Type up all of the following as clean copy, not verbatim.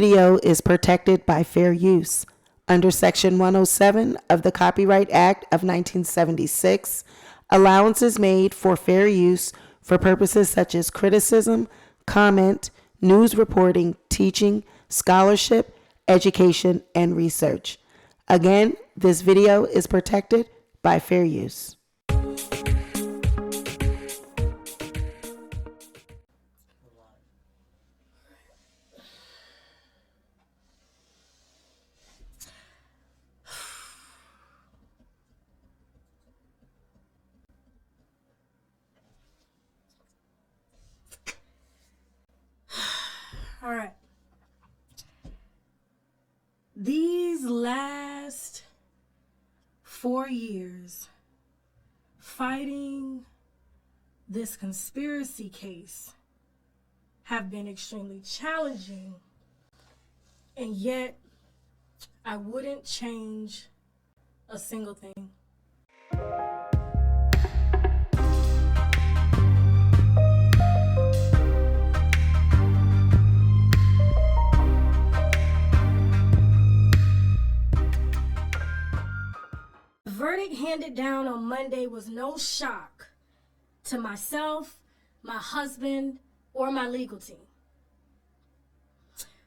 video is protected by fair use. Under Section 107 of the Copyright Act of 1976, allowance is made for fair use for purposes such as criticism, comment, news reporting, teaching, scholarship, education, and research. Again, this video is protected by fair use. All right. These last 4 years fighting this conspiracy case have been extremely challenging, and yet I wouldn't change a single thing. The verdict handed down on Monday was no shock to myself, my husband, or my legal team.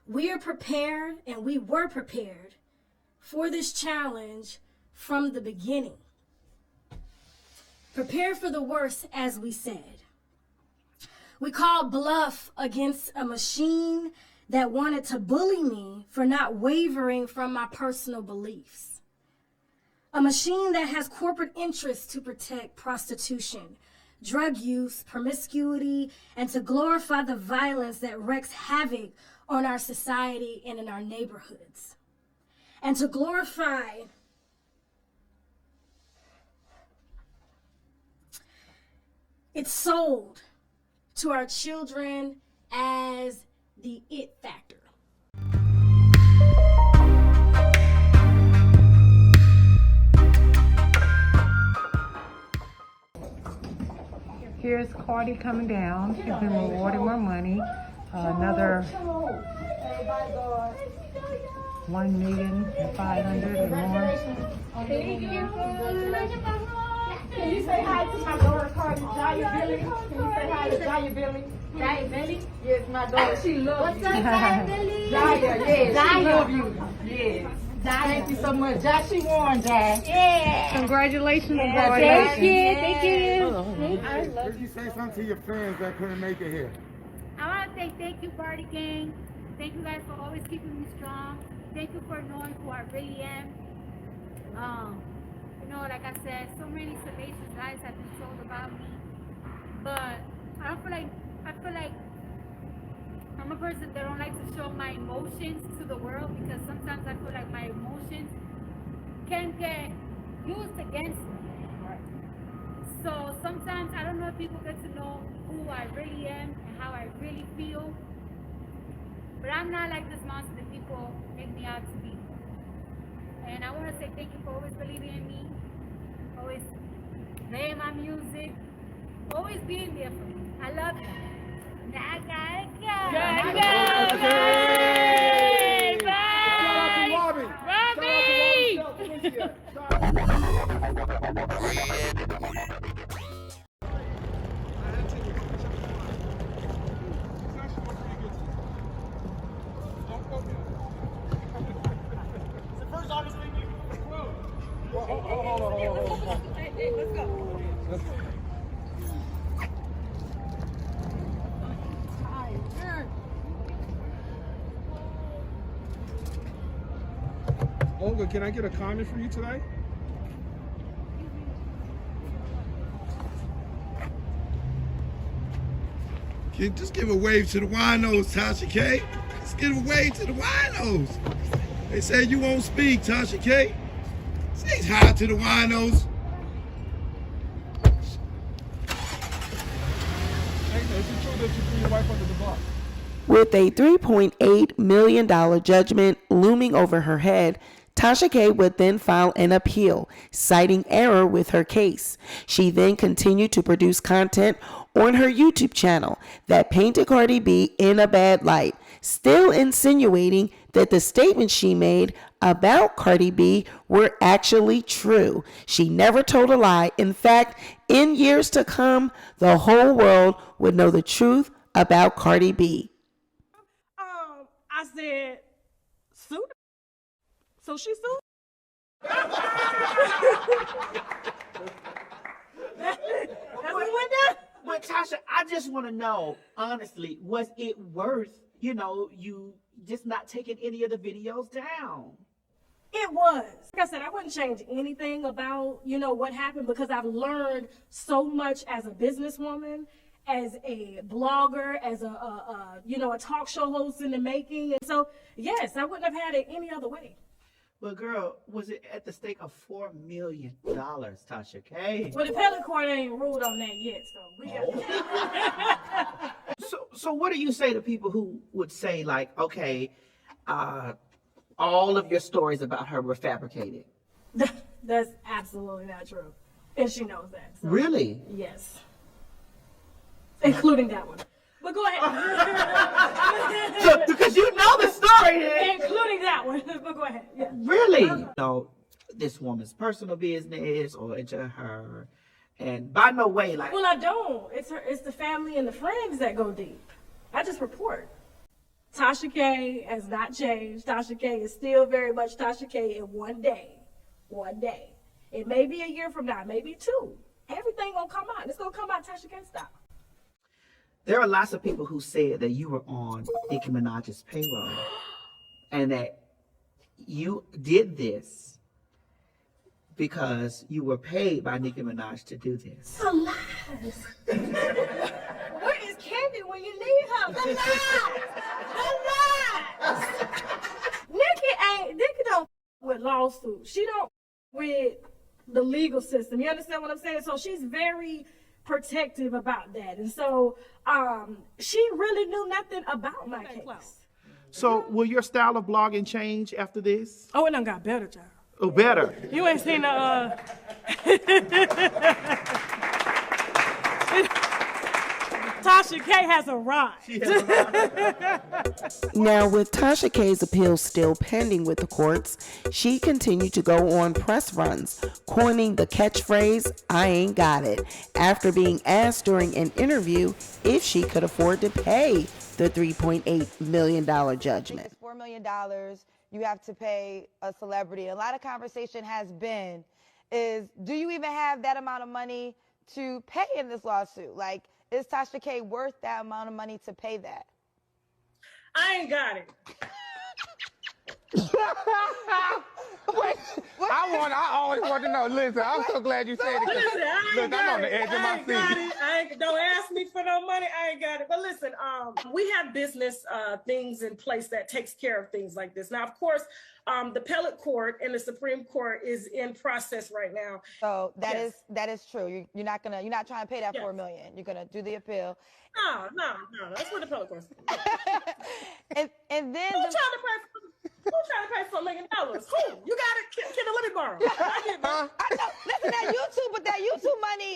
We are prepared, and we were prepared for this challenge from the beginning. Prepared for the worst, as we said. We called bluff against a machine that wanted to bully me for not wavering from my personal beliefs. A machine that has corporate interests to protect prostitution, drug use, promiscuity, and to glorify the violence that wreaks havoc on our society and in our neighborhoods. And to glorify it's sold to our children as the it factor. Here's Cardi coming down. She's been rewarded more money. Another 1,500,000 and more. Thank you. Can you say hi to my daughter, Cardi? Jaya Billy. Can you say hi to Jaya Billy? Jaya Billy? Yes, my daughter. She loves you. What's up, Jaya Billy? Jaya, yes. Jaya. She loves you. Yes. Thank you so much. Josh, she won, Josh. Yeah. Congratulations. Yeah. Congratulations. Thank you. I love you. You say something to your fans that couldn't make it here. I want to say thank you, Party Gang. Thank you guys for always keeping me strong. Thank you for knowing who I really am. You know, like I said, so many salacious lies have been told about me. But I feel like I'm a person that don't like to show my emotions to the world, because sometimes I feel like my emotions can get used against me. So sometimes I don't know if people get to know who I really am and how I really feel. But I'm not like this monster that people make me out to be. And I want to say thank you for always believing in me, always playing my music, always being there for me. I love you. Now I gotta go. Gotta go. Olga, can I get a comment for you today? Just give a wave to the winos, Tasha K. Just give a wave to the winos. They said you won't speak, Tasha K. Say hi to the winos. With a $3.8 million judgment looming over her head, Tasha K would then file an appeal, citing error with her case. She then continued to produce content on her YouTube channel that painted Cardi B in a bad light, still insinuating that the statements she made about Cardi B were actually true. She never told a lie. In fact, in years to come, the whole world would know the truth about Cardi B. I said, sue. So she sued. That's what went down. But Tasha, I just want to know, honestly, was it worth, you just not taking any of the videos down? It was. Like I said, I wouldn't change anything about, what happened, because I've learned so much as a businesswoman, as a blogger, as a talk show host in the making. And so, yes, I wouldn't have had it any other way. But girl, was it at the stake of $4 million, Tasha K? Well, the appellate court ain't ruled on that yet, so we got So what do you say to people who would say, like, okay, all of your stories about her were fabricated? That's absolutely not true. And she knows that. So. Really? Yes. Including that one. But go ahead. So, because you know the story. Including that one. But go ahead. Yeah. Really? No, this woman's personal business or into her. And by no way, like. Well, I don't. It's the family and the friends that go deep. I just report. Tasha K has not changed. Tasha K is still very much Tasha K in one day. One day. It may be a year from now, maybe 2. Everything gonna come out. It's gonna come out Tasha K style. There are lots of people who said that you were on Nicki Minaj's payroll and that you did this because you were paid by Nicki Minaj to do this. The lies. Where is Candy when you need her? The lies. The lies. Nicki don't with lawsuits. She don't with the legal system. You understand what I'm saying? So she's very protective about that. And so she really knew nothing about my case. So will your style of blogging change after this? Oh, it done got better, child. Oh, better. You ain't seen the Tasha K has arrived. Now, with Tasha K's appeal still pending with the courts, she continued to go on press runs, coining the catchphrase, "I ain't got it," after being asked during an interview if she could afford to pay the $3.8 million judgment. It's $4 million you have to pay a celebrity. A lot of conversation has been, do you even have that amount of money to pay in this lawsuit? Like, is Tasha K worth that amount of money to pay that? I ain't got it. I always want to know. Listen, I'm so glad you said it. Listen, I'm on the edge of my seat. Don't ask me for no money. I ain't got it. But listen, we have business things in place that takes care of things like this. Now, of course, the appellate court and the Supreme Court is in process right now. So that is true. You're not trying to pay that $4 million. You're gonna do the appeal. No. That's what the appellate court. and then Who's trying to pay $4 million? Who? You got it? Can let me borrow? I get I know. Listen, that YouTube, but that YouTube money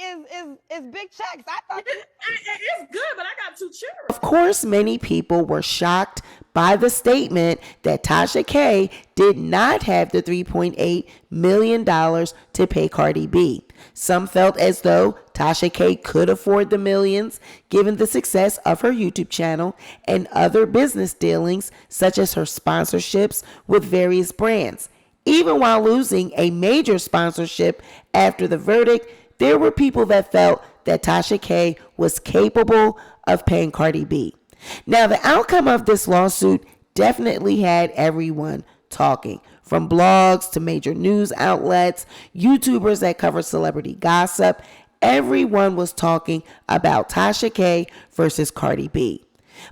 is big checks. I thought it's good, but I got 2 children. Of course, many people were shocked by the statement that Tasha K did not have the $3.8 million to pay Cardi B. Some felt as though Tasha K could afford the millions given the success of her YouTube channel and other business dealings such as her sponsorships with various brands. Even while losing a major sponsorship after the verdict, there were people that felt that Tasha K was capable of paying Cardi B. Now, the outcome of this lawsuit definitely had everyone talking, from blogs to major news outlets, YouTubers that cover celebrity gossip. Everyone was talking about Tasha K versus Cardi B.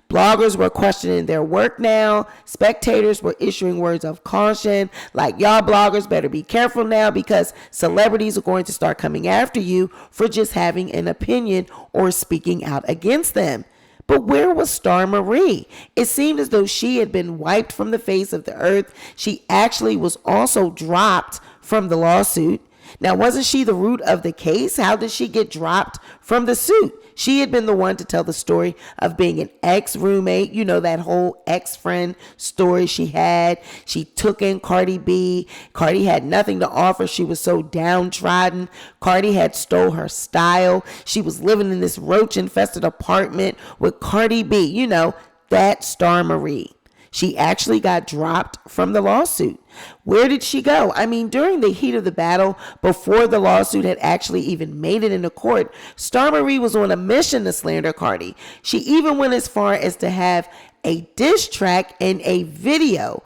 Bloggers were questioning their work now. Spectators were issuing words of caution, like, y'all bloggers better be careful now because celebrities are going to start coming after you for just having an opinion or speaking out against them. But where was Star Marie? It seemed as though she had been wiped from the face of the earth. She actually was also dropped from the lawsuit. Now, wasn't she the root of the case? How did she get dropped from the suit? She had been the one to tell the story of being an ex-roommate. You know, that whole ex-friend story she had. She took in Cardi B. Cardi had nothing to offer. She was so downtrodden. Cardi had stole her style. She was living in this roach-infested apartment with Cardi B. You know, that Star Marie. She actually got dropped from the lawsuit. Where did she go? I mean, during the heat of the battle, before the lawsuit had actually even made it into court, Star Marie was on a mission to slander Cardi. She even went as far as to have a diss track and a video.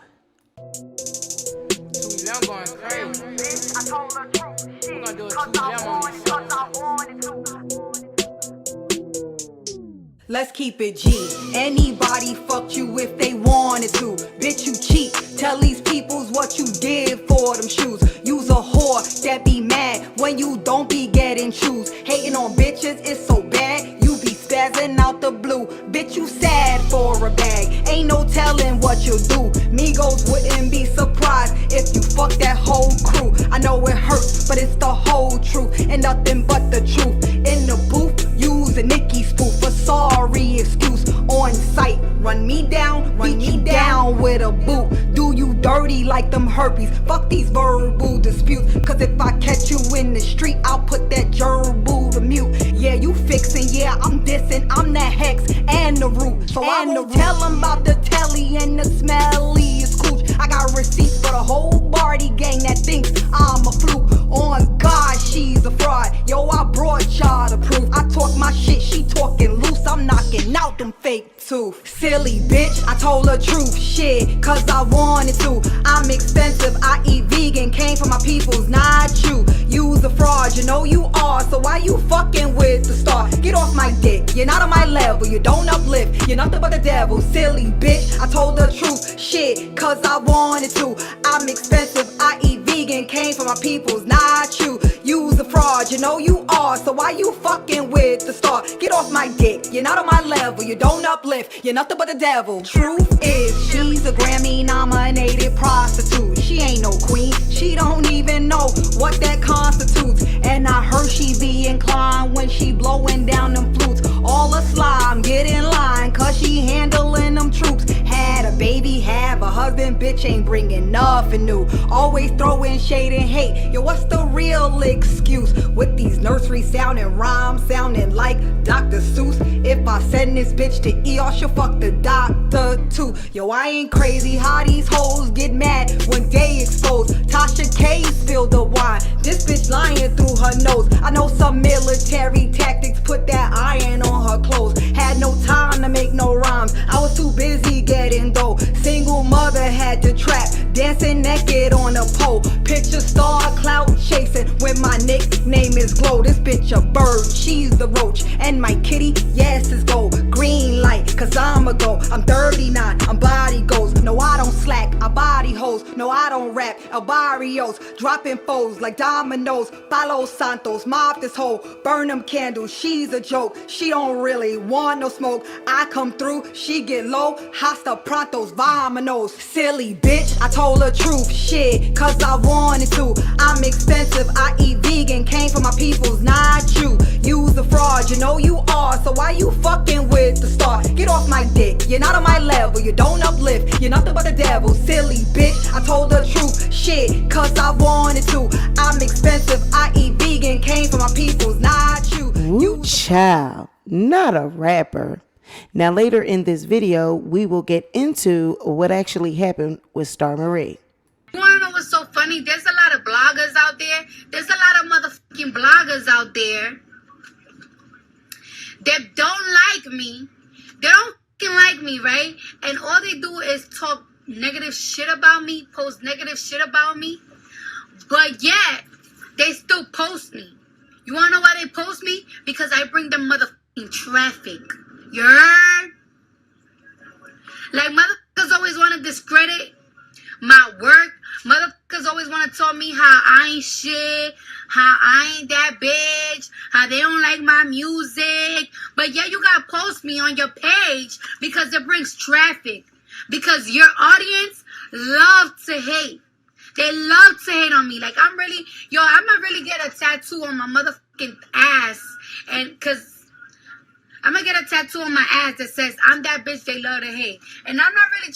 Let's keep it G. Anybody fucked you if they wanted to. Bitch, you cheat. Tell these peoples what you did for them shoes. You's a whore that be mad when you don't be getting shoes. Hating on bitches is so bad. You be spazzing out the blue. Bitch, you sad for a bag. Ain't no telling what you'll do. Migos wouldn't be surprised if you fuck that whole crew. I know it hurts, but it's the whole truth and nothing but the truth. In the booth, use a Nicki spoof. A sorry excuse on sight. Run me down, run me down with a boot. Do you dirty like them herpes? Fuck these verbal disputes. Cause if I catch you in the street, I'll put that gerbil to mute. Yeah, you fixin', yeah, I'm dissing. I'm that hex and the root. So I won't tell them about the telly and the smelliest cooch. I got receipts for the whole party gang that thinks I'm a fluke. On God, she's a fraud. Yo, I brought y'all the proof. I talk my shit, she talking loose. I'm knocking out them fake tooth. Silly bitch, I told her truth. Shit, cause I wanted to. I'm expensive, I eat vegan. Came from my peoples, not you. You's a fraud, you know you are. So why you fucking with the star? Get off my dick, you're not on my level. You don't uplift, you're nothing but the devil. Silly bitch, I told the truth. Shit, cause I wanted to. I'm expensive, I eat vegan. Came from my peoples, not you. You's a fraud, you know you are. So why you fucking with the star? Get off my dick, you're not on my level. You don't uplift, you're nothing but the devil. Truth is, she's a Grammy nominated prostitute. She ain't no queen, she don't even know what that constitutes. And I heard she be inclined when she blowing down them flutes. All a slime, get in line, cause she handling them troops. Had a baby, have a husband, bitch ain't bringing nothing new. Always throwing shade and hate, yo, what's the real excuse? With these nursery sounding rhymes, sounding like Dr. Seuss. If I send this bitch to ER, she'll fuck the doctor too. Yo, I ain't crazy how these hoes get mad when they expose. Tasha K spilled the wine, this bitch lying through her nose. I know some military tactics, put that iron on her clothes. Had no time to make no rhymes, I was too busy getting dough. Single mother had to trap, dancing naked on a pole. Picture star clout chasing when my nickname is Glow. This bitch a bird, she's the roach, and my kitty, yes, is gold. Green light, cause I'm a go. I'm 39, I'm body goes. No, I don't slack, I body hoes. No, I don't rap, El Barrios. Dropping foes like dominoes. Palo Santos, mob this hoe. Burn them candles, she's a joke. She don't really want no smoke. I come through, she get low. Hasta prontos, vamonos. Silly bitch, I told her truth. Shit, cause I wanted to. I'm expensive, I eat vegan. Came from my peoples, not you. You's a fraud, you know you are. So why you fucking with the star? Get off my dick, you're not on my level. You don't uplift, you're nothing but the devil. Silly bitch, I told the truth. Shit, cause I wanted to. I'm expensive, I eat vegan. Came from my peoples, not you. Ooh, child, not a rapper. Now later in this video, we will get into what actually happened with Star Marie. You wanna know what's so funny? There's a lot of bloggers out there. There's a lot of motherfucking bloggers out there that don't like me. They don't fucking like me, right? And all they do is talk negative shit about me, post negative shit about me. But yet, they still post me. You wanna know why they post me? Because I bring them motherfucking traffic. You heard? Like, motherfuckers always wanna discredit my work. Motherfuckers always want to tell me how I ain't shit, how I ain't that bitch, how they don't like my music. But yeah, you gotta post me on your page because it brings traffic. Because your audience love to hate. They love to hate on me. Like, I'm gonna really get a tattoo on my motherfucking ass. And, cause I'm gonna get a tattoo on my ass that says, I'm that bitch they love to hate. And I'm not really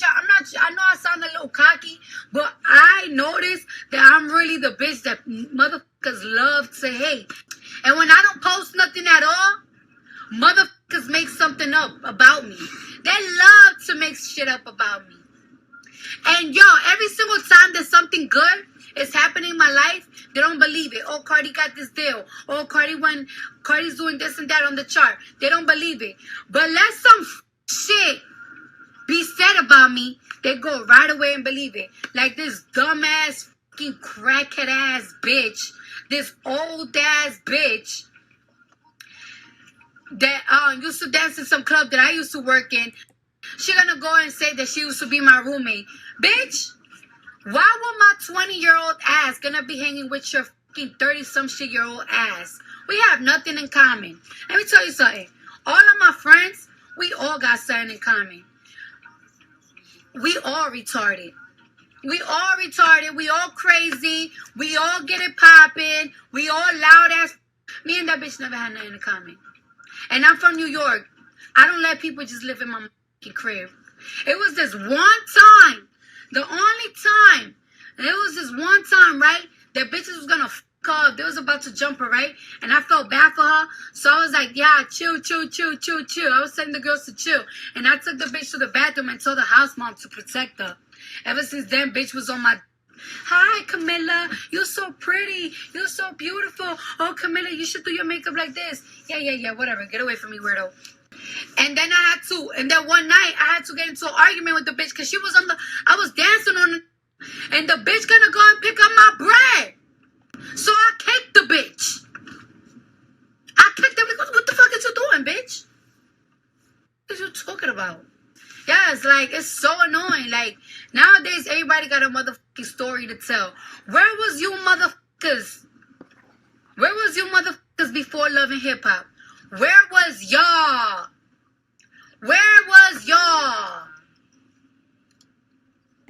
I know I sound a little cocky, but I notice that I'm really the bitch that motherfuckers love to hate. And when I don't post nothing at all, motherfuckers make something up about me. They love to make shit up about me. And yo, every single time there's something good is happening in my life, they don't believe it. Oh, Cardi got this deal. Oh, Cardi's doing this and that on the chart. They don't believe it. But let some shit be said about me, they go right away and believe it. Like this dumbass fucking crackhead ass bitch, this old ass bitch that used to dance in some club that I used to work in. She gonna go and say that she used to be my roommate. Bitch, why would my 20-year-old ass gonna be hanging with your fucking 30-some-shit-year-old ass? We have nothing in common. Let me tell you something. All of my friends, we all got something in common. We all retarded. We all retarded. We all crazy. We all get it popping. We all loud ass. Me and that bitch never had nothing in common. And I'm from New York. I don't let people just live in my fucking crib. It was this one time. The only time. And it was this one time, right? That bitches was gonna fuck her up. They was about to jump her, right? And I felt bad for her. So I was like, yeah, chill, chill, chill, chill, chill. I was telling the girls to chill. And I took the bitch to the bathroom and told the house mom to protect her. Ever since then, bitch was on my... Hi, Camilla. You're so pretty. You're so beautiful. Oh, Camilla, you should do your makeup like this. Yeah, whatever. Get away from me, weirdo. And then and then one night, I had to get into an argument with the bitch because she was I was dancing on the... And the bitch gonna go and pick up my bread. So I kicked the bitch. I kicked her because what the fuck is you doing, bitch? What are you talking about? Yeah, it's so annoying. Like, nowadays, everybody got a motherfucking story to tell. Where was you motherfuckers? Where was you motherfuckers before Love and Hip Hop? Where was y'all? Where was y'all?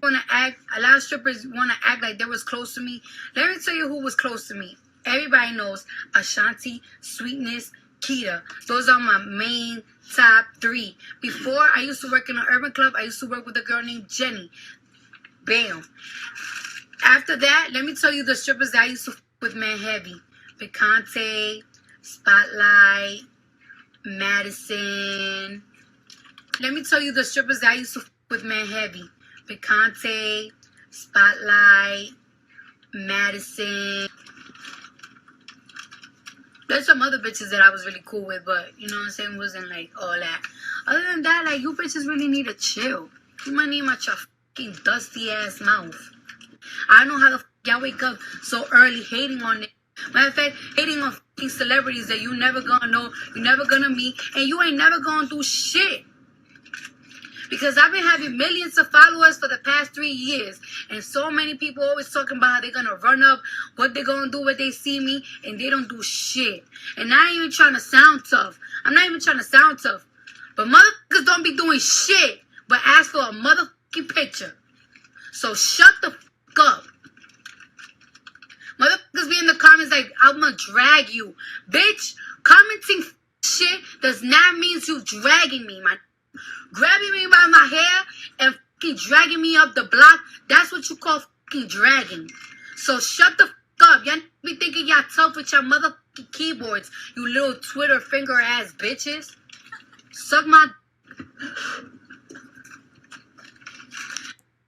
A lot of strippers want to act like they was close to me. Let me tell you who was close to me. Everybody knows Ashanti, Sweetness, Keita. Those are my main top 3. Before, I used to work in an urban club. I used to work with a girl named Jenny. Bam. After that, let me tell you the strippers that I used to f with man heavy. Picante, Spotlight, Madison. Let me tell you the strippers that I used to f with man heavy. Picante, Spotlight, Madison. There's some other bitches that I was really cool with, but you know what I'm saying, wasn't like all that. Other than that, like, you bitches really need to chill. You might need my fucking dusty ass mouth. I don't know how the fuck y'all wake up so early hating on it. Matter of fact, hating on fucking celebrities that you never gonna know, you never gonna meet, and you ain't never gonna do shit. Because I've been having millions of followers for the past 3 years. And so many people always talking about how they're going to run up, what they're going to do when they see me. And they don't do shit. And I ain't even trying to sound tough. I'm not even trying to sound tough. But motherfuckers don't be doing shit but ask for a motherfucking picture. So shut the fuck up. Motherfuckers be in the comments like, I'm going to drag you. Bitch, commenting shit does not mean you dragging me, man. Grabbing me by my hair and fucking dragging me up the block, that's what you call fucking dragging. So shut the fuck up. Y'all be thinking y'all tough with your motherfucking keyboards, you little Twitter finger ass bitches. Suck my...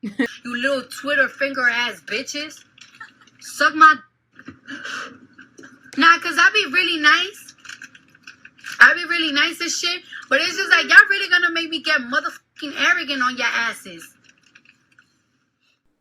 You little Twitter finger ass bitches. Suck my... Nah, cause I be really nice. I be really nice and shit, but it's just like, y'all really gonna make me get motherfucking arrogant on your asses.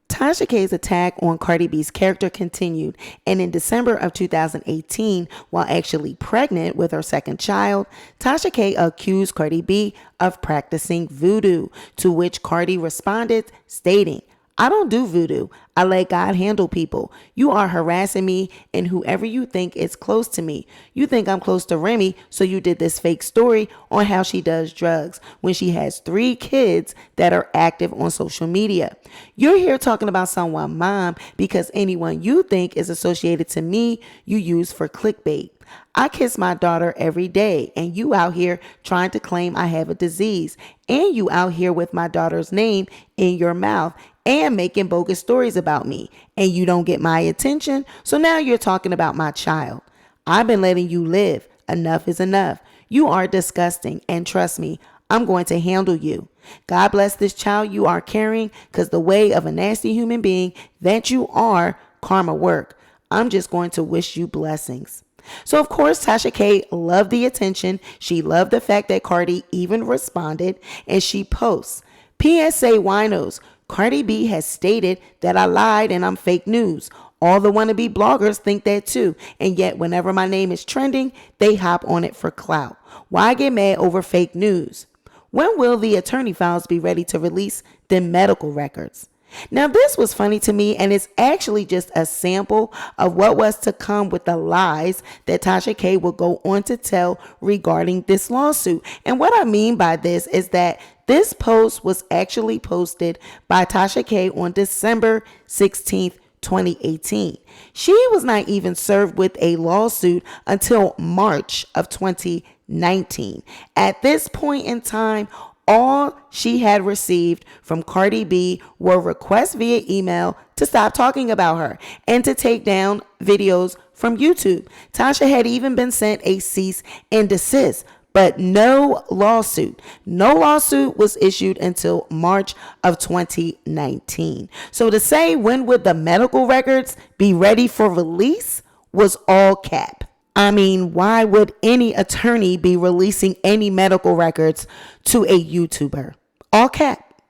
Tasha K's attack on Cardi B's character continued, and in December of 2018, while actually pregnant with her second child, Tasha K accused Cardi B of practicing voodoo, to which Cardi responded, stating, I don't do voodoo. I let God handle people. You are harassing me and whoever you think is close to me. You think I'm close to Remi, so you did this fake story on how she does drugs when she has 3 kids that are active on social media. You're here talking about someone's mom because anyone you think is associated to me, you use for clickbait. I kiss my daughter every day, and you out here trying to claim I have a disease, and you out here with my daughter's name in your mouth and making bogus stories about me, and you don't get my attention, so now you're talking about my child. I've been letting you live. Enough is enough. You are disgusting, and trust me, I'm going to handle you. God bless this child you are carrying, because the way of a nasty human being that you are, karma work. I'm just going to wish you blessings. So of course, Tasha K loved the attention. She loved the fact that Cardi even responded, and she posts, PSA winos, Cardi B has stated that I lied and I'm fake news. All the wannabe bloggers think that too, and yet whenever my name is trending, they hop on it for clout. Why get mad over fake news? When will the attorney files be ready to release the medical records? Now, this was funny to me, and it's actually just a sample of what was to come with the lies that Tasha K will go on to tell regarding this lawsuit. And what I mean by this is that this post was actually posted by Tasha K on December 16th, 2018. She was not even served with a lawsuit until March of 2019. At this point in time, all she had received from Cardi B were requests via email to stop talking about her and to take down videos from YouTube. Tasha had even been sent a cease and desist, but no lawsuit. No lawsuit was issued until March of 2019. So to say when would the medical records be ready for release was all cap. I mean, why would any attorney be releasing any medical records to a YouTuber? All cap.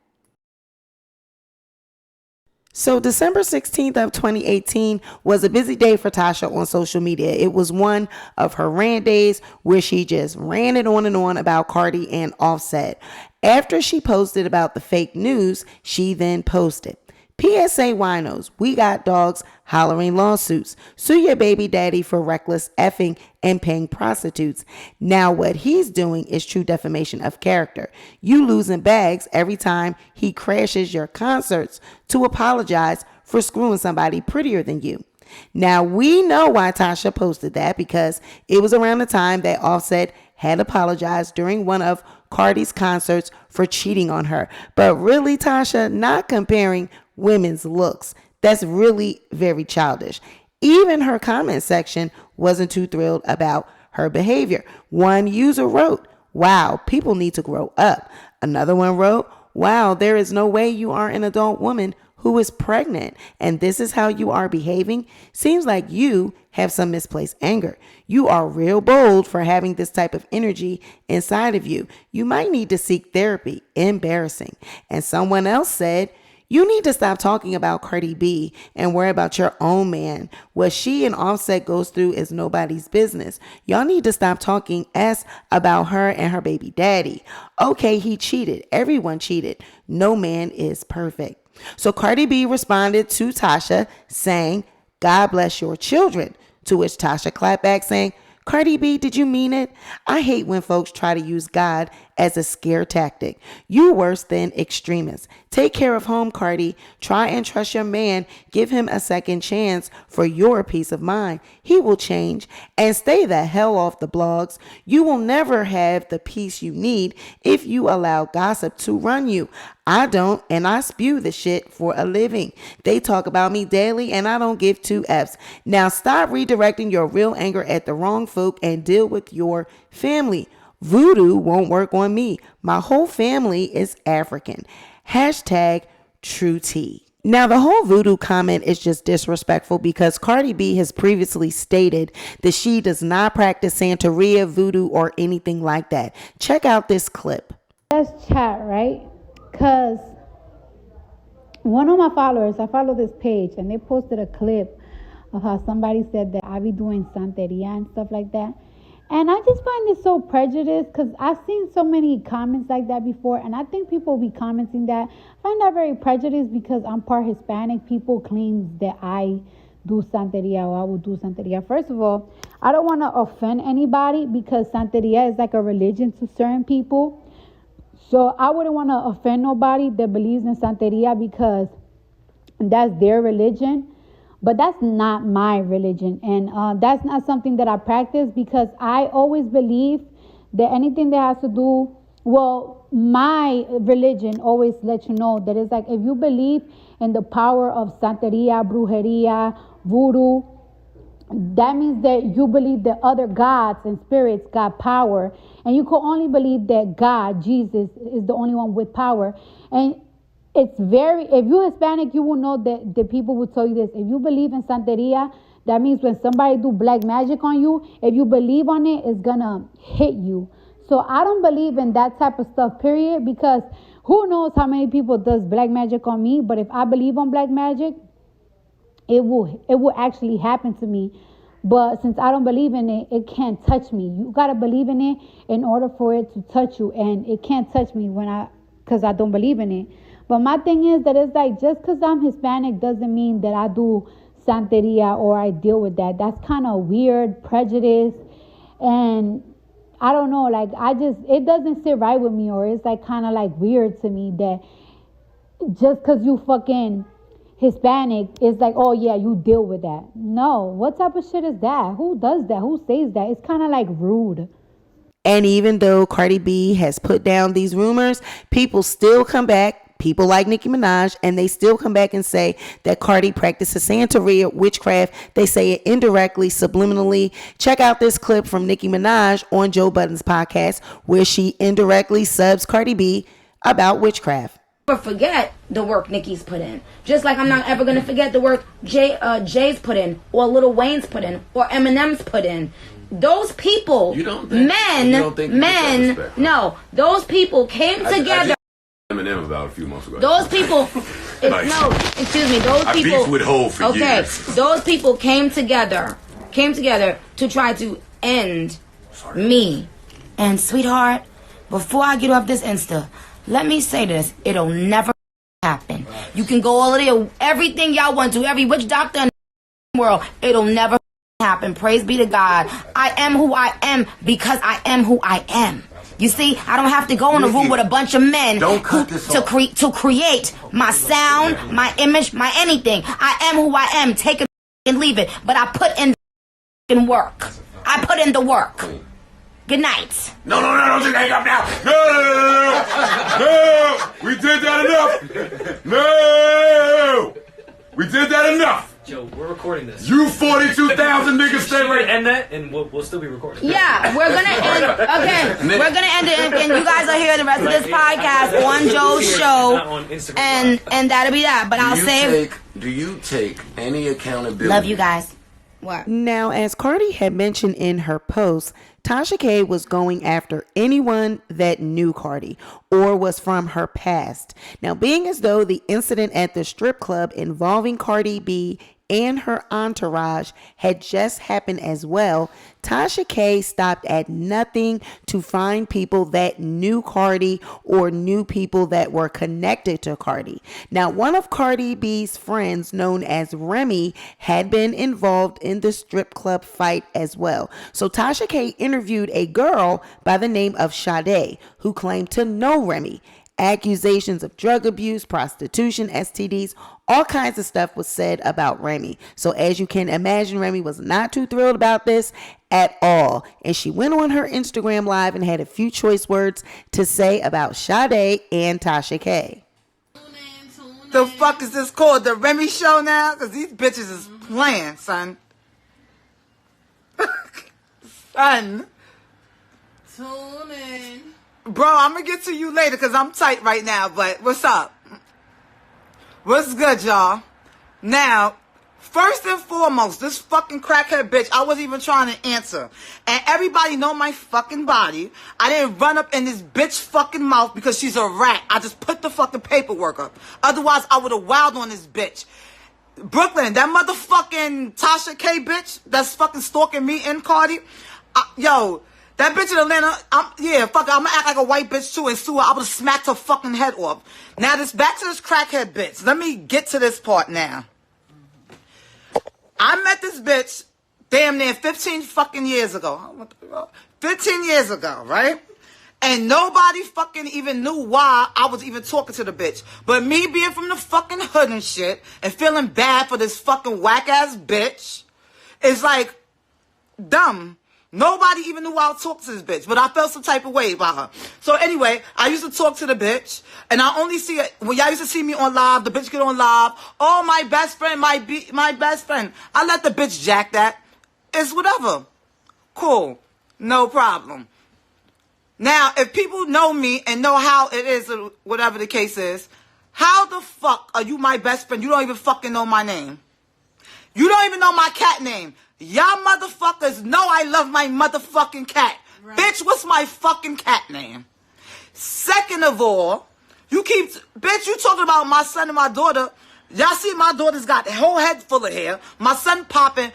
So December 16th of 2018 was a busy day for Tasha on social media. It was one of her rant days where she just ran it on and on about Cardi and Offset. After she posted about the fake news, she then posted, PSA winos, we got dogs hollering lawsuits. Sue your baby daddy for reckless effing and paying prostitutes. Now what he's doing is true defamation of character. You losing bags every time he crashes your concerts to apologize for screwing somebody prettier than you. Now we know why Tasha posted that, because it was around the time that Offset had apologized during one of Cardi's concerts for cheating on her. But really, Tasha, not comparing women's looks. That's really very childish. Even her comment section wasn't too thrilled about her behavior. One user wrote, wow, people need to grow up. Another one wrote, wow, there is no way you are an adult woman who is pregnant and this is how you are behaving. Seems like you have some misplaced anger. You are real bold for having this type of energy inside of you. You might need to seek therapy. Embarrassing. And someone else said, you need to stop talking about Cardi B and worry about your own man. What she and Offset goes through is nobody's business. Y'all need to stop talking S about her and her baby daddy. Okay, he cheated. Everyone cheated. No man is perfect. So Cardi B responded to Tasha saying, God bless your children. To which Tasha clapped back saying, Cardi B, did you mean it? I hate when folks try to use God as a scare tactic. You worse than extremists. Take care of home, Cardi. Try and trust your man. Give him a second chance for your peace of mind. He will change. And stay the hell off the blogs. You will never have the peace you need if you allow gossip to run you. I don't, and I spew the shit for a living. They talk about me daily and I don't give two F's. Now stop redirecting your real anger at the wrong folk and deal with your family. Voodoo won't work on me. My whole family is African. Hashtag true tea. Now, the whole voodoo comment is just disrespectful because Cardi B has previously stated that she does not practice Santeria, voodoo, or anything like that. Check out this clip. Let's chat, right? Because one of my followers, I follow this page, and they posted a clip of how somebody said that I be doing Santeria and stuff like that. And I just find it so prejudiced because I've seen so many comments like that before, and I think people be commenting that. I find that very prejudiced because I'm part Hispanic. People claim that I do Santeria or I will do Santeria. First of all, I don't want to offend anybody because Santeria is like a religion to certain people. So I wouldn't want to offend nobody that believes in Santeria because that's their religion. But that's not my religion. And that's not something that I practice because I always believe that anything that has to do, well, my religion always lets you know that it's like if you believe in the power of Santeria, Brujeria, Voodoo, that means that you believe that other gods and spirits got power. And you can only believe that God, Jesus, is the only one with power. And it's if you're Hispanic, you will know that the people will tell you this. If you believe in Santeria, that means when somebody do black magic on you, if you believe on it, it's gonna hit you. So I don't believe in that type of stuff, period, because who knows how many people does black magic on me. But if I believe on black magic, it will actually happen to me. But since I don't believe in it, it can't touch me. You gotta believe in it in order for it to touch you, and it can't touch me because I don't believe in it. But my thing is that it's like just because I'm Hispanic doesn't mean that I do Santeria or I deal with that. That's kind of weird, prejudice, and I don't know. Like it doesn't sit right with me, or it's like kind of like weird to me that just because you fucking Hispanic, it's like, oh yeah, you deal with that. No, what type of shit is that? Who does that? Who says that? It's kind of like rude. And even though Cardi B has put down these rumors, people still come back. People like Nicki Minaj, and they still come back and say that Cardi practices Santeria, witchcraft. They say it indirectly, subliminally. Check out this clip from Nicki Minaj on Joe Budden's podcast where she indirectly subs Cardi B about witchcraft. Never forget the work Nicki's put in. Just like I'm not ever going to forget the work Jay's put in, or Lil Wayne's put in, or Eminem's put in. Those people, those people came together. Eminem about a few months ago. Those people, those I people. beefed with Hov for years. Those people came together to try to end me. And sweetheart, before I get off this Insta, let me say this: it'll never happen. You can go all of there, everything y'all want to, every witch doctor in the world, it'll never happen. Praise be to God. I am who I am because I am who I am. You see, I don't have to go in a room with a bunch of men to create my sound, my image, my anything. I am who I am. Take it and leave it. But I put in the work. I put in the work. Good night. No, don't you hang up now. No, we did that enough. No, we did that enough. Joe, we're recording this. You 42,000 niggas stay right. End that, and we'll still be recording. Yeah, we're gonna end. Okay, we're gonna end it, and you guys are here the rest of this podcast on Joe's show, and that'll be that. But I'll say, do you take any accountability? Love you guys. What? Now, as Cardi had mentioned in her post, Tasha K was going after anyone that knew Cardi or was from her past. Now, being as though the incident at the strip club involving Cardi B and her entourage had just happened as well, Tasha K stopped at nothing to find people that knew Cardi or knew people that were connected to Cardi. Now, one of Cardi B's friends, known as Remi, had been involved in the strip club fight as well. So Tasha K interviewed a girl by the name of Sade, who claimed to know Remi. Accusations of drug abuse, prostitution, STDs, all kinds of stuff was said about Remi. So as you can imagine, Remi was not too thrilled about this at all. And she went on her Instagram live and had a few choice words to say about Sade and Tasha K. The fuck is this called? The Remi show now? Because these bitches is playing, son. Son. Tune in. Bro, I'm going to get to you later because I'm tight right now, but what's up? What's good, y'all? Now, first and foremost, this fucking crackhead bitch, I wasn't even trying to answer. And everybody know my fucking body. I didn't run up in this bitch fucking mouth because she's a rat. I just put the fucking paperwork up. Otherwise, I would have wowed on this bitch. Brooklyn, that motherfucking Tasha K bitch that's fucking stalking me and Cardi, Yo, that bitch in Atlanta, fuck it, I'm gonna act like a white bitch too and sue her. I would've smacked her fucking head off. Now back to this crackhead bitch. Let me get to this part now. I met this bitch damn near 15 fucking years ago. 15 years ago, right? And nobody fucking even knew why I was even talking to the bitch. But me being from the fucking hood and shit and feeling bad for this fucking whack ass bitch is like dumb. Nobody even knew I was talking to this bitch, but I felt some type of way about her. So anyway, I used to talk to the bitch, and I only see it when y'all used to see me on live. The bitch get on live. Oh, my best friend, my best friend. I let the bitch jack that. It's whatever. Cool, no problem. Now, if people know me and know how it is, or whatever the case is, how the fuck are you my best friend? You don't even fucking know my name. You don't even know my cat name. Y'all motherfuckers know I love my motherfucking cat. Right. Bitch, what's my fucking cat name? Second of all, you talking about my son and my daughter. Y'all see my daughter's got a whole head full of hair. My son popping.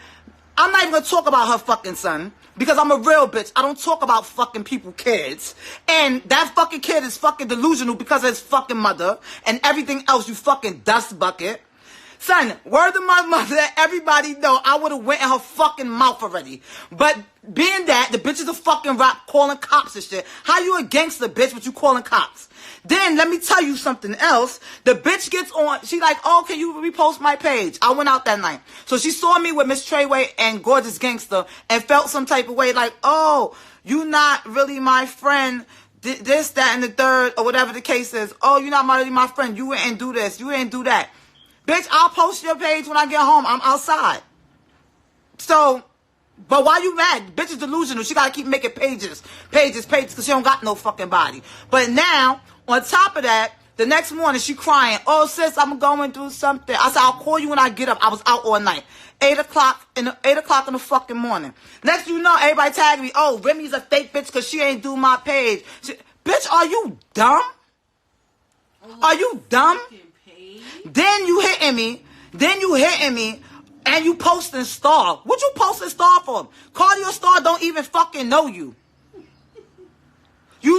I'm not even going to talk about her fucking son because I'm a real bitch. I don't talk about fucking people kids. And that fucking kid is fucking delusional because of his fucking mother and everything else, you fucking dust bucket. Son, word of my mother, everybody know I would have went in her fucking mouth already. But being that, the bitch is a fucking rap calling cops and shit. How you a gangster, bitch, but you calling cops? Then, let me tell you something else. The bitch gets on, she like, oh, can you repost my page? I went out that night. So she saw me with Miss Treyway and Gorgeous Gangster and felt some type of way like, oh, you not really my friend. This, that, and the third, or whatever the case is. Oh, you're not really my friend. You ain't do this. You ain't do that. Bitch, I'll post your page when I get home. I'm outside. So, but why you mad? Bitch is delusional. She gotta keep making pages, because she don't got no fucking body. But now, on top of that, the next morning she crying. Oh, sis, I'm going through something. I said, I'll call you when I get up. I was out all night. 8 o'clock in the fucking morning. Next you know, everybody tagged me. Oh, Remi's a fake bitch because she ain't do my page. Bitch, are you dumb? Are you dumb? Then you hitting me, and you posting star. What you posting star for? Cardi or Star don't even fucking know you. They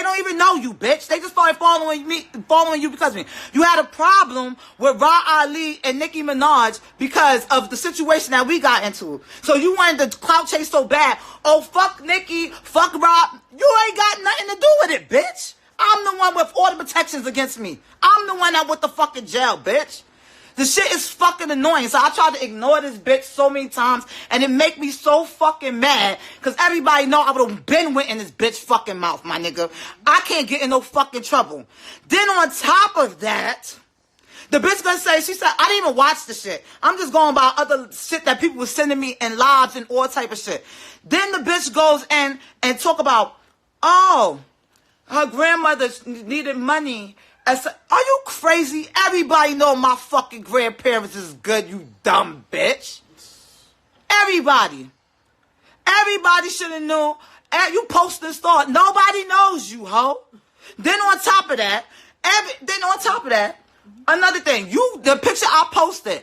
don't even know you, bitch. They just started following you because of me. You had a problem with Ra Ali and Nicki Minaj because of the situation that we got into. So you wanted to clout chase so bad. Oh, fuck Nicki, fuck Ra. You ain't got nothing to do with it, bitch. I'm the one with all the protections against me. I'm the one that went to fucking jail, bitch. The shit is fucking annoying. So I tried to ignore this bitch so many times, and it make me so fucking mad, because everybody know I would have been went in this bitch fucking mouth, my nigga. I can't get in no fucking trouble. Then on top of that, the bitch gonna say, she said, I didn't even watch the shit. I'm just going by other shit that people were sending me in lives and all type of shit. Then the bitch goes and talk about, oh, her grandmother needed money. Are you crazy? Everybody know my fucking grandparents is good, you dumb bitch. Everybody should have known. You posting star. Nobody knows you, ho. Then on top of that, another thing. The picture I posted,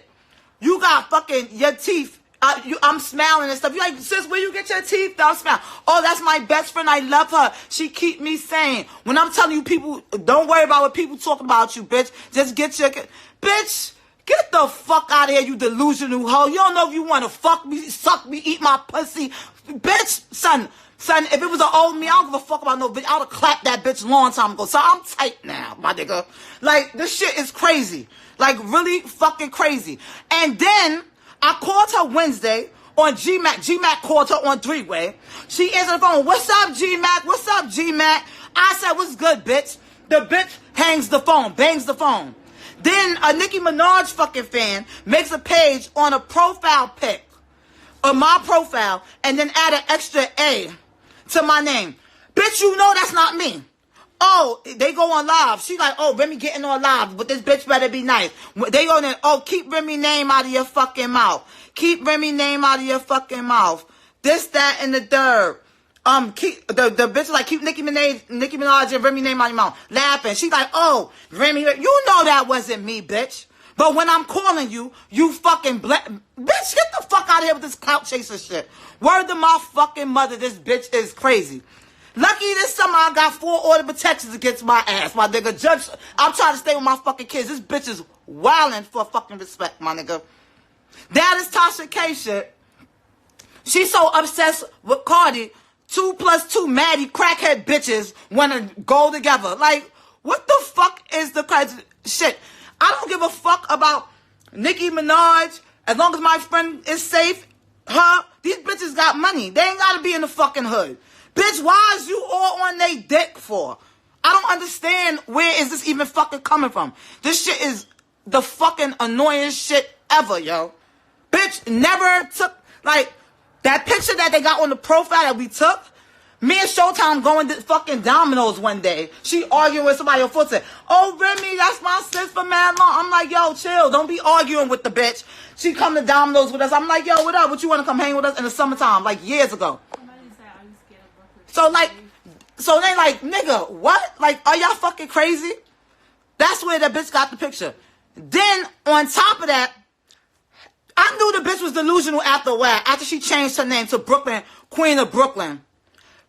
you got fucking your teeth. I'm smiling and stuff. You like, sis, where you get your teeth? I'm smiling. Oh, that's my best friend. I love her. She keep me sane. When I'm telling you, people, don't worry about what people talking about you, bitch. Just bitch, get the fuck out of here, you delusional hoe. You don't know if you want to fuck me, suck me, eat my pussy. Bitch, son, if it was an old me, I don't give a fuck about no bitch. I would have clapped that bitch a long time ago. So I'm tight now, my nigga. Like, this shit is crazy. Like, really fucking crazy. And then I called her Wednesday on GMAC. GMAC called her on three-way. She answered the phone. What's up, GMAC? What's up, GMAC? I said, what's good, bitch? The bitch bangs the phone. Then a Nicki Minaj fucking fan makes a page on a profile pic of my profile and then add an extra A to my name. Bitch, you know that's not me. Oh, they go on live. She like, oh, Remi getting on live, but this bitch better be nice. They go there, oh, keep Remi name out of your fucking mouth. Keep Remi name out of your fucking mouth. This, that, and the third. Keep the bitch like, keep Nicki Minaj and Remi name out of your mouth. Laughing. She like, oh, Remi, you know that wasn't me, bitch. But when I'm calling you, you fucking bitch, get the fuck out of here with this clout chaser shit. Word to my fucking mother, this bitch is crazy. Lucky this summer I got 4 order protections against my ass, my nigga. Judge, I'm trying to stay with my fucking kids. This bitch is wildin' for fucking respect, my nigga. That is Tasha K shit. She's so obsessed with Cardi. 2 + 2 Maddie crackhead bitches wanna go together. Like, what the fuck is the crazy shit? I don't give a fuck about Nicki Minaj. As long as my friend is safe, these bitches got money. They ain't gotta be in the fucking hood. Bitch, why is you all on they dick for? I don't understand where is this even fucking coming from. This shit is the fucking annoyingest shit ever, yo. Bitch never took, like, that picture that they got on the profile that we took. Me and Showtime going to fucking Domino's one day. She arguing with somebody on foot said, oh, Remi, that's my sis for mad long. I'm like, yo, chill. Don't be arguing with the bitch. She come to Domino's with us. I'm like, yo, what up? What you want to come hang with us in the summertime? Like, years ago. So, like, so they like, nigga, what? Like, are y'all fucking crazy? That's where that bitch got the picture. Then, on top of that, I knew the bitch was delusional after a while, after she changed her name to Brooklyn, Queen of Brooklyn.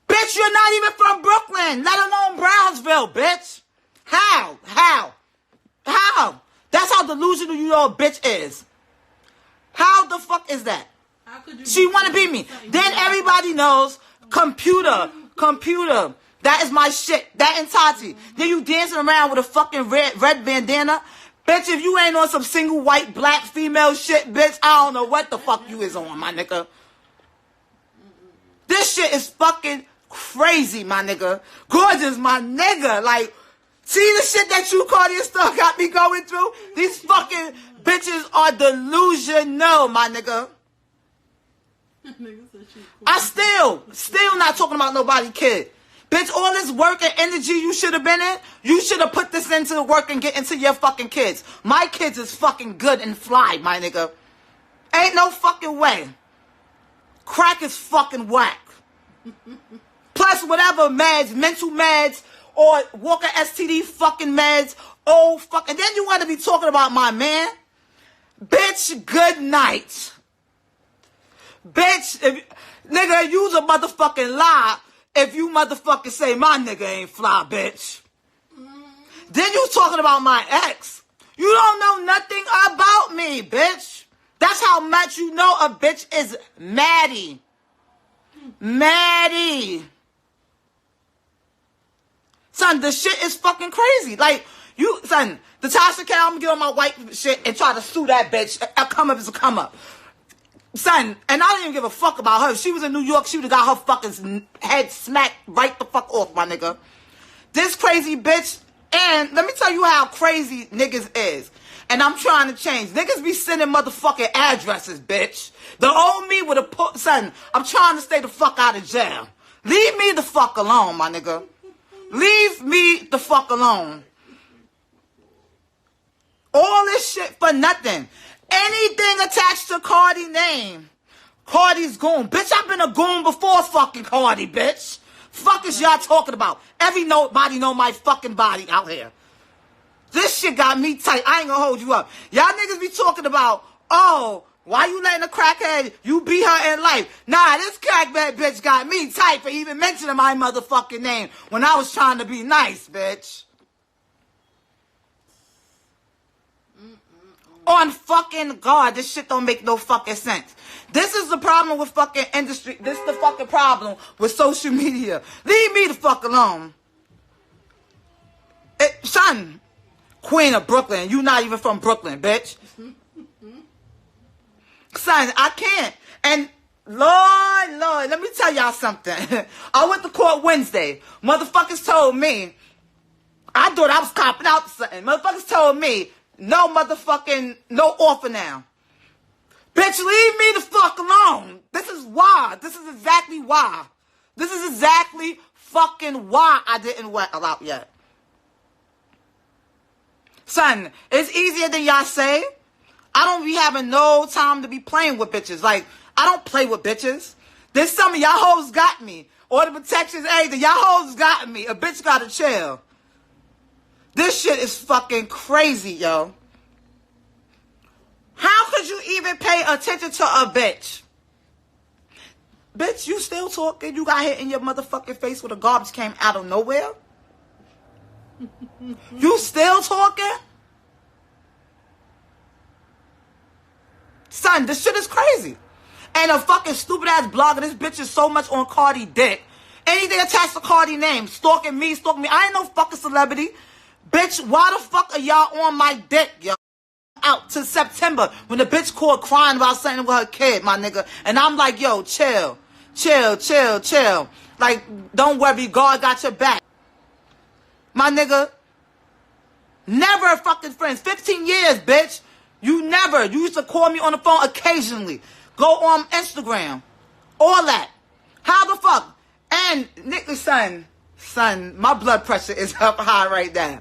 Bitch, you're not even from Brooklyn, let alone Brownsville, bitch. How? That's how delusional you know a bitch is. How the fuck is that? She want to be me. Then everybody knows computer. That is my shit. That and Tati. Then you dancing around with a fucking red bandana. Bitch, if you ain't on some single white black female shit, bitch, I don't know what the fuck you is on, my nigga. This shit is fucking crazy, my nigga. Gorgeous, my nigga. Like, see the shit that you, Cardi, and stuff got me going through? These fucking bitches are delusional, my nigga. I still not talking about nobody kid. Bitch, all this work and energy you should have been in, you should have put this into work and get into your fucking kids. My kids is fucking good and fly, my nigga. Ain't no fucking way. Crack is fucking whack. Plus whatever meds, mental meds, or Walker STD fucking meds, oh fuck. And then you want to be talking about my man? Bitch, good night. Bitch, nigga, you's a motherfucking lie if you motherfucking say my nigga ain't fly, bitch. Then you talking about my ex. You don't know nothing about me, bitch. That's how much you know a bitch is Maddie. Maddie. Son, the shit is fucking crazy. Like, you, son, the Tasha K, I'm gonna get on my white shit and try to sue that bitch. A come up is a come up. Son, and I didn't even give a fuck about her. If she was in New York, she would have got her fucking head smacked right the fuck off, my nigga. This crazy bitch, and let me tell you how crazy niggas is. And I'm trying to change. Niggas be sending motherfucking addresses, bitch. The old me would have put, son, I'm trying to stay the fuck out of jail. Leave me the fuck alone, my nigga. Leave me the fuck alone. All this shit for nothing. Anything attached to Cardi name, Cardi's goon. Bitch, I've been a goon before fucking Cardi, bitch. Fuck is y'all talking about? Everybody know my fucking body out here. This shit got me tight. I ain't gonna hold you up. Y'all niggas be talking about, oh, why you letting a crackhead, you beat her in life? Nah, this crackhead bitch got me tight for even mentioning my motherfucking name when I was trying to be nice, bitch. On fucking God, this shit don't make no fucking sense. This is the problem with fucking industry. This is the fucking problem with social media. Leave me the fuck alone. Son, Queen of Brooklyn, you not even from Brooklyn, bitch. Son, I can't. And Lord, let me tell y'all something. I went to court Wednesday. Motherfuckers told me, I thought I was copping out something. Motherfuckers told me, no offer now. Bitch, leave me the fuck alone. This is why. This is exactly why. This is exactly fucking why I didn't wet out yet. Son, it's easier than y'all say. I don't be having no time to be playing with bitches. Like, I don't play with bitches. There's some of y'all hoes got me. Order protections, everything. Y'all hoes got me. A bitch gotta chill. This shit is fucking crazy, yo. How could you even pay attention to a bitch? Bitch, you still talking? You got hit in your motherfucking face with a garbage came out of nowhere? You still talking? Son, this shit is crazy. And a fucking stupid ass blogger, this bitch is so much on Cardi dick. Anything attached to Cardi name, stalking me. I ain't no fucking celebrity. Bitch, why the fuck are y'all on my dick, yo? Out to September when the bitch called crying about something with her kid, my nigga. And I'm like, yo, chill. Like, don't worry, God got your back. My nigga, never fucking friends. 15 years, bitch. You used to call me on the phone occasionally. Go on Instagram. All that. How the fuck? And, nigga, son, my blood pressure is up high right now.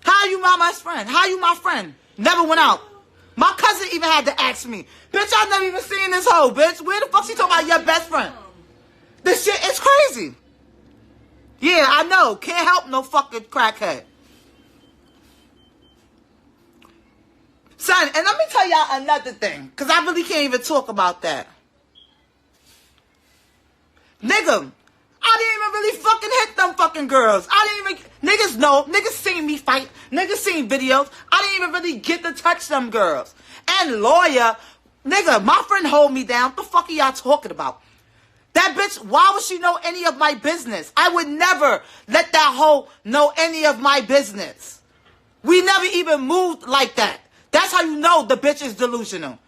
How you my best friend? How you my friend? Never went out. My cousin even had to ask me, bitch, I never even seen this hoe, bitch. Where the fuck she talking about your best friend? This shit is crazy. Yeah, I know. Can't help no fucking crackhead. Son, and let me tell y'all another thing, because I really can't even talk about that. Nigga, I didn't even really fucking hit them fucking girls. Niggas know. Niggas seen me fight. Niggas seen videos. I didn't even really get to touch them girls. And lawyer, nigga, my friend hold me down. What the fuck are y'all talking about? That bitch, why would she know any of my business? I would never let that hoe know any of my business. We never even moved like that. That's how you know the bitch is delusional.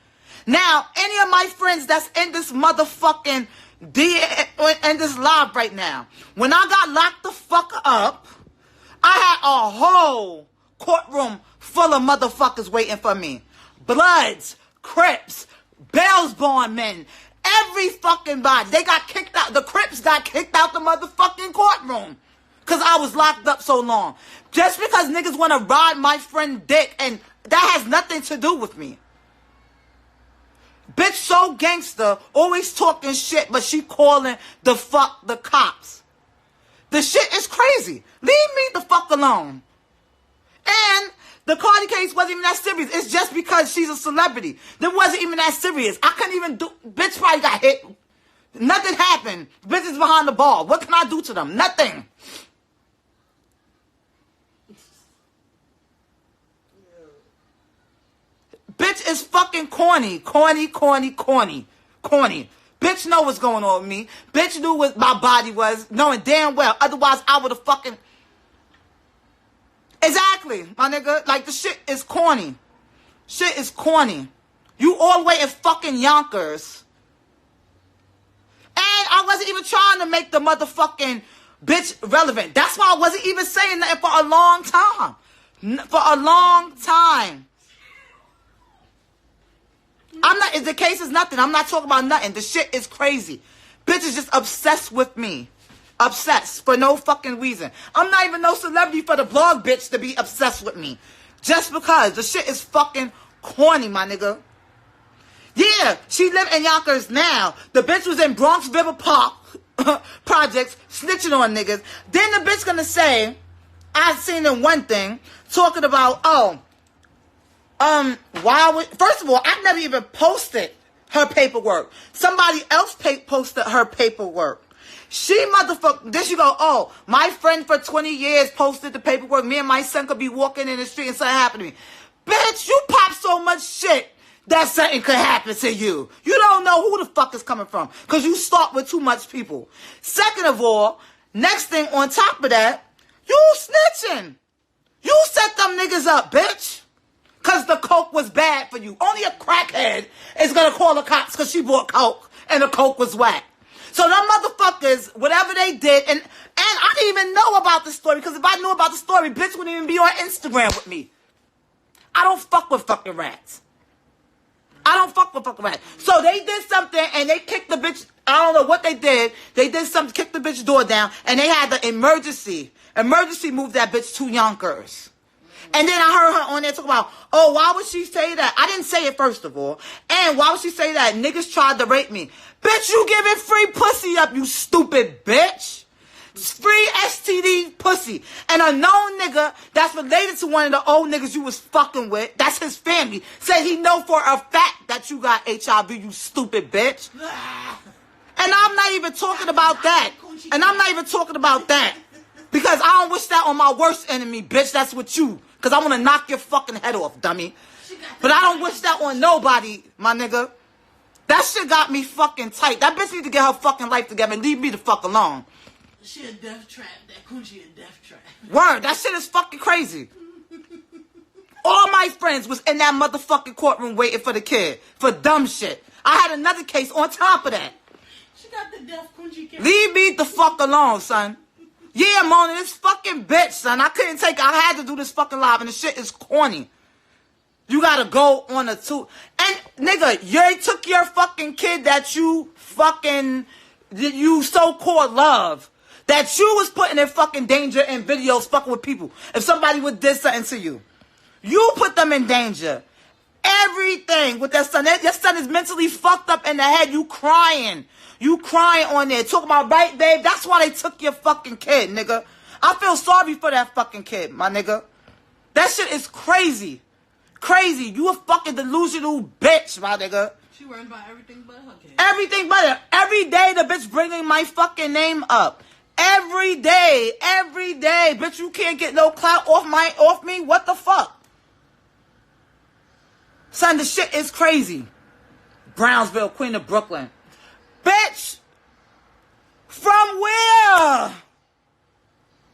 Now, any of my friends that's in this motherfucking in this live right now, when I got locked the fuck up, I had a whole courtroom full of motherfuckers waiting for me. Bloods, Crips, bail bondmen, every fucking body. They got kicked out. The Crips got kicked out the motherfucking courtroom because I was locked up so long. Just because niggas want to ride my friend dick, and that has nothing to do with me. Bitch so gangster, always talking shit, but she calling the fuck the cops. The shit is crazy. Leave me the fuck alone. And the Cardi case wasn't even that serious. It's just because she's a celebrity. It wasn't even that serious. I couldn't even do... Bitch probably got hit. Nothing happened. Bitch is behind the ball. What can I do to them? Nothing. Bitch is fucking corny. Corny. Bitch know what's going on with me. Bitch knew what my body was, knowing damn well. Otherwise, I would have fucking... Exactly, my nigga. Like, the shit is corny. Shit is corny. You all the way in fucking Yonkers. And I wasn't even trying to make the motherfucking bitch relevant. That's why I wasn't even saying nothing for a long time. For a long time. The case is nothing. I'm not talking about nothing. The shit is crazy. Bitch is just obsessed with me. Obsessed for no fucking reason. I'm not even no celebrity for the blog bitch to be obsessed with me. Just because. The shit is fucking corny, my nigga. Yeah, she live in Yonkers now. The bitch was in Bronx River Park projects snitching on niggas. Then the bitch gonna say, I seen in one thing, talking about, first of all, I never even posted her paperwork. Somebody else posted her paperwork. She then she go, my friend for 20 years posted the paperwork. Me and my son could be walking in the street and something happened to me. Bitch, you pop so much shit that something could happen to you. You don't know who the fuck is coming from because you start with too much people. Second of all, next thing on top of that, you snitching. You set them niggas up, bitch. Because the coke was bad for you. Only a crackhead is going to call the cops because she bought coke and the coke was whack. So them motherfuckers, whatever they did, and I didn't even know about the story because if I knew about the story, bitch wouldn't even be on Instagram with me. I don't fuck with fucking rats. I don't fuck with fucking rats. So they did something and they kicked the bitch. I don't know what they did. They did something, kicked the bitch door down, and they had the emergency moved that bitch to Yonkers. And then I heard her on there talk about, why would she say that? I didn't say it, first of all. And why would she say that? Niggas tried to rape me. Bitch, you giving free pussy up, you stupid bitch. Free STD pussy. And a known nigga that's related to one of the old niggas you was fucking with, that's his family, said he know for a fact that you got HIV, you stupid bitch. And I'm not even talking about that. Because I don't wish that on my worst enemy, bitch. That's what you. Because I want to knock your fucking head off, dummy. But I don't wish that on nobody, my nigga. That shit got me fucking tight. That bitch need to get her fucking life together and leave me the fuck alone. She a death trap. That coochie a death trap. Word, that shit is fucking crazy. All my friends was in that motherfucking courtroom waiting for the kid. For dumb shit. I had another case on top of that. She got the death coochie case. Leave me the fuck alone, son. Yeah, Mona, this fucking bitch, son. I couldn't take it. I had to do this fucking live, and the shit is corny. You gotta go on a two. And, nigga, you took your fucking kid that you so-called love. That you was putting in fucking danger in videos fucking with people. If somebody would do something to you. You put them in danger. Everything with that son. Your son is mentally fucked up in the head. You crying. You crying on there. Talking about, right, babe? That's why they took your fucking kid, nigga. I feel sorry for that fucking kid, my nigga. That shit is crazy. Crazy. You a fucking delusional bitch, my nigga. She worried about everything but her kid. Everything but it. Every day the bitch bringing my fucking name up. Every day. Bitch, you can't get no clout off me. What the fuck? Son, the shit is crazy. Brownsville, Queen of Brooklyn. Bitch! From where?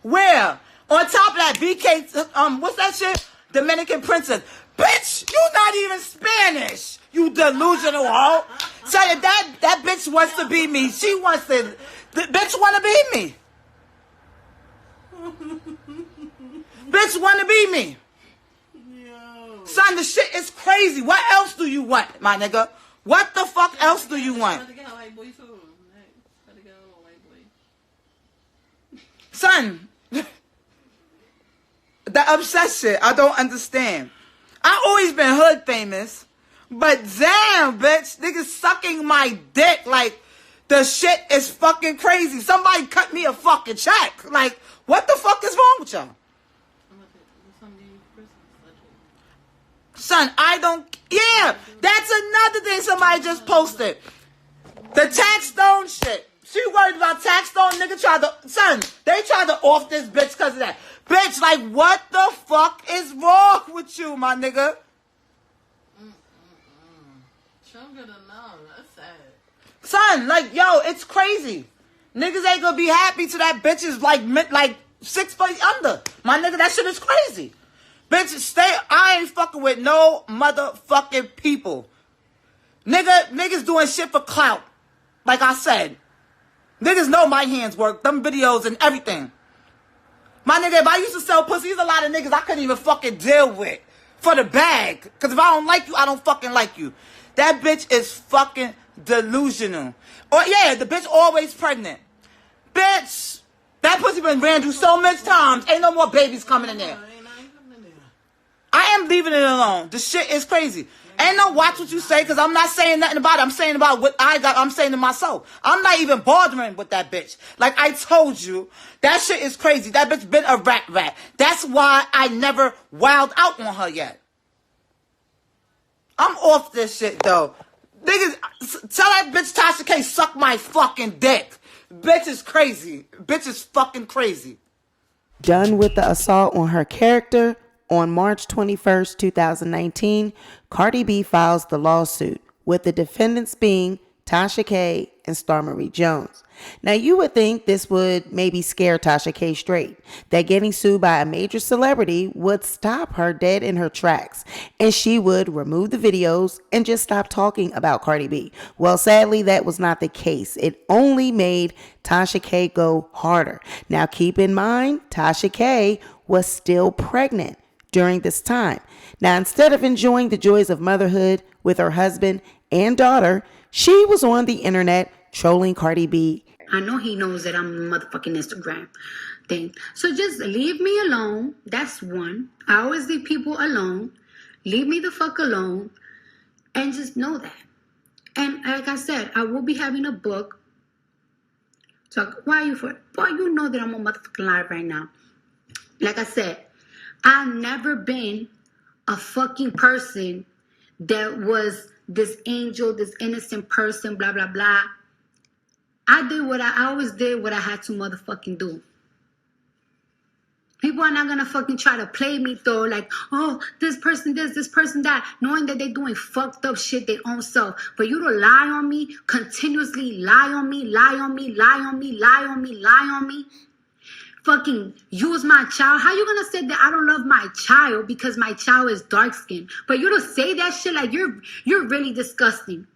Where? On top of that, BK, what's that shit? Dominican Princess. Bitch, you not even Spanish. You delusional hoe. So that bitch wants to be me. She wants to, the bitch want to be me. Bitch want to be me. Son, the shit is crazy. What else do you want, my nigga? What the fuck else do you want? Son, the obsession, I don't understand. I always been hood famous, but damn, bitch, niggas sucking my dick like the shit is fucking crazy. Somebody cut me a fucking check. Like, what the fuck is wrong with y'all? Son, I don't... Yeah, that's another thing somebody just posted. The tax stone shit. She worried about tax stone. Nigga tried to... Son, they tried to off this bitch because of that. Bitch, like, what the fuck is wrong with you, my nigga? Younger than now. That's sad. Son, like, yo, it's crazy. Niggas ain't gonna be happy till that bitch is like 6 feet under. My nigga, that shit is crazy. Bitch, I ain't fucking with no motherfucking people. Niggas doing shit for clout. Like I said. Niggas know my hands work. Them videos and everything. My nigga, if I used to sell pussy, there's a lot of niggas I couldn't even fucking deal with. For the bag. Because if I don't like you, I don't fucking like you. That bitch is fucking delusional. Or yeah, the bitch always pregnant. Bitch, that pussy been ran through so much times. Ain't no more babies coming in there. I am leaving it alone. The shit is crazy. Ain't no watch what you say, because I'm not saying nothing about it. I'm saying about what I got. I'm saying to myself. I'm not even bothering with that bitch. Like I told you, that shit is crazy. That bitch been a rat. That's why I never wilded out on her yet. I'm off this shit, though. Niggas, tell that bitch Tasha K suck my fucking dick. Bitch is crazy. Bitch is fucking crazy. Done with the assault on her character, on March 21st, 2019, Cardi B files the lawsuit, with the defendants being Tasha K and Star Marie Jones. Now, you would think this would maybe scare Tasha K straight, that getting sued by a major celebrity would stop her dead in her tracks, and she would remove the videos and just stop talking about Cardi B. Well, sadly, that was not the case. It only made Tasha K go harder. Now, keep in mind, Tasha K was still pregnant during this time. Now, instead of enjoying the joys of motherhood with her husband and daughter, she was on the internet trolling Cardi B. I know he knows that I'm a motherfucking Instagram thing. So just leave me alone. That's one. I always leave people alone. Leave me the fuck alone. And just know that. And like I said, I will be having a book So why are you for? Boy, you know that I'm on motherfucking live right now. Like I said, I've never been a fucking person that was this angel, this innocent person, blah, blah, blah. I always did what I had to motherfucking do. People are not gonna fucking try to play me though, like, oh, this person this person that, knowing that they're doing fucked up shit their own self. But you to lie on me, continuously lie on me, lie on me, lie on me, lie on me, lie on me. Fucking use my child. How you gonna say that I don't love my child because my child is dark skinned? But you to say that shit, like you're really disgusting.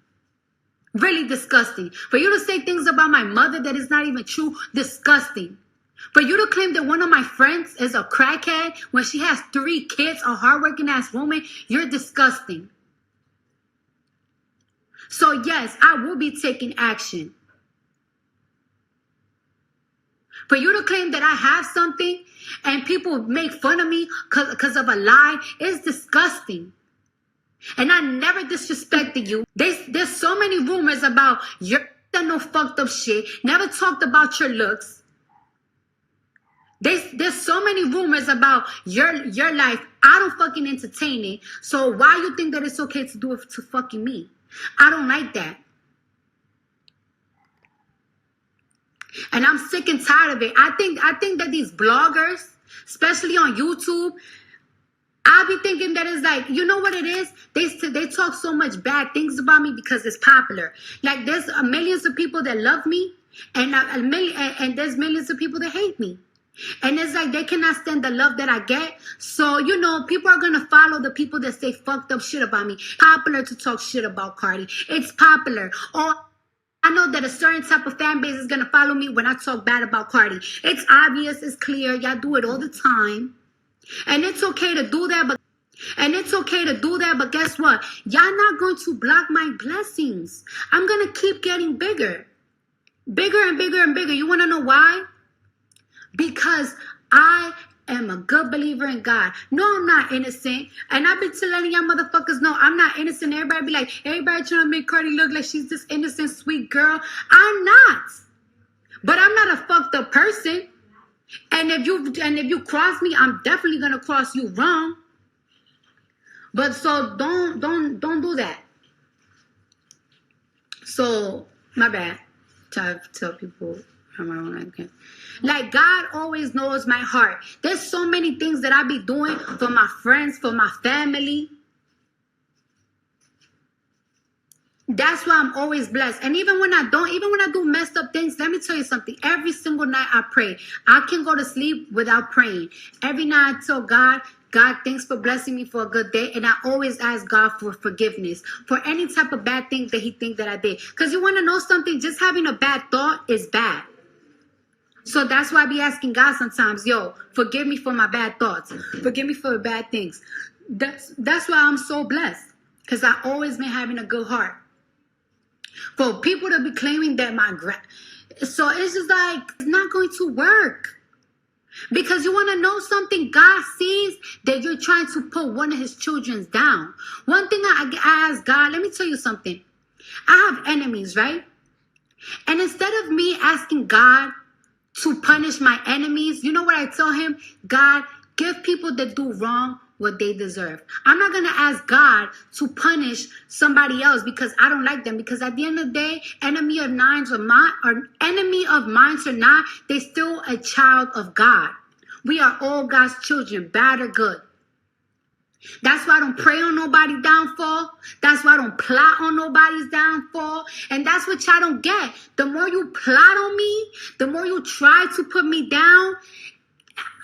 Really disgusting. For you to say things about my mother that is not even true, disgusting. For you to claim that one of my friends is a crackhead when she has 3 kids, a hardworking ass woman, you're disgusting. So yes, I will be taking action. For you to claim that I have something and people make fun of me because of a lie is disgusting. And I never disrespected you. There's so many rumors about you're no fucked up shit. Never talked about your looks. There's so many rumors about your life. I don't fucking entertain it. So why you think that it's okay to do it to fucking me? I don't like that. And I'm sick and tired of it. I think that these bloggers, especially on YouTube, I be thinking that it's like, you know what it is? They talk so much bad things about me because it's popular. Like there's millions of people that love me, and there's millions of people that hate me. And it's like they cannot stand the love that I get. So, you know, people are going to follow the people that say fucked up shit about me. Popular to talk shit about Cardi. It's popular. Or I know that a certain type of fan base is going to follow me when I talk bad about Cardi. It's obvious. It's clear. Y'all do it all the time. And it's okay to do that. But guess what? Y'all not going to block my blessings. I'm going to keep getting bigger. Bigger and bigger and bigger. You want to know why? Because I am a good believer in God. No, I'm not innocent. And I've been telling y'all motherfuckers, no, I'm not innocent. Everybody be like, everybody trying to make Cardi look like she's this innocent, sweet girl. I'm not. But I'm not a fucked up person. And if you cross me, I'm definitely gonna cross you wrong. But so don't do that. So my bad. Try to tell people. Like God always knows my heart. There's so many things that I be doing for my friends, for my family. That's why I'm always blessed. And even when I do messed up things, let me tell you something. Every single night I pray. I can go to sleep without praying. Every night I tell God, thanks for blessing me for a good day. And I always ask God for forgiveness for any type of bad thing that he think that I did. Because you want to know something? Just having a bad thought is bad. So that's why I be asking God sometimes, yo, forgive me for my bad thoughts. Forgive me for the bad things. That's why I'm so blessed. Because I always been having a good heart. For people to be claiming that so it's just like, it's not going to work. Because you want to know something? God sees that you're trying to put one of his children down. One thing I ask God, let me tell you something. I have enemies, right? And instead of me asking God to punish my enemies, you know what I tell him? God, give people that do wrong what they deserve. I'm not going to ask God to punish somebody else because I don't like them. Because at the end of the day, enemy of mine or not, they still a child of God. We are all God's children, bad or good. That's why I don't pray on nobody's downfall. That's why I don't plot on nobody's downfall. And that's what y'all don't get. The more you plot on me, the more you try to put me down,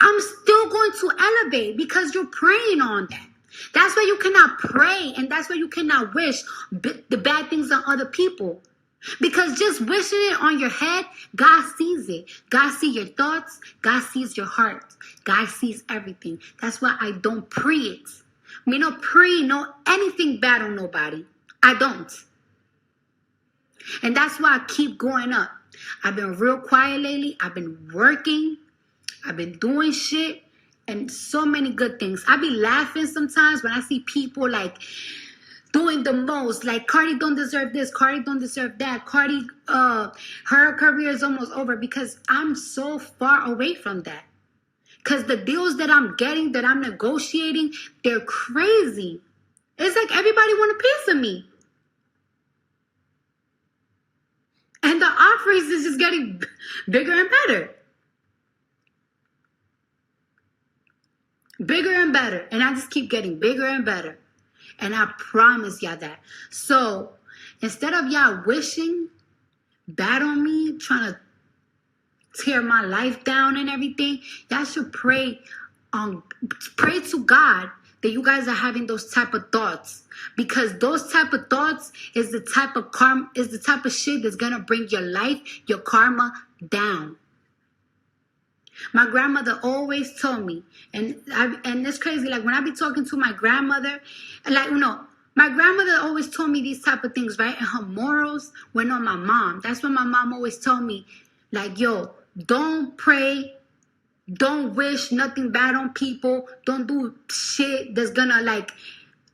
I'm still going to elevate because you're praying on that. That's why you cannot pray, and that's why you cannot wish the bad things on other people. Because just wishing it on your head, God sees it. God sees your thoughts. God sees your heart. God sees everything. That's why I don't pray it. Me no pray no anything bad on nobody. I don't. And that's why I keep going up. I've been real quiet lately. I've been working. I've been doing shit and so many good things. I be laughing sometimes when I see people like doing the most. Like, Cardi don't deserve this, Cardi don't deserve that, Cardi, her career is almost over, because I'm so far away from that. Because the deals that I'm getting, that I'm negotiating, they're crazy. It's like everybody want a piece of me. And the offerings is just getting bigger and better. Bigger and better. And I just keep getting bigger and better. And I promise y'all that. So instead of y'all wishing bad on me, trying to tear my life down and everything, y'all should pray to God that you guys are having those type of thoughts, because those type of thoughts is the type of karma, is the type of shit that's gonna bring your life, your karma down. My grandmother always told me, and it's crazy, like when I be talking to my grandmother, like, my grandmother always told me these type of things, right? And her morals went on my mom. That's what my mom always told me, like, yo, don't pray, don't wish nothing bad on people, don't do shit that's gonna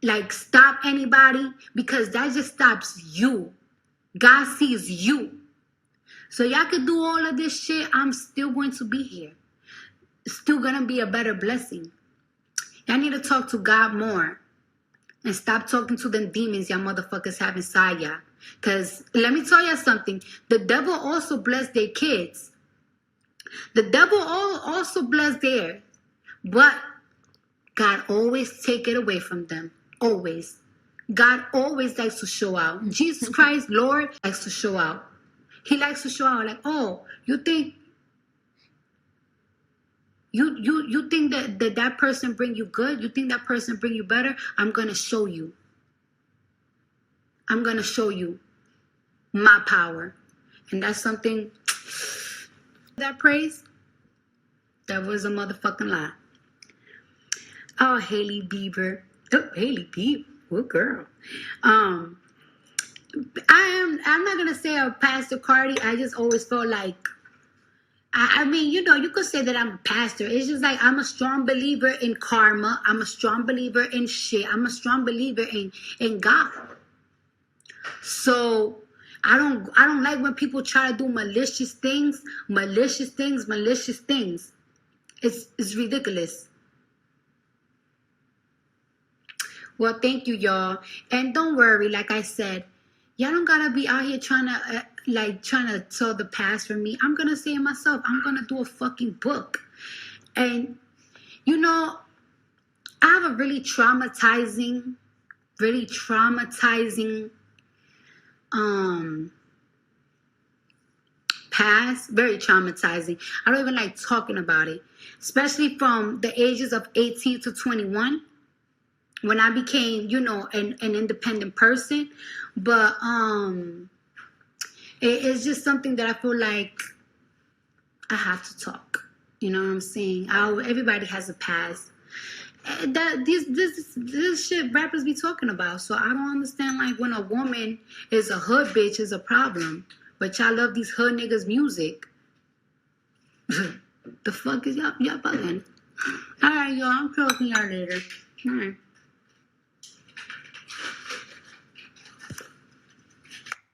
like stop anybody, because that just stops you. God sees you. So y'all could do all of this shit, I'm still going to be here. It's still gonna be a better blessing. Y'all need to talk to God more and stop talking to them demons y'all motherfuckers have inside y'all. Because let me tell y'all something, the devil also blessed their kids. The devil also blessed theirs, but God always take it away from them. Always. God always likes to show out. Jesus Christ, Lord, likes to show out. He likes to show out, like, oh, you think you think that person bring you good? You think that person bring you better? I'm gonna show you. I'm gonna show you my power. And that's something that praise, that was a motherfucking lie. Oh, Hailey Bieber. Oh, Hailey Bieber. Good girl. I'm not gonna say a Pastor Cardi. I just always felt like, I mean, you could say that I'm a pastor. It's just like I'm a strong believer in karma. I'm a strong believer in shit. I'm a strong believer in God. So I don't like when people try to do malicious things. It's ridiculous. Well, thank you, y'all. And don't worry, like I said, y'all don't gotta be out here trying to tell the past for me. I'm gonna say it myself. I'm gonna do a fucking book. And I have a really traumatizing past. Very traumatizing. I don't even like talking about it, especially from the ages of 18 to 21. When I became, an independent person. But it's just something that I feel like I have to talk. You know what I'm saying? Everybody has a past. This shit rappers be talking about. So I don't understand, like, when a woman is a hood bitch is a problem. But y'all love these hood niggas' music. The fuck is y'all bugging? All right, y'all. I'm talking y'all later. All right.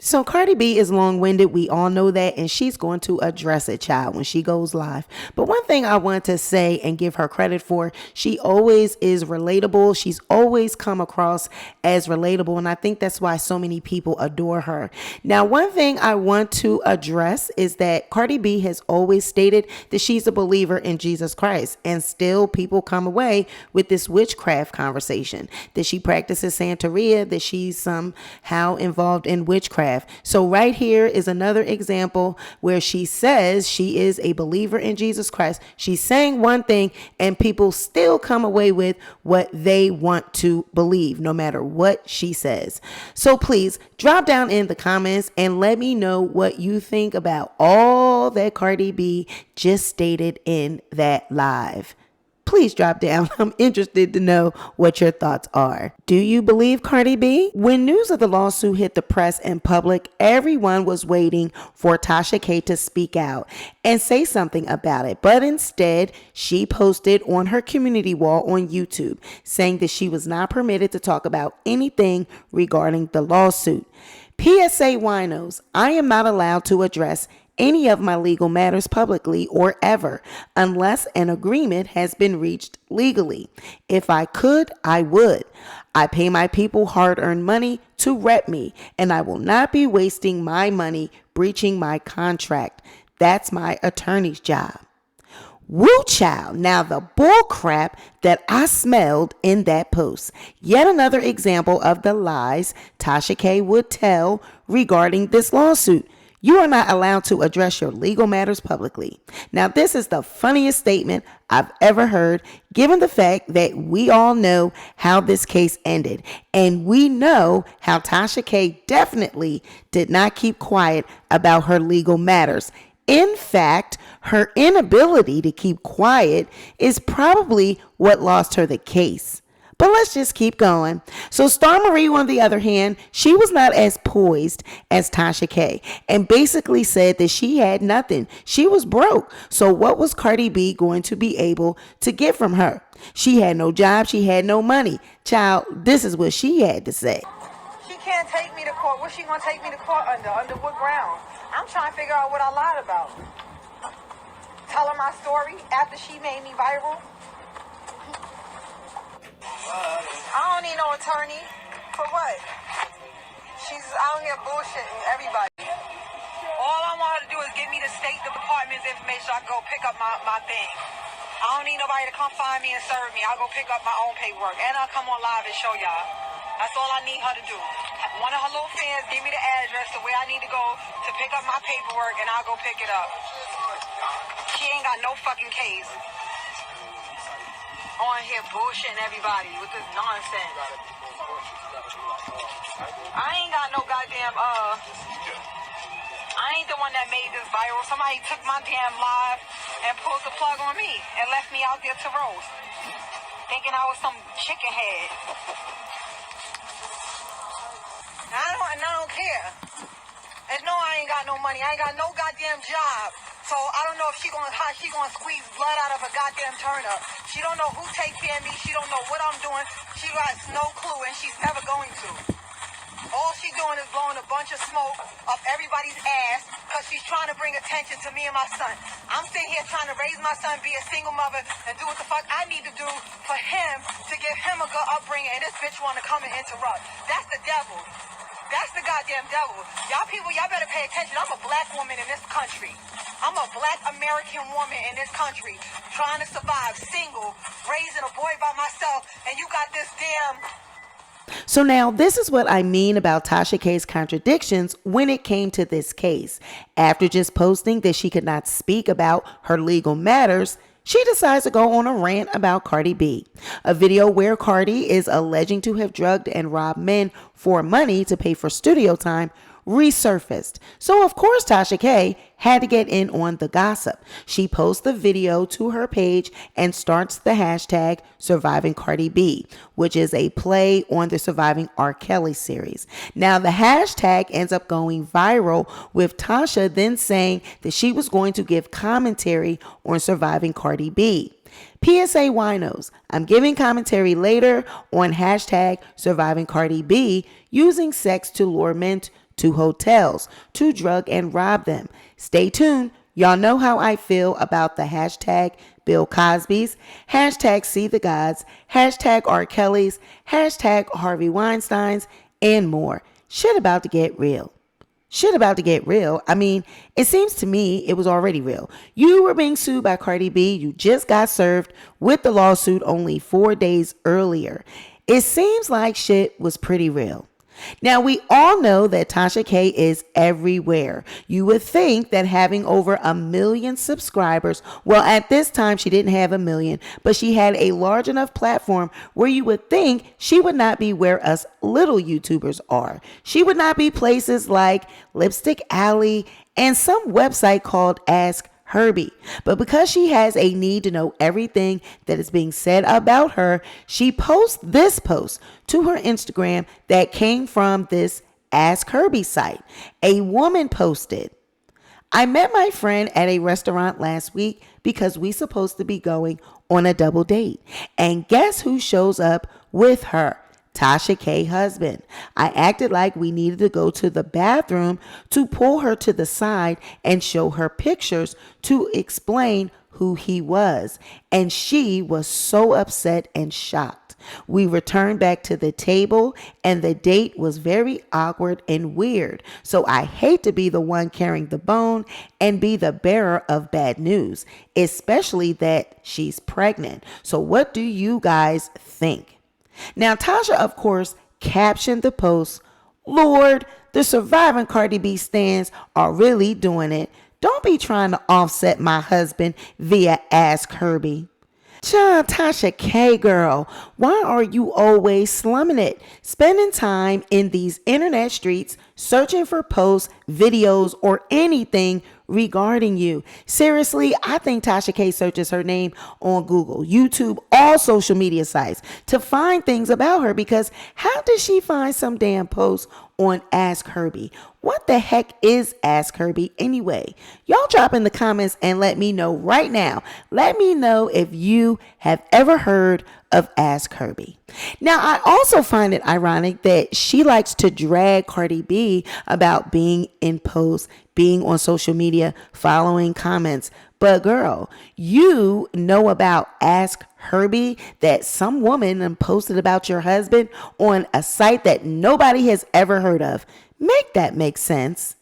So Cardi B is long-winded. We all know that, and she's going to address it, child, when she goes live. But one thing I want to say and give her credit for, she always is relatable. She's always come across as relatable, and I think that's why so many people adore her. Now, one thing I want to address is that Cardi B has always stated that she's a believer in Jesus Christ, and still people come away with this witchcraft conversation, that she practices Santeria, that she's somehow involved in witchcraft. So right here is another example where she says she is a believer in Jesus Christ. She's saying one thing and people still come away with what they want to believe, no matter what she says. So please drop down in the comments and let me know what you think about all that Cardi B just stated in that live. Please drop down. I'm interested to know what your thoughts are. Do you believe Cardi B? When news of the lawsuit hit the press and public, everyone was waiting for Tasha K to speak out and say something about it. But instead, she posted on her community wall on YouTube saying that she was not permitted to talk about anything regarding the lawsuit. PSA winos, I am not allowed to address any of my legal matters publicly or ever unless an agreement has been reached legally. If I could, I would. I pay my people hard-earned money to rep me, and I will not be wasting my money breaching my contract. That's my attorney's job. Woo child. Now the bull crap that I smelled in that post. Yet another example of the lies Tasha K would tell regarding this lawsuit. You are not allowed to address your legal matters publicly. Now, this is the funniest statement I've ever heard, given the fact that we all know how this case ended. And we know how Tasha K definitely did not keep quiet about her legal matters. In fact, her inability to keep quiet is probably what lost her the case. But let's just keep going. So Star Marie, on the other hand, she was not as poised as Tasha K and basically said that she had nothing. She was broke. So what was Cardi B going to be able to get from her? She had no job. She had no money. Child, this is what she had to say. She can't take me to court. What's she gonna take me to court under? Under what ground? I'm trying to figure out what I lied about. Tell her my story after she made me viral. I don't need no attorney. For what? She's out here bullshitting everybody. All I want her to do is give me the State Department's information so I can go pick up my thing. I don't need nobody to come find me and serve me. I'll go pick up my own paperwork. And I'll come on live and show y'all. That's all I need her to do. One of her little fans give me the address to where I need to go to pick up my paperwork, and I'll go pick it up. She ain't got no fucking case. On here bullshitting everybody with this nonsense. I ain't got no goddamn, I ain't the one that made this viral. Somebody took my damn live and pulled the plug on me and left me out there to roast. Thinking I was some chicken head. I don't care. And no, I ain't got no money. I ain't got no goddamn job. So I don't know if how she gonna squeeze blood out of a goddamn turnip. She don't know who take care of me. She don't know what I'm doing. She got no clue, and she's never going to. All she's doing is blowing a bunch of smoke up everybody's ass because she's trying to bring attention to me and my son. I'm sitting here trying to raise my son, be a single mother, and do what the fuck I need to do for him to give him a good upbringing, and this bitch want to come and interrupt. That's the devil. That's the goddamn devil. Y'all people, y'all better pay attention. I'm a black woman in this country. I'm a black American woman in this country trying to survive, single, raising a boy by myself, and you got this damn... So now this is what I mean about Tasha K's contradictions when it came to this case. After just posting that she could not speak about her legal matters, she decides to go on a rant about Cardi B. A video where Cardi is alleging to have drugged and robbed men for money to pay for studio time resurfaced. So of course Tasha K had to get in on the gossip. She posts the video to her page and starts the hashtag Surviving Cardi B, which is a play on the Surviving R. Kelly series. Now the hashtag ends up going viral, with Tasha then saying that she was going to give commentary on Surviving Cardi B. PSA winos, I'm giving commentary later on hashtag Surviving Cardi B, using sex to lure men to hotels to drug and rob them. Stay tuned. Y'all know how I feel about the hashtag Bill Cosby's, hashtag See the Gods, hashtag R. Kelly's, hashtag Harvey Weinstein's, and more. Shit about to get real. Shit about to get real. I mean, it seems to me it was already real. You were being sued by Cardi B. You just got served with the lawsuit only 4 days earlier. It seems like shit was pretty real. Now, we all know that Tasha K is everywhere. You would think that having over 1 million subscribers, well, at this time she didn't have 1 million, but she had a large enough platform where you would think she would not be where us little YouTubers are. She would not be places like Lipstick Alley and some website called Ask Herbie. But because she has a need to know everything that is being said about her, she posts this post to her Instagram that came from this Ask Herbie site. A woman posted, I met my friend at a restaurant last week because we supposed to be going on a double date. And guess who shows up with her? Tasha K husband. I acted like we needed to go to the bathroom to pull her to the side and show her pictures to explain who he was. And she was so upset and shocked. We returned back to the table and the date was very awkward and weird. So I hate to be the one carrying the bone and be the bearer of bad news, especially that she's pregnant. So what do you guys think? Now, Tasha, of course, captioned the post, Lord, the surviving Cardi B stans are really doing it. Don't be trying to offset my husband via Ask Herbie. Child, Tasha K girl, why are you always slumming it? Spending time in these internet streets searching for posts, videos, or anything regarding you. Seriously, I think Tasha K searches her name on Google, YouTube, all social media sites to find things about her, because how did she find some damn post on Ask Herbie? What the heck is Ask Herbie anyway? Y'all drop in the comments and let me know right now. Let me know if you have ever heard of Ask Herbie. Now, I also find it ironic that she likes to drag Cardi B about being in posts, being on social media, following comments. But girl, you know about Ask Herbie, that some woman posted about your husband on a site that nobody has ever heard of. Make that make sense.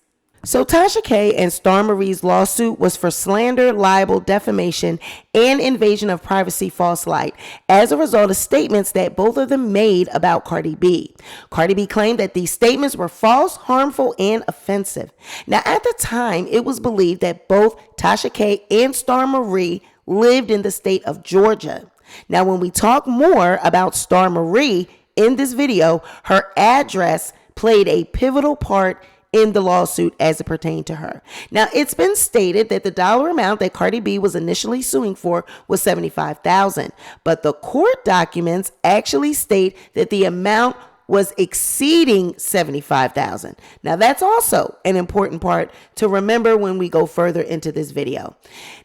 So Tasha K and Star Marie's lawsuit was for slander, libel, defamation, and invasion of privacy false light as a result of statements that both of them made about Cardi B. Cardi B claimed that these statements were false, harmful, and offensive. Now, at the time, it was believed that both Tasha K and Star Marie lived in the state of Georgia. Now, when we talk more about Star Marie in this video, her address played a pivotal part in the lawsuit as it pertained to her. Now, it's been stated that the dollar amount that Cardi B was initially suing for was $75,000, but the court documents actually state that the amount was exceeding $75,000. Now, that's also an important part to remember when we go further into this video.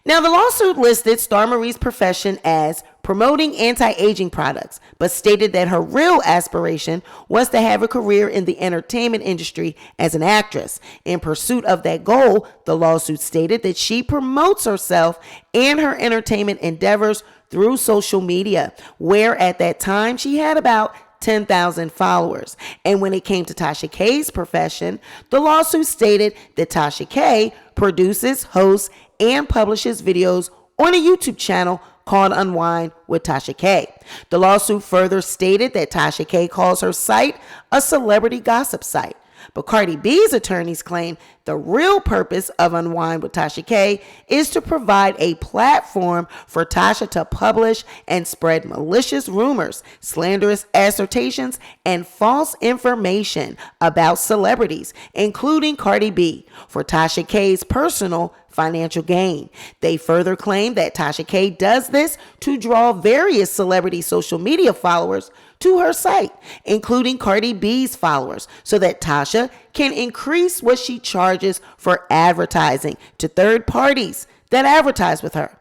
Now, the lawsuit listed Star Marie's profession as promoting anti-aging products, but stated that her real aspiration was to have a career in the entertainment industry as an actress. In pursuit of that goal, the lawsuit stated that she promotes herself and her entertainment endeavors through social media, where at that time she had about 10,000 followers. And when it came to Tasha K's profession, the lawsuit stated that Tasha K produces, hosts, and publishes videos on a YouTube channel called Unwind with Tasha K. The lawsuit further stated that Tasha K calls her site a celebrity gossip site. But Cardi B's attorneys claim the real purpose of Unwind with Tasha K is to provide a platform for Tasha to publish and spread malicious rumors, slanderous assertions, and false information about celebrities, including Cardi B, for Tasha K's personal financial gain. They further claim that Tasha K does this to draw various celebrity social media followers to her site, including Cardi B's followers, so that Tasha can increase what she charges for advertising to third parties that advertise with her.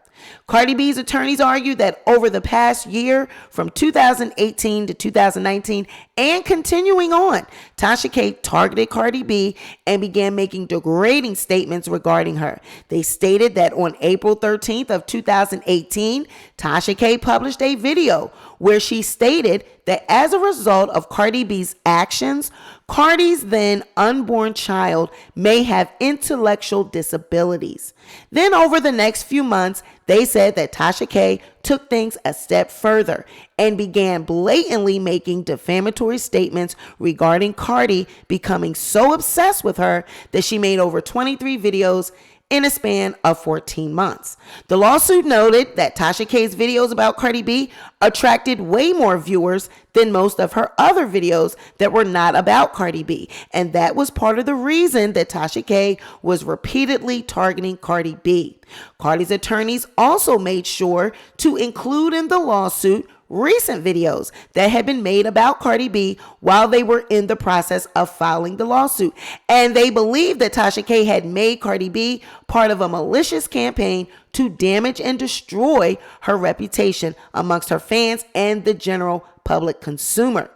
Cardi B's attorneys argue that over the past year, from 2018 to 2019 and continuing on, Tasha K targeted Cardi B and began making degrading statements regarding her. They stated that on April 13th of 2018, Tasha K published a video where she stated that as a result of Cardi B's actions, Cardi's then unborn child may have intellectual disabilities. Then over the next few months, they said that Tasha K took things a step further and began blatantly making defamatory statements regarding Cardi, becoming so obsessed with her that she made over 23 videos in a span of 14 months. The lawsuit noted that Tasha K's videos about Cardi B attracted way more viewers than most of her other videos that were not about Cardi B, and that was part of the reason that Tasha K was repeatedly targeting Cardi B. Cardi's attorneys also made sure to include in the lawsuit recent videos that had been made about Cardi B while they were in the process of filing the lawsuit. And they believed that Tasha K had made Cardi B part of a malicious campaign to damage and destroy her reputation amongst her fans and the general public consumer.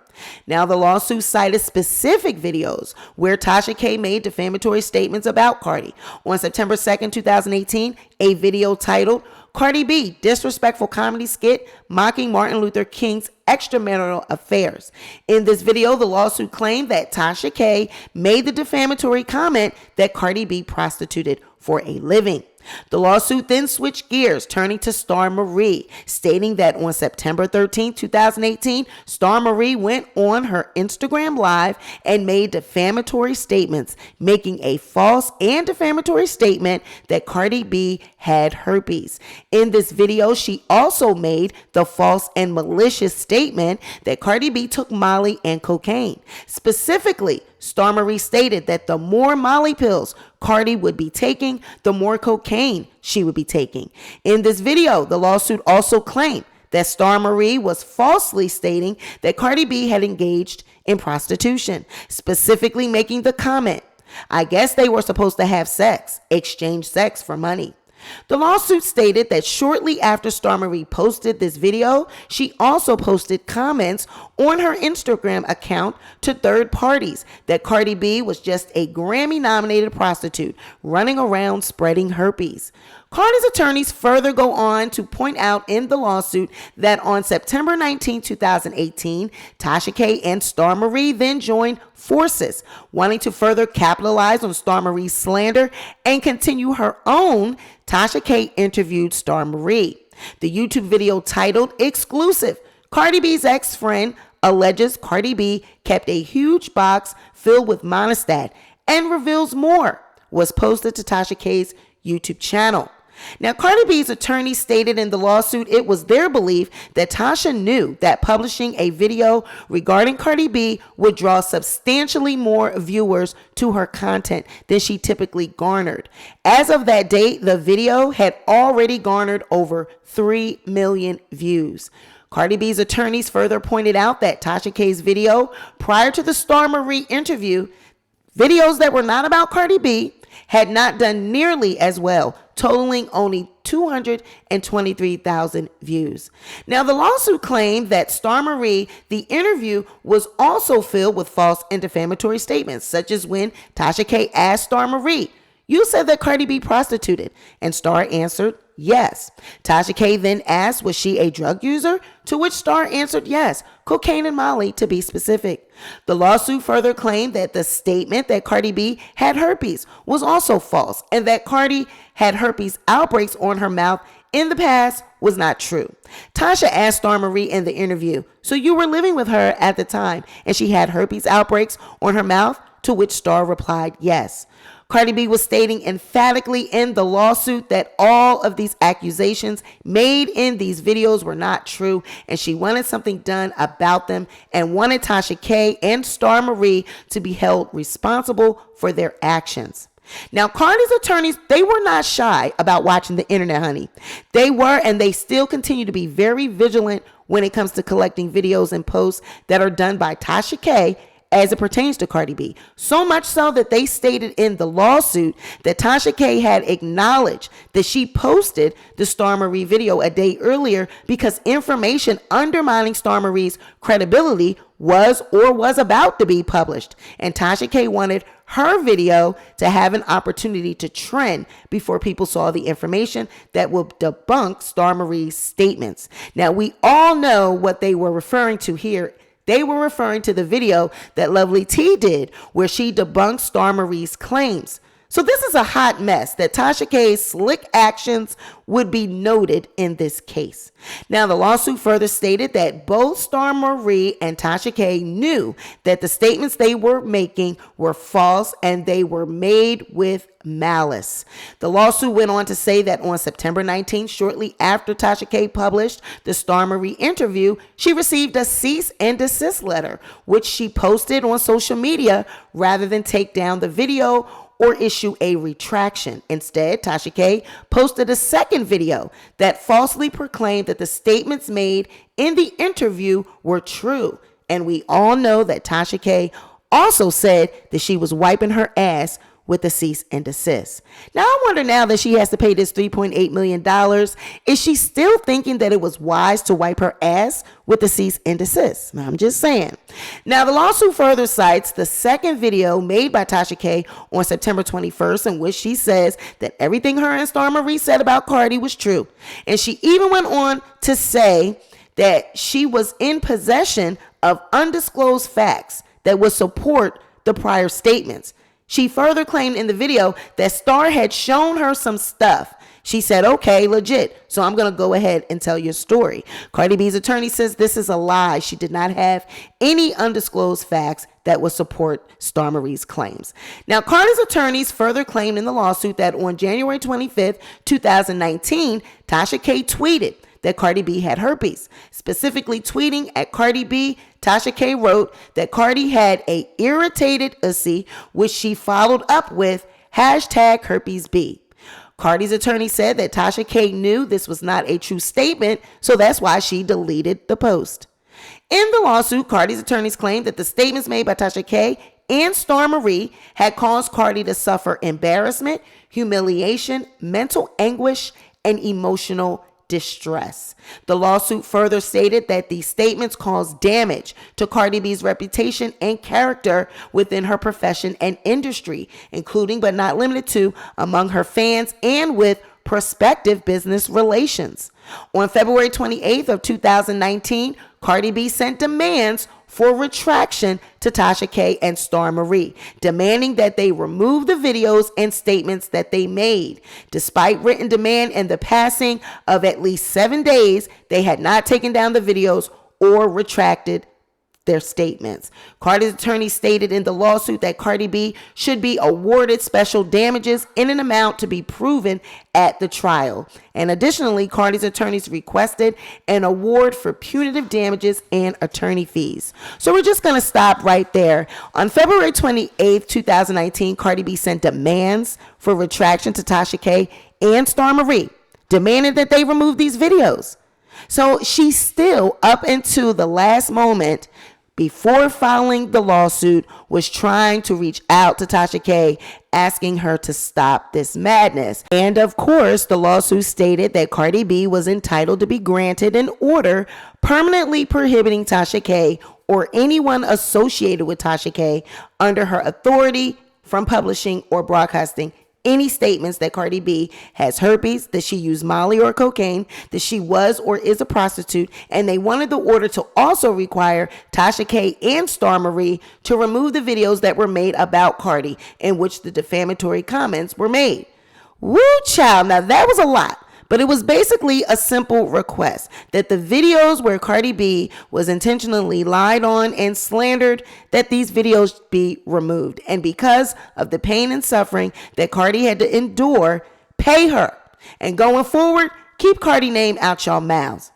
Now, the lawsuit cited specific videos where Tasha K made defamatory statements about Cardi. On September 2nd, 2018, a video titled Cardi B Disrespectful Comedy Skit Mocking Martin Luther King's Extramarital Affairs. In this video, the lawsuit claimed that Tasha K made the defamatory comment that Cardi B prostituted for a living. The lawsuit then switched gears, turning to Star Marie, stating that on September 13, 2018, Star Marie went on her Instagram Live and made defamatory statements, making a false and defamatory statement that Cardi B had herpes. In this video, she also made the false and malicious statement that Cardi B took Molly and cocaine. Specifically, Star Marie stated that the more Molly pills Cardi would be taking, the more cocaine she would be taking. In this video, the lawsuit also claimed that Star Marie was falsely stating that Cardi B had engaged in prostitution, specifically making the comment, I guess they were supposed to have sex, exchange sex for money. The lawsuit stated that shortly after Star Marie posted this video, she also posted comments on her Instagram account to third parties that Cardi B was just a Grammy-nominated prostitute running around spreading herpes. Cardi's attorneys further go on to point out in the lawsuit that on September 19, 2018, Tasha K and Star Marie then joined forces, wanting to further capitalize on Star Marie's slander and continue her own. Tasha K interviewed Star Marie. The YouTube video titled Exclusive, Cardi B's ex-friend alleges Cardi B kept a huge box filled with Monistat and reveals more, was posted to Tasha K's YouTube channel. Now, Cardi B's attorney stated in the lawsuit it was their belief that Tasha knew that publishing a video regarding Cardi B would draw substantially more viewers to her content than she typically garnered. As of that date, the video had already garnered over 3 million views. Cardi B's attorneys further pointed out that Tasha K's video prior to the Star Marie interview, videos that were not about Cardi B, had not done nearly as well, totaling only 223,000 views. Now, the lawsuit claimed that Star Marie, the interview was also filled with false and defamatory statements, such as when Tasha K asked Star Marie, "You said that Cardi B prostituted," and Star answered, "Yes." Tasha K then asked, was she a drug user? To which Star answered, yes, cocaine and Molly to be specific. The lawsuit further claimed that the statement that Cardi B had herpes was also false and that Cardi had herpes outbreaks on her mouth in the past was not true. Tasha asked Star Marie in the interview, "So you were living with her at the time and she had herpes outbreaks on her mouth?" To which Star replied, yes. Cardi B was stating emphatically in the lawsuit that all of these accusations made in these videos were not true, and she wanted something done about them and wanted Tasha K and Star Marie to be held responsible for their actions. Now, Cardi's attorneys, they were not shy about watching the internet, honey. They were, and they still continue to be very vigilant when it comes to collecting videos and posts that are done by Tasha K as it pertains to Cardi B. So much so that they stated in the lawsuit that Tasha K had acknowledged that she posted the Star Marie video a day earlier because information undermining Star Marie's credibility was or was about to be published. And Tasha K wanted her video to have an opportunity to trend before people saw the information that will debunk Star Marie's statements. Now, we all know what they were referring to here. They were referring to the video that Lovely T did where she debunked Star Marie's claims. So this is a hot mess that Tasha K's slick actions would be noted in this case. Now, the lawsuit further stated that both Star Marie and Tasha K knew that the statements they were making were false and they were made with malice. The lawsuit went on to say that on September 19th, shortly after Tasha K published the Star Marie interview, she received a cease and desist letter, which she posted on social media rather than take down the video or issue a retraction. Instead, Tasha K posted a second video that falsely proclaimed that the statements made in the interview were true. And we all know that Tasha K also said that she was wiping her ass with the cease and desist. Now, I wonder now that she has to pay this $3.8 million, is she still thinking that it was wise to wipe her ass with the cease and desist? I'm just saying. Now, the lawsuit further cites the second video made by Tasha K on September 21st, in which she says that everything her and Star Marie said about Cardi was true. And she even went on to say that she was in possession of undisclosed facts that would support the prior statements. She further claimed in the video that Star had shown her some stuff. She said, okay, legit, so I'm going to go ahead and tell your story. Cardi B's attorney says this is a lie. She did not have any undisclosed facts that would support Star Marie's claims. Now, Cardi's attorneys further claimed in the lawsuit that on January 25th, 2019, Tasha K tweeted that Cardi B had herpes. Specifically tweeting at Cardi B, Tasha K wrote that Cardi had a irritated ussy, which she followed up with #herpesB. Cardi's attorney said that Tasha K knew this was not a true statement, so that's why she deleted the post. In the lawsuit, Cardi's attorneys claimed that the statements made by Tasha K and Star Marie had caused Cardi to suffer embarrassment, humiliation, mental anguish, and emotional distress. The lawsuit further stated that these statements caused damage to Cardi B's reputation and character within her profession and industry, including but not limited to among her fans and with prospective business relations. On February 28th of 2019, Cardi B sent demands for retraction to Tasha K and Star Marie, demanding that they remove the videos and statements that they made. Despite written demand and the passing of at least 7 days, they had not taken down the videos or retracted their statements. Cardi's attorney stated in the lawsuit that Cardi B should be awarded special damages in an amount to be proven at the trial. And additionally, Cardi's attorneys requested an award for punitive damages and attorney fees. So we're just going to stop right there. On February 28th, 2019, Cardi B sent demands for retraction to Tasha K and Star Marie, demanding that they remove these videos. So she still, up until the last moment, before filing the lawsuit, was trying to reach out to Tasha K, asking her to stop this madness. And of course, the lawsuit stated that Cardi B was entitled to be granted an order permanently prohibiting Tasha K or anyone associated with Tasha K under her authority from publishing or broadcasting any statements that Cardi B has herpes, that she used Molly or cocaine, that she was or is a prostitute, and they wanted the order to also require Tasha K and Star Marie to remove the videos that were made about Cardi in which the defamatory comments were made. Woo child, now that was a lot. But it was basically a simple request that the videos where Cardi B was intentionally lied on and slandered, that these videos be removed. And because of the pain and suffering that Cardi had to endure, pay her. And going forward, keep Cardi name out y'all mouths.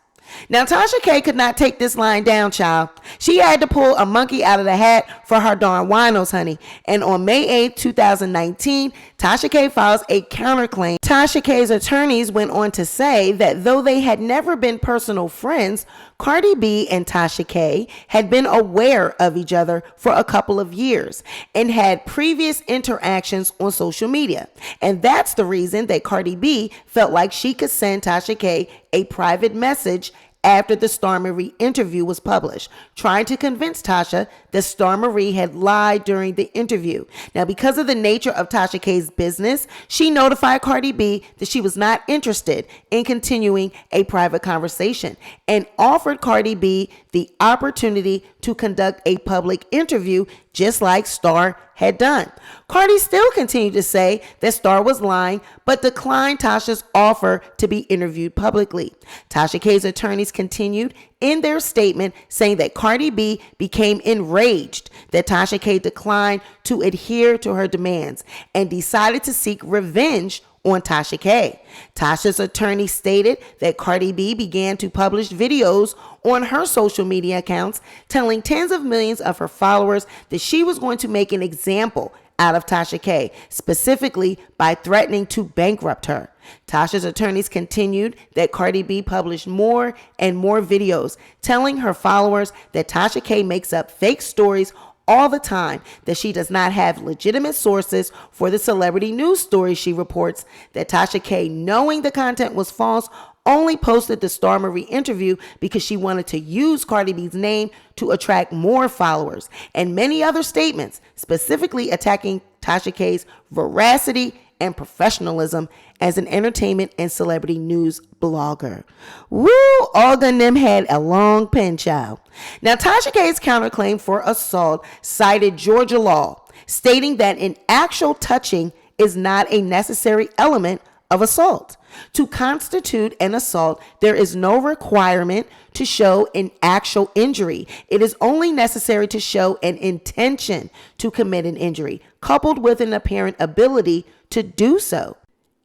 Now, Tasha K could not take this line down, child. She had to pull a monkey out of the hat for her darn winos, honey. And on May 8th, 2019, Tasha K files a counterclaim. Tasha K's attorneys went on to say that though they had never been personal friends, Cardi B and Tasha K had been aware of each other for a couple of years and had previous interactions on social media. And that's the reason that Cardi B felt like she could send Tasha K a private message after the Star Marie interview was published, trying to convince Tasha that Star Marie had lied during the interview. Now, because of the nature of Tasha K's business, she notified Cardi B that she was not interested in continuing a private conversation and offered Cardi B the opportunity to conduct a public interview just like Star had done. Cardi still continued to say that Star was lying, but declined Tasha's offer to be interviewed publicly. Tasha K's attorneys continued in their statement saying that Cardi B became enraged that Tasha K declined to adhere to her demands and decided to seek revenge on Tasha K. Tasha's attorney stated that Cardi B began to publish videos on her social media accounts telling tens of millions of her followers that she was going to make an example out of Tasha K, specifically by threatening to bankrupt her. Tasha's attorneys continued that Cardi B published more and more videos telling her followers that Tasha K makes up fake stories all the time, that she does not have legitimate sources for the celebrity news stories she reports, that Tasha K, knowing the content was false, only posted the Star Marie interview because she wanted to use Cardi B's name to attract more followers, and many other statements specifically attacking Tasha K's veracity and professionalism as an entertainment and celebrity news blogger. Woo, Olga and them had a long pen, child. Now, Tasha K's counterclaim for assault cited Georgia law, stating that an actual touching is not a necessary element of assault. To constitute an assault, there is no requirement to show an actual injury. It is only necessary to show an intention to commit an injury, coupled with an apparent ability to do so.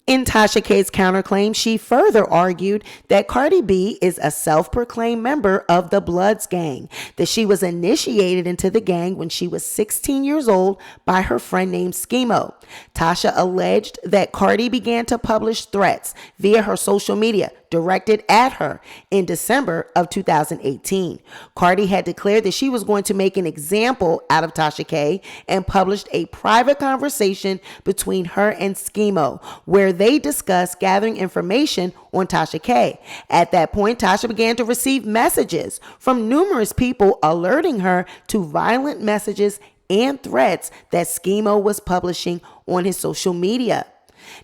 In Tasha K's counterclaim, she further argued that Cardi B is a self-proclaimed member of the Bloods gang, that she was initiated into the gang when she was 16 years old by her friend named Schemo. Tasha alleged that Cardi began to publish threats via her social media directed at her in December of 2018. Cardi had declared that she was going to make an example out of Tasha K and published a private conversation between her and Schemo where they discussed gathering information on Tasha K. At that point, Tasha began to receive messages from numerous people alerting her to violent messages and threats that Schemo was publishing on his social media.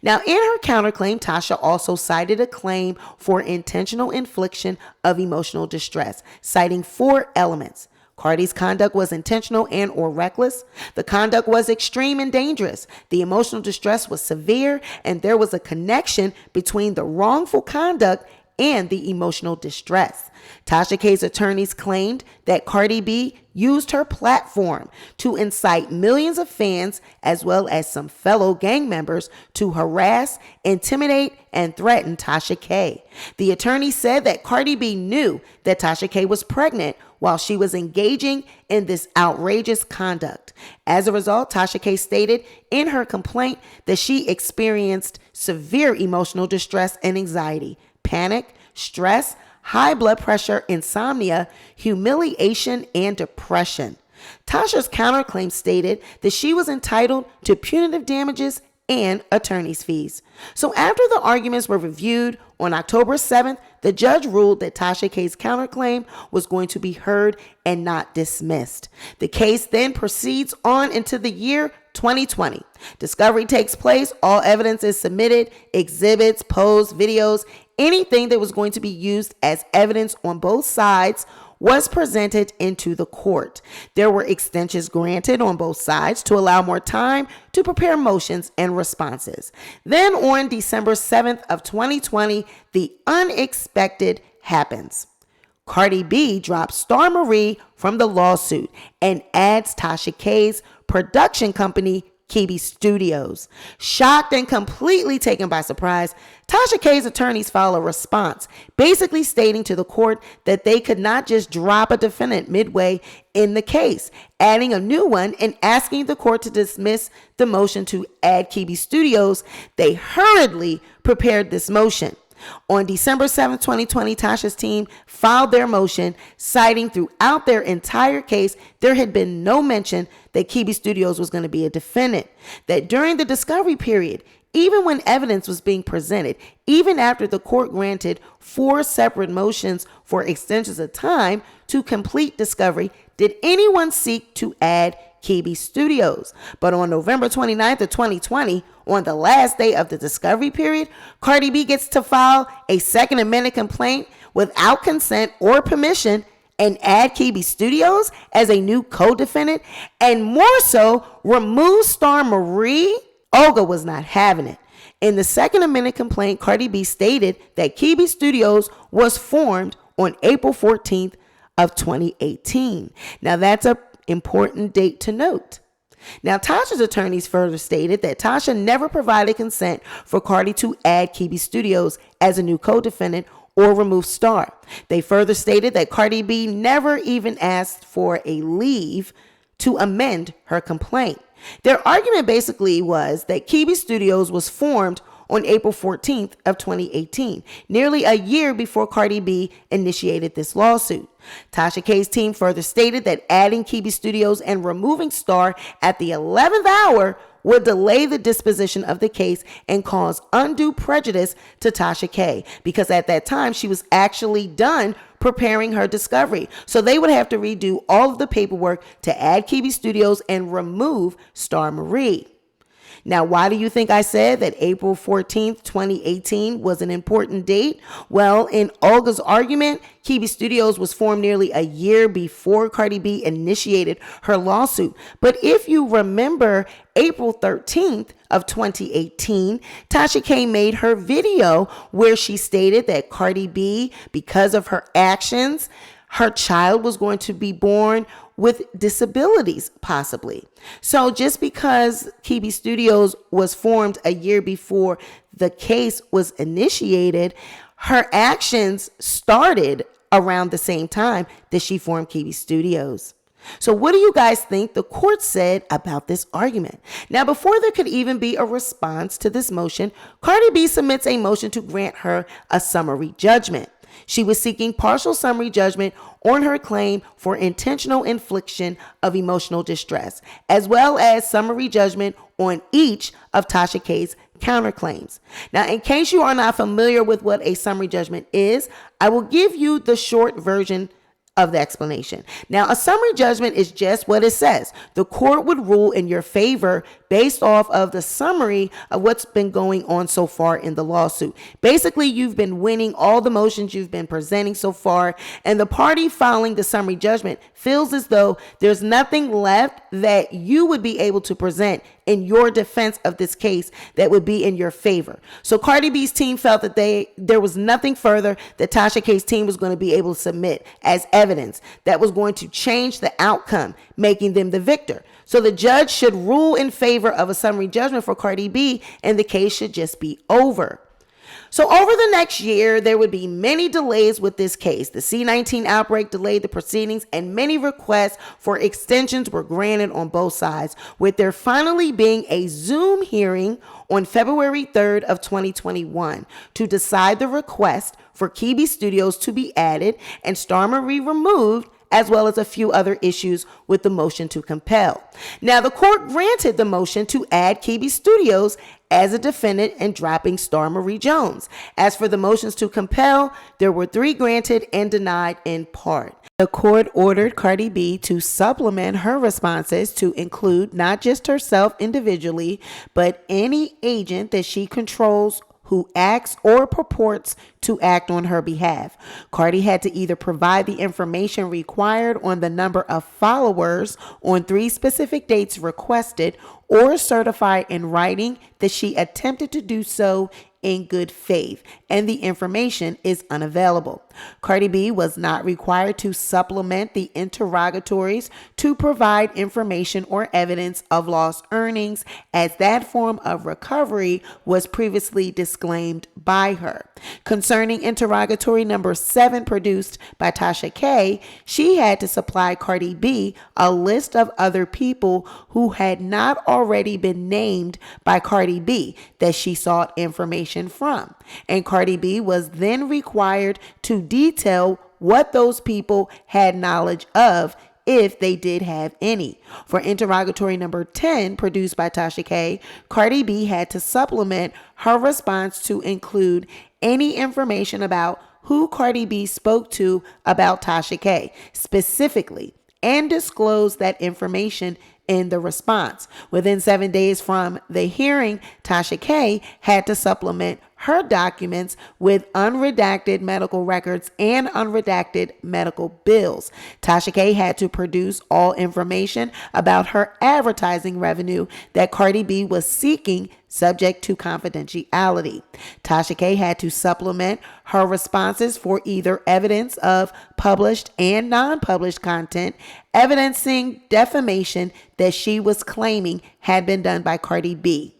Now, in her counterclaim, Tasha also cited a claim for intentional infliction of emotional distress, citing 4 elements. Cardi's conduct was intentional and or reckless. The conduct was extreme and dangerous. The emotional distress was severe, and there was a connection between the wrongful conduct and the emotional distress. Tasha K's attorneys claimed that Cardi B used her platform to incite millions of fans as well as some fellow gang members to harass, intimidate, and threaten Tasha K. The attorney said that Cardi B knew that Tasha K was pregnant while she was engaging in this outrageous conduct. As a result, Tasha K stated in her complaint that she experienced severe emotional distress and anxiety, panic, stress, high blood pressure, insomnia, humiliation, and depression. Tasha's counterclaim stated that she was entitled to punitive damages and attorney's fees. So after the arguments were reviewed on October 7th, the judge ruled that Tasha K's counterclaim was going to be heard and not dismissed. The case then proceeds on into the year 2020. Discovery takes place, all evidence is submitted, exhibits, posts, videos, anything that was going to be used as evidence on both sides was presented into the court. There were extensions granted on both sides to allow more time to prepare motions and responses. Then on December 7th of 2020, the unexpected happens. Cardi B drops Star Marie from the lawsuit and adds Tasha K's production company, KB Studios. Shocked and completely taken by surprise, Tasha K's attorneys file a response, basically stating to the court that they could not just drop a defendant midway in the case, adding a new one and asking the court to dismiss the motion to add KB Studios. They hurriedly prepared this motion. On December 7, 2020, Tasha's team filed their motion, citing throughout their entire case there had been no mention that KB Studios was going to be a defendant, that during the discovery period, even when evidence was being presented, even after the court granted 4 separate motions for extensions of time to complete discovery, did anyone seek to add KB Studios. But on November 29th of 2020, on the last day of the discovery period, Cardi B gets to file a second amended complaint without consent or permission and add KB Studios as a new co-defendant, and more so, remove star Marie, Olga was not having it. In the second amended complaint, Cardi B stated that KB Studios was formed on April 14th of 2018. Now that's an important date to note. Now, Tasha's attorneys further stated that Tasha never provided consent for Cardi to add KB Studios as a new co-defendant or remove Star. They further stated that Cardi B never even asked for a leave to amend her complaint. Their argument basically was that KB Studios was formed on April 14th of 2018, nearly a year before Cardi B initiated this lawsuit. Tasha K's team further stated that adding KB Studios and removing Star at the 11th hour would delay the disposition of the case and cause undue prejudice to Tasha K, because at that time she was actually done preparing her discovery. So they would have to redo all of the paperwork to add KB Studios and remove Star Marie. Now, why do you think I said that April 14th, 2018 was an important date? Well, in Olga's argument, KB Studios was formed nearly a year before Cardi B initiated her lawsuit. But if you remember, April 13th of 2018, Tasha K made her video where she stated that Cardi B, because of her actions, her child was going to be born with disabilities, possibly. So just because KB Studios was formed a year before the case was initiated, her actions started around the same time that she formed KB Studios. So what do you guys think the court said about this argument? Now, before there could even be a response to this motion, Cardi B submits a motion to grant her a summary judgment. She was seeking partial summary judgment on her claim for intentional infliction of emotional distress, as well as summary judgment on each of Tasha K's counterclaims. Now, in case you are not familiar with what a summary judgment is, I will give you the short version of the explanation. Now, a summary judgment is just what it says. The court would rule in your favor based off of the summary of what's been going on so far in the lawsuit. Basically, you've been winning all the motions you've been presenting so far, and the party filing the summary judgment feels as though there's nothing left that you would be able to present in your defense of this case that would be in your favor. So Cardi B's team felt that there was nothing further that Tasha K's team was going to be able to submit as evidence that was going to change the outcome, making them the victor. So the judge should rule in favor of a summary judgment for Cardi B, and the case should just be over. So over the next year, there would be many delays with this case. The C-19 outbreak delayed the proceedings, and many requests for extensions were granted on both sides, with there finally being a Zoom hearing on February 3rd of 2021 to decide the request for KB Studios to be added and Star Marie removed, as well as a few other issues with the motion to compel. Now, the court granted the motion to add KB Studios as a defendant and dropping Star Marie Jones. As for the motions to compel, there were 3 granted and denied in part. The court ordered Cardi B to supplement her responses to include not just herself individually, but any agent that she controls who acts or purports to act on her behalf. Cardi had to either provide the information required on the number of followers on 3 specific dates requested, or certify in writing that she attempted to do so in good faith, and the information is unavailable. Cardi B was not required to supplement the interrogatories to provide information or evidence of lost earnings, as that form of recovery was previously disclaimed by her. Concerning interrogatory number 7 produced by Tasha K, she had to supply Cardi B a list of other people who had not already been named by Cardi B that she sought information from. And Cardi B was then required to detail what those people had knowledge of, if they did have any. For interrogatory number 10 produced by Tasha K, Cardi B had to supplement her response to include any information about who Cardi B spoke to about Tasha K specifically, and disclose that information in the response. Within 7 days from the hearing, Tasha K had to supplement her documents with unredacted medical records and unredacted medical bills. Tasha K had to produce all information about her advertising revenue that Cardi B was seeking, subject to confidentiality. Tasha K had to supplement her responses for either evidence of published and non-published content, evidencing defamation that she was claiming had been done by Cardi B.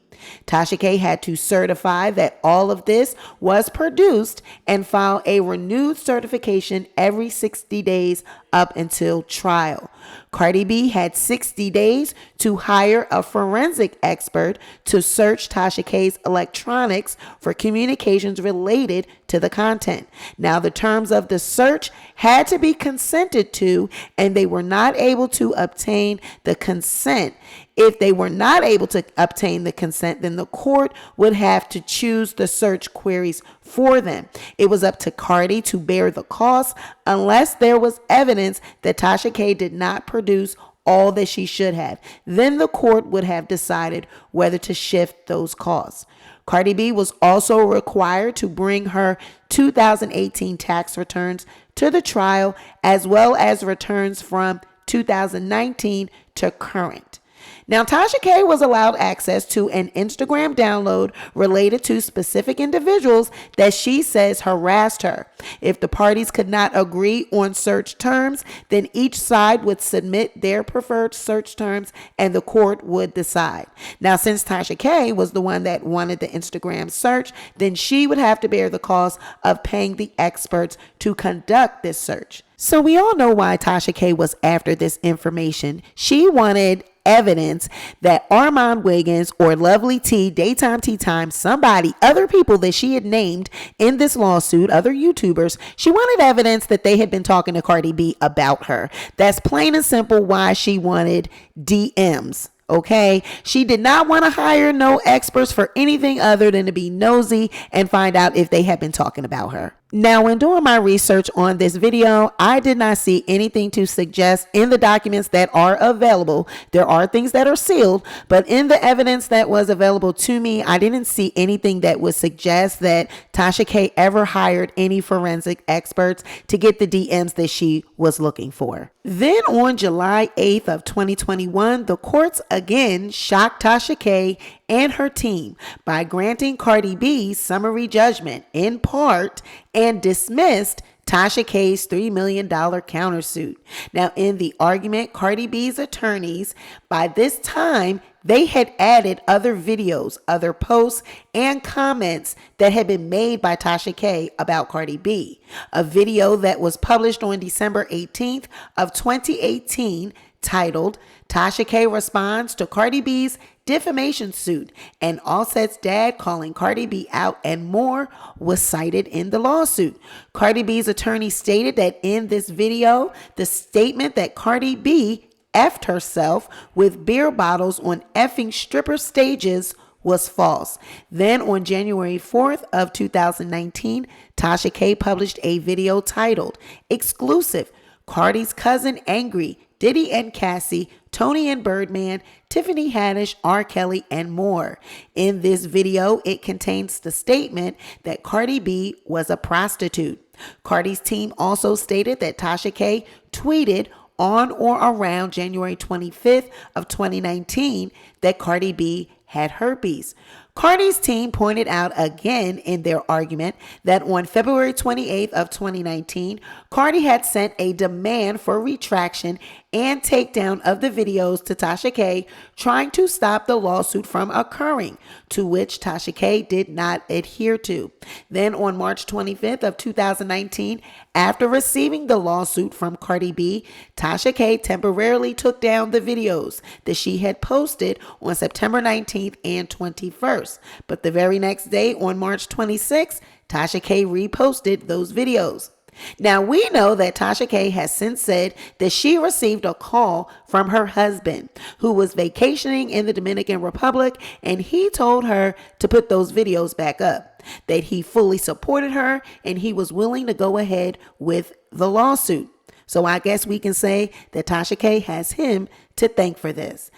Tasha K had to certify that all of this was produced and file a renewed certification every 60 days up until trial. Cardi B had 60 days to hire a forensic expert to search Tasha K's electronics for communications related to the content. Now, the terms of the search had to be consented to, and they were not able to obtain the consent. If they were not able to obtain the consent, then the court would have to choose the search queries for them. It was up to Cardi to bear the cost unless there was evidence that Tasha K did not produce all that she should have. Then the court would have decided whether to shift those costs. Cardi B was also required to bring her 2018 tax returns to the trial, as well as returns from 2019 to current. Now, Tasha K was allowed access to an Instagram download related to specific individuals that she says harassed her. If the parties could not agree on search terms, then each side would submit their preferred search terms and the court would decide. Now, since Tasha K was the one that wanted the Instagram search, then she would have to bear the cost of paying the experts to conduct this search. So we all know why Tasha K was after this information. She wanted evidence that Armand Wiggins or Lovely T, Daytime Tea Time, somebody, other people that she had named in this lawsuit, other YouTubers, she wanted evidence that they had been talking to Cardi B about her. That's plain and simple why she wanted DMs. Okay, she did not want to hire no experts for anything other than to be nosy and find out if they had been talking about her. Now, when doing my research on this video, I did not see anything to suggest in the documents that are available. There are things that are sealed, but in the evidence that was available to me, I didn't see anything that would suggest that Tasha K ever hired any forensic experts to get the DMs that she was looking for. Then on July 8th of 2021, the courts again shocked Tasha K and her team by granting Cardi B summary judgment in part and dismissed Tasha K's $3 million countersuit. Now, in the argument, Cardi B's attorneys, by this time, they had added other videos, other posts, and comments that had been made by Tasha K about Cardi B. A video that was published on December 18th of 2018 titled Tasha K responds to Cardi B's defamation suit and Offset's dad calling Cardi B out and more was cited in the lawsuit. Cardi B's attorney stated that in this video, the statement that Cardi B effed herself with beer bottles on effing stripper stages was false. Then on January 4th of 2019, Tasha K published a video titled Exclusive, Cardi's Cousin Angry, Diddy and Cassie, Tony and Birdman, Tiffany Haddish, R. Kelly, and more. In this video, it contains the statement that Cardi B was a prostitute. Cardi's team also stated that Tasha K tweeted on or around January 25th of 2019 that Cardi B had herpes. Cardi's team pointed out again in their argument that on February 28th of 2019, Cardi had sent a demand for retraction and takedown of the videos to Tasha K, trying to stop the lawsuit from occurring, to which Tasha K did not adhere to. Then on March 25th of 2019, after receiving the lawsuit from Cardi B, Tasha K temporarily took down the videos that she had posted on September 19th and 21st. But the very next day, on March 26th, Tasha K reposted those videos. Now, we know that Tasha K has since said that she received a call from her husband who was vacationing in the Dominican Republic, and he told her to put those videos back up, that he fully supported her and he was willing to go ahead with the lawsuit. So I guess we can say that Tasha K has him to thank for this.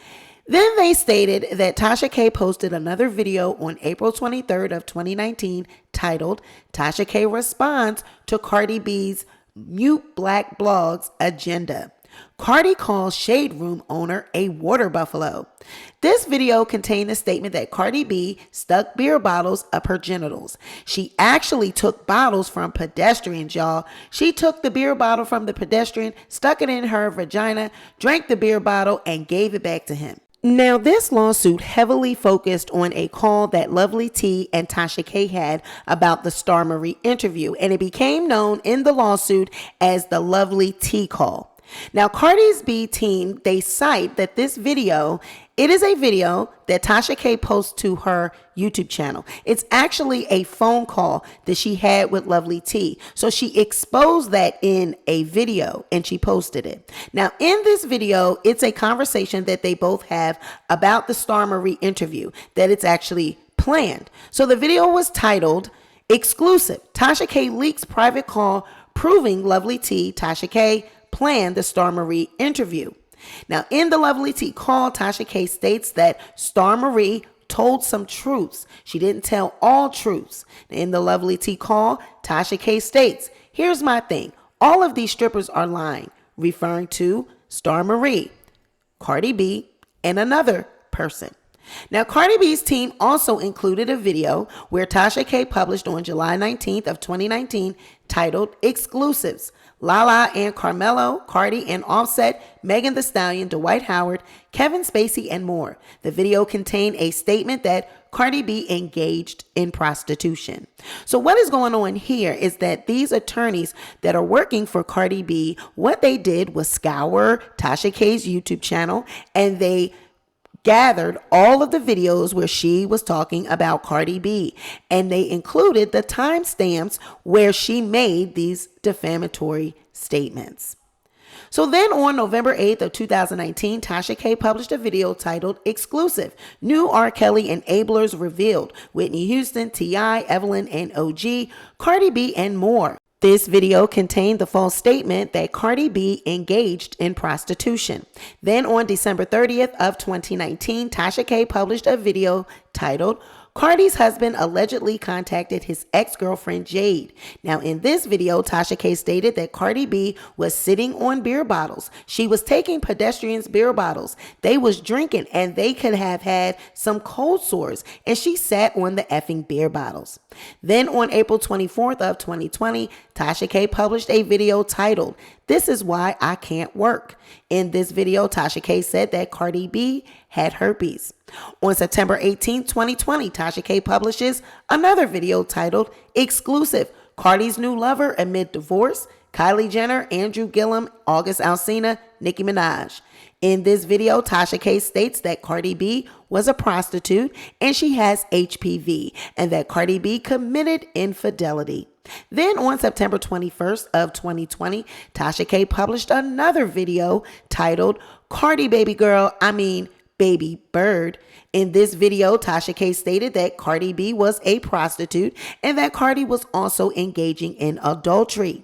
Then they stated that Tasha K posted another video on April 23rd of 2019 titled Tasha K Responds to Cardi B's Mute Black Blog's Agenda. Cardi calls Shade Room owner a water buffalo. This video contained a statement that Cardi B stuck beer bottles up her genitals. She actually took bottles from pedestrians, y'all. She took the beer bottle from the pedestrian, stuck it in her vagina, drank the beer bottle, and gave it back to him. Now, this lawsuit heavily focused on a call that Lovely T and Tasha K had about the Star Marie interview, and it became known in the lawsuit as the Lovely T call. Now, Cardi B team, they cite that this video, it is a video that Tasha K posts to her YouTube channel. It's actually a phone call that she had with Lovely T. So she exposed that in a video and she posted it. Now, in this video, it's a conversation that they both have about the Star Marie interview, that it's actually planned. So the video was titled Exclusive. Tasha K leaks private call proving Lovely T, Tasha K, planned the Star Marie interview. Now, in the Lovely T call, Tasha K states that Star Marie told some truths. She didn't tell all truths. In the Lovely T call, Tasha K states, here's my thing. All of these strippers are lying, referring to Star Marie, Cardi B, and another person. Now, Cardi B's team also included a video where Tasha K published on July 19th of 2019 titled Exclusives. Lala and Carmelo, Cardi and Offset, Megan Thee Stallion, Dwight Howard, Kevin Spacey, and more. The video contained a statement that Cardi B engaged in prostitution. So what is going on here is that these attorneys that are working for Cardi B, what they did was scour Tasha K's YouTube channel, and they gathered all of the videos where she was talking about Cardi B, and they included the timestamps where she made these defamatory statements. So then on November 8th of 2019, Tasha K published a video titled Exclusive, New R. Kelly Enablers Revealed, Whitney Houston, T.I., Evelyn and OG, Cardi B, and more. This video contained the false statement that Cardi B engaged in prostitution. Then on December 30th of 2019, Tasha K published a video titled Cardi's husband allegedly contacted his ex-girlfriend Jade. Now in this video, Tasha K stated that Cardi B was sitting on beer bottles. She was taking pedestrians' beer bottles. They was drinking and they could have had some cold sores, and she sat on the effing beer bottles. Then on April 24th of 2020, Tasha K published a video titled This Is Why I Can't Work. In this video, Tasha K said that Cardi B had herpes. On September 18, 2020, Tasha K publishes another video titled Exclusive, Cardi's New Lover Amid Divorce, Kylie Jenner, Andrew Gillum, August Alsina, Nicki Minaj. In this video, Tasha K states that Cardi B was a prostitute and she has HPV, and that Cardi B committed infidelity. Then on September 21st of 2020, Tasha K published another video titled Cardi Baby Baby Bird. In this video, Tasha K stated that Cardi B was a prostitute and that Cardi was also engaging in adultery.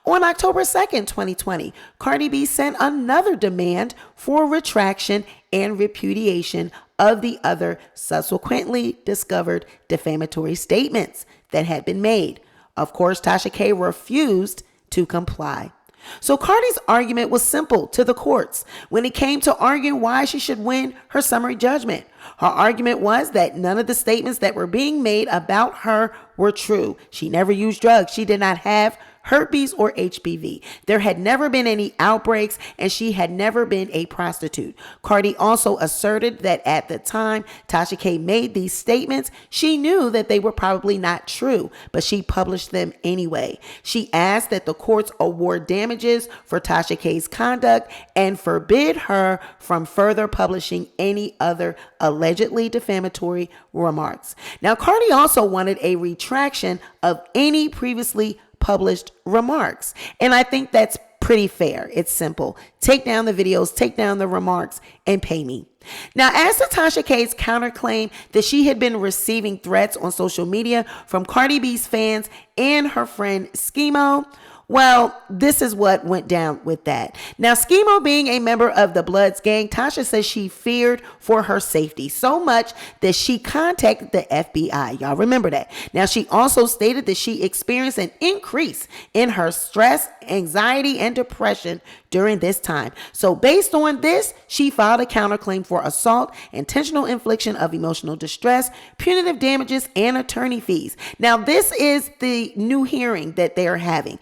On October 2nd, 2020, Cardi B sent another demand for retraction and repudiation of the other subsequently discovered defamatory statements that had been made. Of course, Tasha K refused to comply. So Cardi's argument was simple to the courts when it came to arguing why she should win her summary judgment. Her argument was that none of the statements that were being made about her were true. She never used drugs. She did not have herpes or HPV. There had never been any outbreaks, and she had never been a prostitute. Cardi also asserted that at the time Tasha K made these statements, she knew that they were probably not true, but she published them anyway. She asked that the courts award damages for Tasha K's conduct and forbid her from further publishing any other allegedly defamatory remarks. Now, Cardi also wanted a retraction of any previously published remarks. And I think that's pretty fair. It's simple. Take down the videos, take down the remarks, and pay me. Now, as to Tasha K's counterclaim that she had been receiving threats on social media from Cardi B's fans and her friend Schemo, Well, this is what went down with that. Now, Schemo being a member of the Bloods gang, Tasha says she feared for her safety so much that she contacted the FBI. Y'all remember that. Now, she also stated that she experienced an increase in her stress, anxiety, and depression during this time. So based on this, she filed a counterclaim for assault, intentional infliction of emotional distress, punitive damages, and attorney fees. Now, this is the new hearing that they're having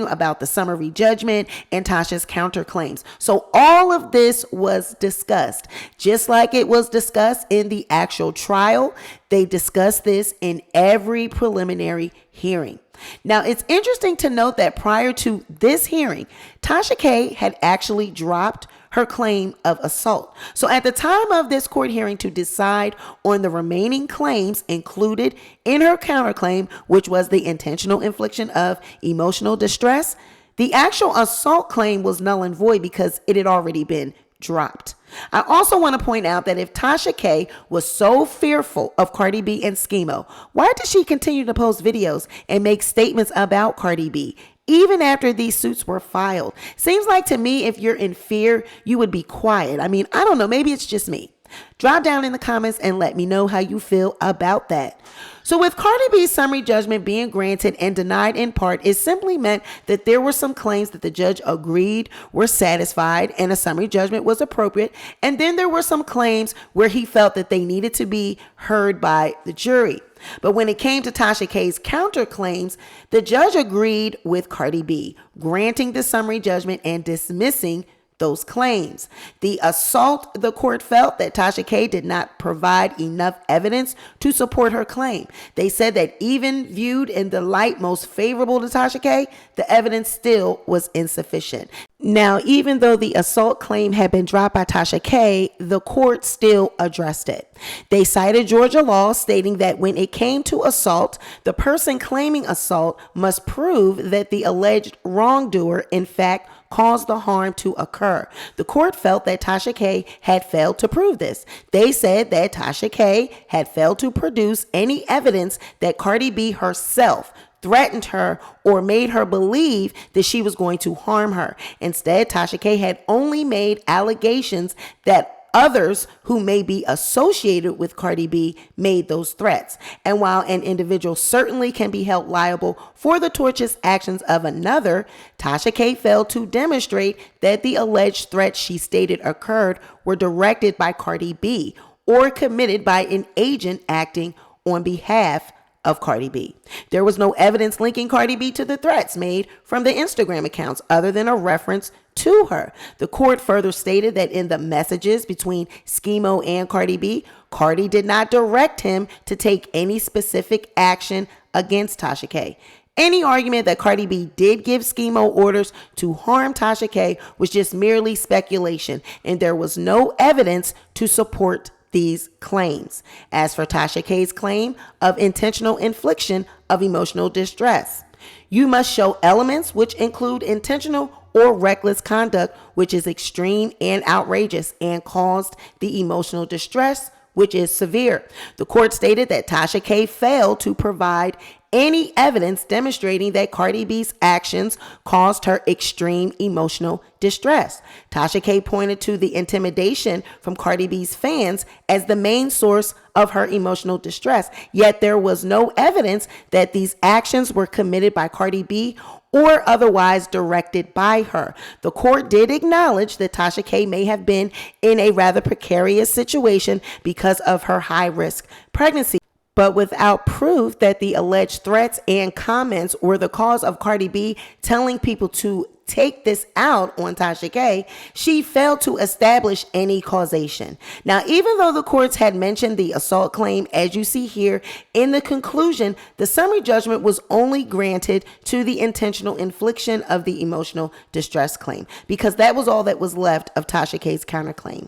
about the summary judgment and Tasha's counterclaims. So all of this was discussed, just like it was discussed in the actual trial. They discussed this in every preliminary hearing. Now, it's interesting to note that prior to this hearing, Tasha K had actually dropped her claim of assault. So at the time of this court hearing to decide on the remaining claims included in her counterclaim, which was the intentional infliction of emotional distress, the actual assault claim was null and void because it had already been dropped. I also want to point out that if Tasha K was so fearful of Cardi B and Schemo, why did she continue to post videos and make statements about Cardi B even after these suits were filed? Seems like to me, if you're in fear, you would be quiet. I mean, I don't know, maybe it's just me. Drop down in the comments and let me know how you feel about that. So with Cardi B's summary judgment being granted and denied in part, it simply meant that there were some claims that the judge agreed were satisfied and a summary judgment was appropriate. And then there were some claims where he felt that they needed to be heard by the jury. But when it came to Tasha K's counterclaims, the judge agreed with Cardi B, granting the summary judgment and dismissing those claims. The assault, the court felt that Tasha K did not provide enough evidence to support her claim. They said that even viewed in the light most favorable to Tasha K, the evidence still was insufficient. Now, even though the assault claim had been dropped by Tasha K, the court still addressed it. They cited Georgia law stating that when it came to assault, the person claiming assault must prove that the alleged wrongdoer, in fact, caused the harm to occur. The court felt that Tasha K had failed to prove this. They said that Tasha K had failed to produce any evidence that Cardi B herself threatened her or made her believe that she was going to harm her. Instead, Tasha K had only made allegations that others who may be associated with Cardi B made those threats. And while an individual certainly can be held liable for the tortious actions of another, Tasha K failed to demonstrate that the alleged threats she stated occurred were directed by Cardi B or committed by an agent acting on behalf of Cardi B. There was no evidence linking Cardi B to the threats made from the Instagram accounts other than a reference to her. The court further stated that in the messages between Schemo and Cardi B, Cardi did not direct him to take any specific action against Tasha K. Any argument that Cardi B did give Schemo orders to harm Tasha K was just merely speculation, and there was no evidence to support these claims. As for Tasha K's claim of intentional infliction of emotional distress, you must show elements which include intentional or reckless conduct, which is extreme and outrageous and caused the emotional distress, which is severe. The court stated that Tasha K failed to provide any evidence demonstrating that Cardi B's actions caused her extreme emotional distress. Tasha K pointed to the intimidation from Cardi B's fans as the main source of her emotional distress, yet there was no evidence that these actions were committed by Cardi B or otherwise directed by her. The court did acknowledge that Tasha K may have been in a rather precarious situation because of her high-risk pregnancy, but without proof that the alleged threats and comments were the cause of Cardi B telling people to take this out on Tasha K, she failed to establish any causation. Now, even though the courts had mentioned the assault claim, as you see here in the conclusion, the summary judgment was only granted to the intentional infliction of the emotional distress claim, because that was all that was left of Tasha K's counterclaim.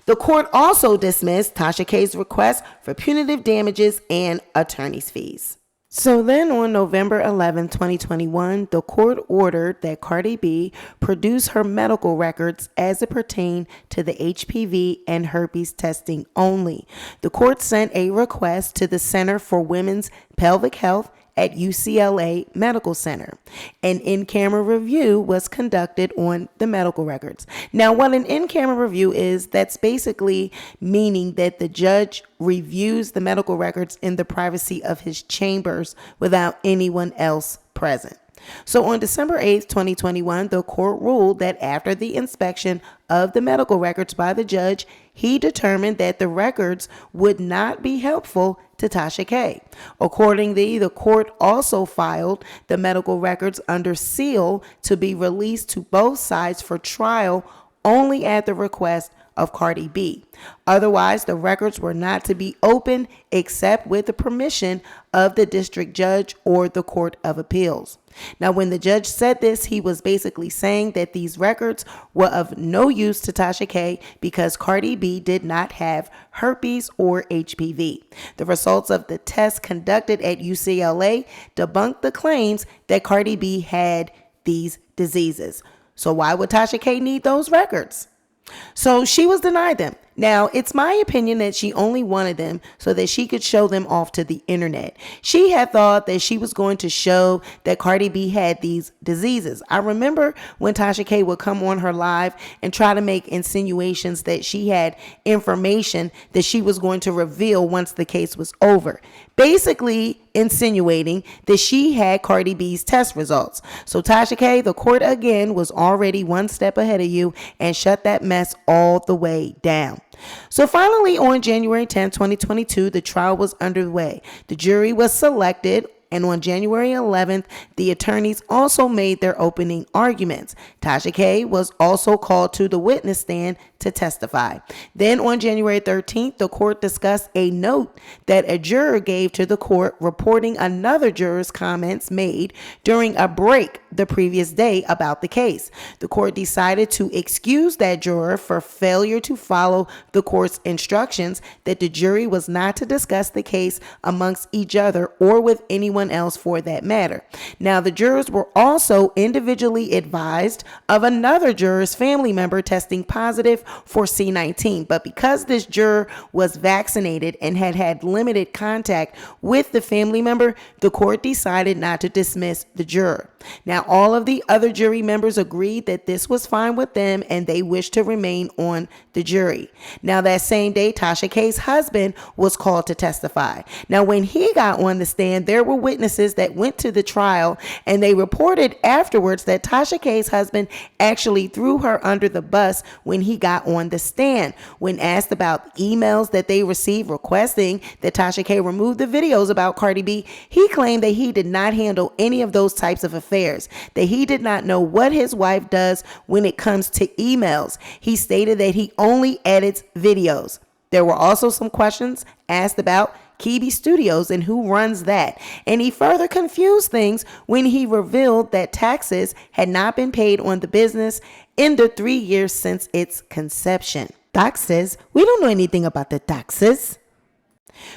The court also dismissed Tasha K's request for punitive damages and attorney's fees. So then on November 11, 2021, the court ordered that Cardi B produce her medical records as it pertained to the HPV and herpes testing only. The court sent a request to the Center for Women's Pelvic Health at UCLA Medical Center. An in-camera review was conducted on the medical records. Now, what an in-camera review is, that's basically meaning that the judge reviews the medical records in the privacy of his chambers without anyone else present. So on December 8th, 2021, the court ruled that after the inspection of the medical records by the judge, he determined that the records would not be helpful to Tasha K. Accordingly, the court also filed the medical records under seal to be released to both sides for trial only at the request of Cardi B. Otherwise, the records were not to be opened except with the permission of the district judge or the Court of Appeals. Now, when the judge said this, he was basically saying that these records were of no use to Tasha K because Cardi B did not have herpes or HPV. The results of the test conducted at UCLA debunked the claims that Cardi B had these diseases. So why would Tasha K need those records? So she was denied them. Now, it's my opinion that she only wanted them so that she could show them off to the internet. She had thought that she was going to show that Cardi B had these diseases. I remember when Tasha K would come on her live and try to make insinuations that she had information that she was going to reveal once the case was over, basically insinuating that she had Cardi B's test results. So Tasha K, the court again was already one step ahead of you and shut that mess all the way down. So finally, on January 10, 2022, the trial was underway. The jury was selected, and on January 11th, the attorneys also made their opening arguments. Tasha K was also called to the witness stand to testify. Then on January 13th, the court discussed a note that a juror gave to the court reporting another juror's comments made during a break the previous day about the case. The court decided to excuse that juror for failure to follow the court's instructions that the jury was not to discuss the case amongst each other or with anyone else for that matter. Now, the jurors were also individually advised of another juror's family member testing positive for C-19, but because this juror was vaccinated and had had limited contact with the family member, the court decided not to dismiss the juror. Now, all of the other jury members agreed that this was fine with them and they wished to remain on the jury. Now, that same day, Tasha K's husband was called to testify. Now, when he got on the stand, there were witnesses that went to the trial and they reported afterwards that Tasha K's husband actually threw her under the bus when he got on the stand. When asked about emails that they received requesting that Tasha K remove the videos about Cardi B, he claimed that he did not handle any of those types of affairs, that he did not know what his wife does when it comes to emails. He stated that he only edits videos. There were also some questions asked about Kibi Studios and who runs that. And he further confused things when he revealed that taxes had not been paid on the business in the 3 years since its conception. Taxes? We don't know anything about the taxes.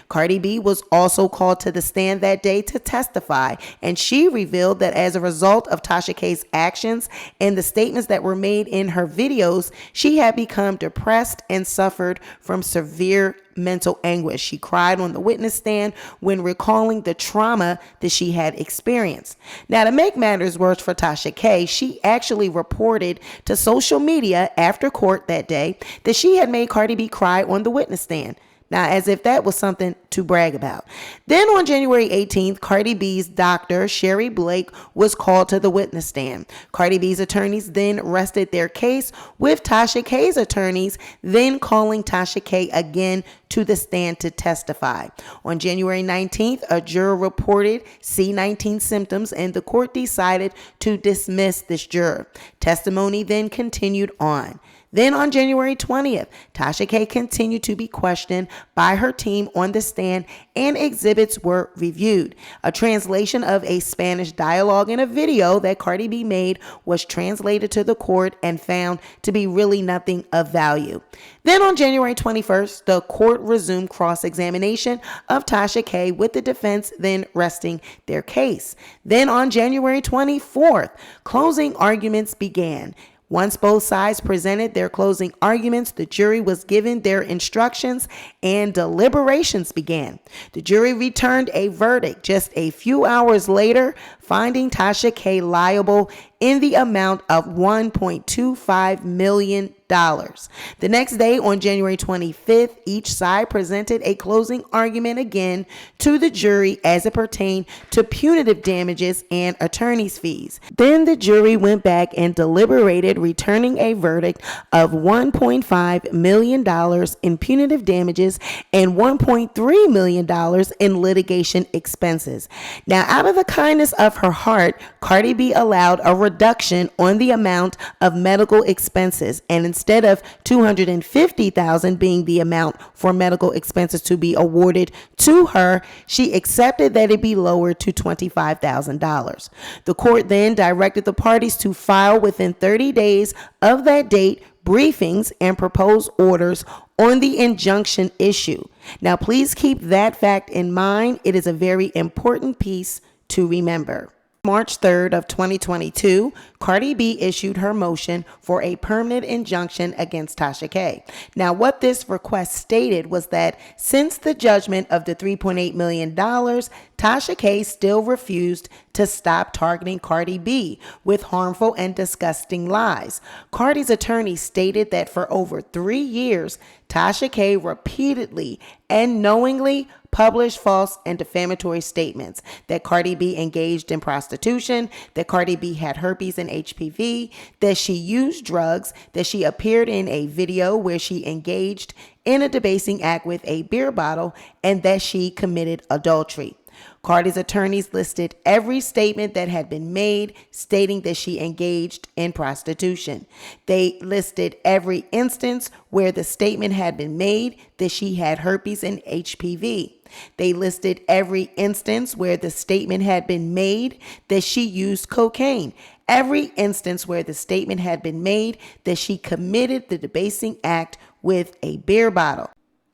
Cardi B was also called to the stand that day to testify, and she revealed that as a result of Tasha K's actions and the statements that were made in her videos, she had become depressed and suffered from severe mental anguish. She cried on the witness stand when recalling the trauma that she had experienced. Now, to make matters worse for Tasha K, she actually reported to social media after court that day that she had made Cardi B cry on the witness stand. Now, as if that was something to brag about. Then on January 18th, Cardi B's doctor, Sherry Blake, was called to the witness stand. Cardi B's attorneys then rested their case, with Tasha K's attorneys then calling Tasha K again to the stand to testify. On January 19th, a juror reported C-19 symptoms and the court decided to dismiss this juror. Testimony then continued on. Then on January 20th, Tasha K continued to be questioned by her team on the stand and exhibits were reviewed. A translation of a Spanish dialogue in a video that Cardi B made was translated to the court and found to be really nothing of value. Then on January 21st, the court resumed cross-examination of Tasha K, with the defense then resting their case. Then on January 24th, closing arguments began. Once both sides presented their closing arguments, the jury was given their instructions and deliberations began. The jury returned a verdict just a few hours later, finding Tasha K liable in the amount of $1.25 million. The next day, on January 25th, each side presented a closing argument again to the jury as it pertained to punitive damages and attorney's fees. Then the jury went back and deliberated, returning a verdict of $1.5 million in punitive damages and $1.3 million in litigation expenses. Now, out of the kindness of her heart, Cardi B allowed a reduction on the amount of medical expenses, and instead of $250,000 being the amount for medical expenses to be awarded to her, she accepted that it be lowered to $25,000. The court then directed the parties to file within 30 days of that date briefings and proposed orders on the injunction issue. Now, please keep that fact in mind. It is a very important piece to remember. March 3rd of 2022, Cardi B issued her motion for a permanent injunction against Tasha K. Now, what this request stated was that since the judgment of the $3.8 million, Tasha K still refused to stop targeting Cardi B with harmful and disgusting lies. Cardi's attorney stated that for over 3 years, Tasha K repeatedly and knowingly published false and defamatory statements that Cardi B engaged in prostitution, that Cardi B had herpes and HPV, that she used drugs, that she appeared in a video where she engaged in a debasing act with a beer bottle, and that she committed adultery. Cardi's attorneys listed every statement that had been made stating that she engaged in prostitution. They listed every instance where the statement had been made that she had herpes and HPV. They listed every instance where the statement had been made that she used cocaine. Every instance where the statement had been made that she committed the debasing act with a beer bottle.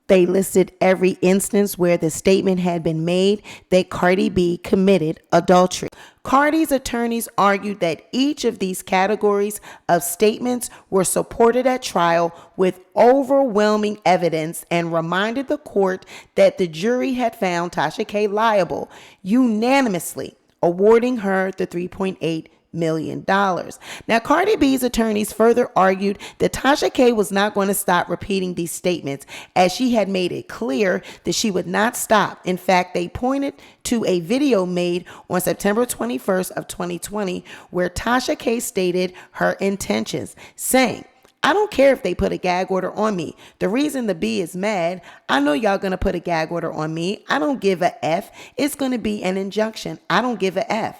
They listed every instance where the statement had been made that Cardi B committed adultery. Cardi's attorneys argued that each of these categories of statements were supported at trial with overwhelming evidence and reminded the court that the jury had found Tasha K liable, unanimously awarding her the $3.8 million. Now, Cardi B's attorneys further argued that Tasha K was not going to stop repeating these statements, as she had made it clear that she would not stop. In fact, they pointed to a video made on September 21st of 2020 where Tasha K stated her intentions, saying, "I don't care if they put a gag order on me. The reason the B is mad, I know y'all gonna put a gag order on me. I don't give a F. It's gonna be an injunction. I don't give a F."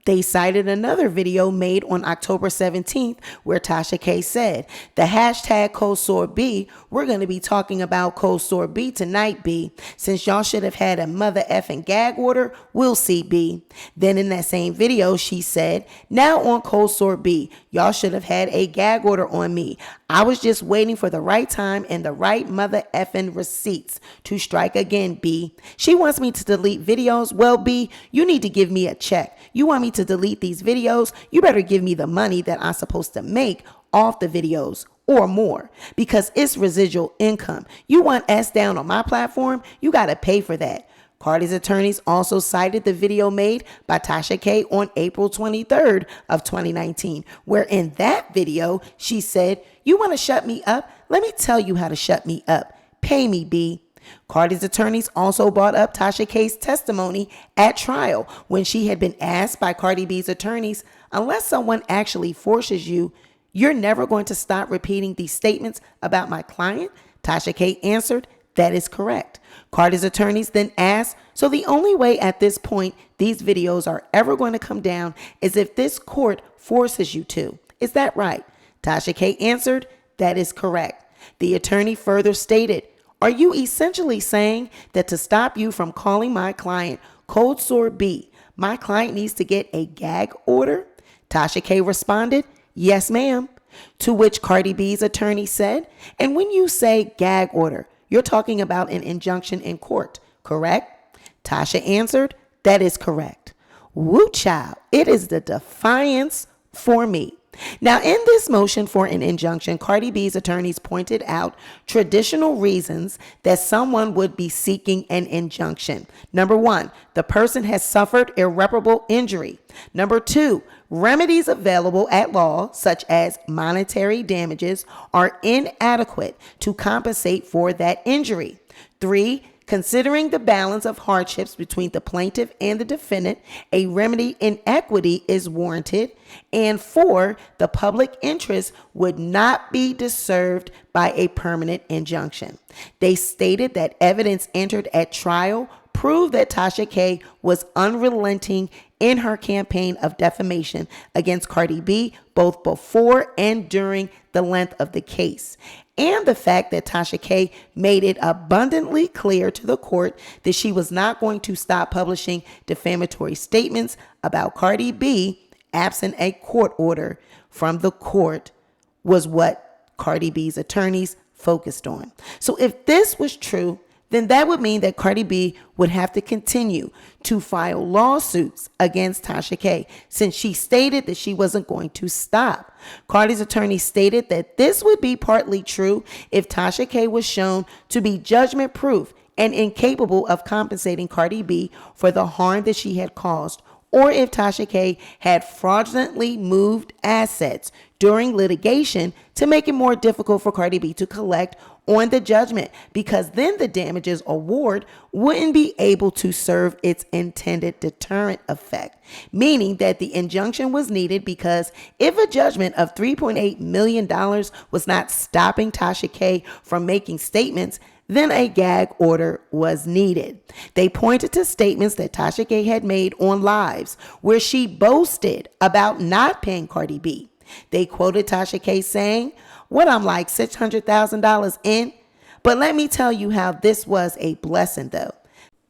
They cited another video made on October 17th where Tasha K said, "The hashtag Cold Sore B, we're going to be talking about Cold Sore B tonight, B. Since y'all should have had a mother effing gag order, we'll see, B." Then in that same video, she said, "Now on Cold Sore B, y'all should have had a gag order on me. I was just waiting for the right time and the right mother effing receipts to strike again, B. She wants me to delete videos. Well, B, you need to give me a check. You want me to delete these videos? You better give me the money that I'm supposed to make off the videos or more, because it's residual income. You want S down on my platform? You got to pay for that." Cardi's attorneys also cited the video made by Tasha K on April 23rd of 2019, where in that video, she said, "You want to shut me up? Let me tell you how to shut me up. Pay me, B." Cardi's attorneys also brought up Tasha K's testimony at trial when she had been asked by Cardi B's attorneys, "Unless someone actually forces you, you're never going to stop repeating these statements about my client?" Tasha K answered, "That is correct." Cardi's attorneys then asked, "So the only way at this point these videos are ever going to come down is if this court forces you to. Is that right?" Tasha K answered, "That is correct." The attorney further stated, "Are you essentially saying that to stop you from calling my client Cold Sore B, my client needs to get a gag order?" Tasha K responded, "Yes, ma'am." To which Cardi B's attorney said, "And when you say gag order, you're talking about an injunction in court, correct?" Tasha answered, "That is correct." Woo child, it is the defiance for me. Now, in this motion for an injunction, Cardi B's attorneys pointed out traditional reasons that someone would be seeking an injunction. Number one, the person has suffered irreparable injury. Number two, remedies available at law, such as monetary damages, are inadequate to compensate for that injury. Three, considering the balance of hardships between the plaintiff and the defendant, a remedy in equity is warranted. And four, the public interest would not be disturbed by a permanent injunction. They stated that evidence entered at trial proved that Tasha K was unrelenting in her campaign of defamation against Cardi B, both before and during the length of the case. And the fact that Tasha K made it abundantly clear to the court that she was not going to stop publishing defamatory statements about Cardi B absent a court order from the court was what Cardi B's attorneys focused on. So if this was true, then that would mean that Cardi B would have to continue to file lawsuits against Tasha K, since she stated that she wasn't going to stop. Cardi's attorney stated that this would be partly true if Tasha K was shown to be judgment proof and incapable of compensating Cardi B for the harm that she had caused, or if Tasha K had fraudulently moved assets during litigation to make it more difficult for Cardi B to collect on the judgment, because then the damages award wouldn't be able to serve its intended deterrent effect, meaning that the injunction was needed because if a judgment of $3.8 million was not stopping Tasha K from making statements, then a gag order was needed. They pointed to statements that Tasha K had made on lives where she boasted about not paying Cardi B. They quoted Tasha K saying, "What, I'm like $600,000 in? But let me tell you how this was a blessing though.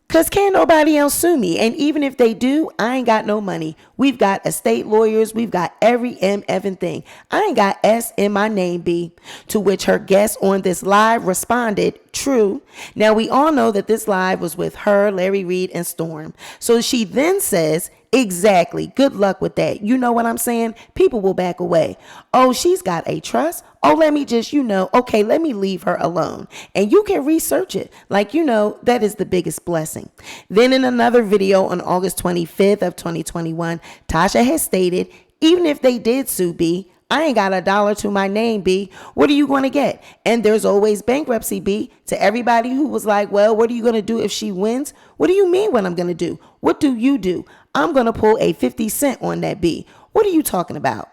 Cause can't nobody else sue me. And even if they do, I ain't got no money. We've got estate lawyers. We've got every effing thing. I ain't got S in my name, B." To which her guest on this live responded, "True." Now we all know that this live was with her, Larry Reid, and Storm. So she then says, "Exactly. Good luck with that. You know what I'm saying? People will back away. Oh, she's got a trust. Oh, let me just, okay, let me leave her alone. And you can research it. Like, that is the biggest blessing." Then in another video on August 25th of 2021, Tasha has stated, "Even if they did sue B, I ain't got $1 to my name, B. What are you going to get? And there's always bankruptcy, B." To everybody who was like, "Well, what are you going to do if she wins?" What do you mean what I'm going to do? What do you do? I'm going to pull a 50 cent on that, B. What are you talking about?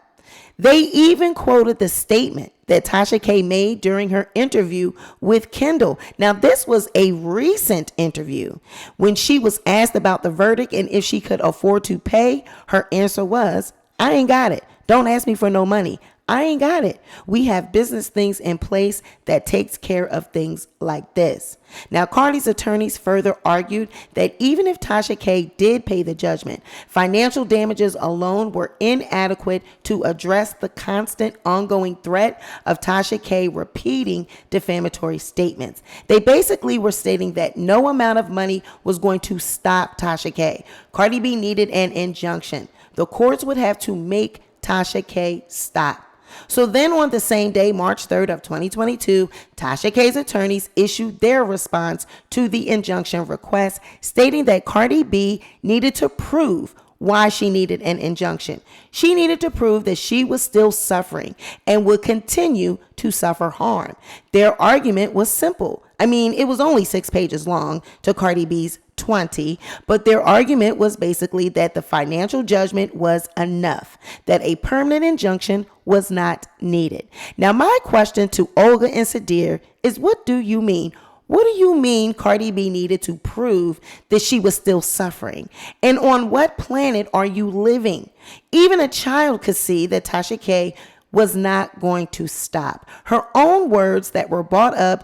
They even quoted the statement that Tasha K made during her interview with Kendall. Now, this was a recent interview. When she was asked about the verdict and if she could afford to pay, her answer was, "I ain't got it. Don't ask me for no money. I ain't got it. We have business things in place that takes care of things like this." Now, Cardi's attorneys further argued that even if Tasha K did pay the judgment, financial damages alone were inadequate to address the constant ongoing threat of Tasha K repeating defamatory statements. They basically were stating that no amount of money was going to stop Tasha K. Cardi B needed an injunction. The courts would have to make Tasha K stop. So then on the same day, March 3rd of 2022, Tasha K's attorneys issued their response to the injunction request, stating that Cardi B needed to prove why she needed an injunction. She needed to prove that she was still suffering and would continue to suffer harm. Their argument was simple. It was only 6 pages long to Cardi B's 20, but their argument was basically that the financial judgment was enough, that a permanent injunction was not needed. Now, my question to Olga and Sade is, what do you mean? What do you mean Cardi B needed to prove that she was still suffering? And on what planet are you living? Even a child could see that Tasha K was not going to stop. Her own words that were brought up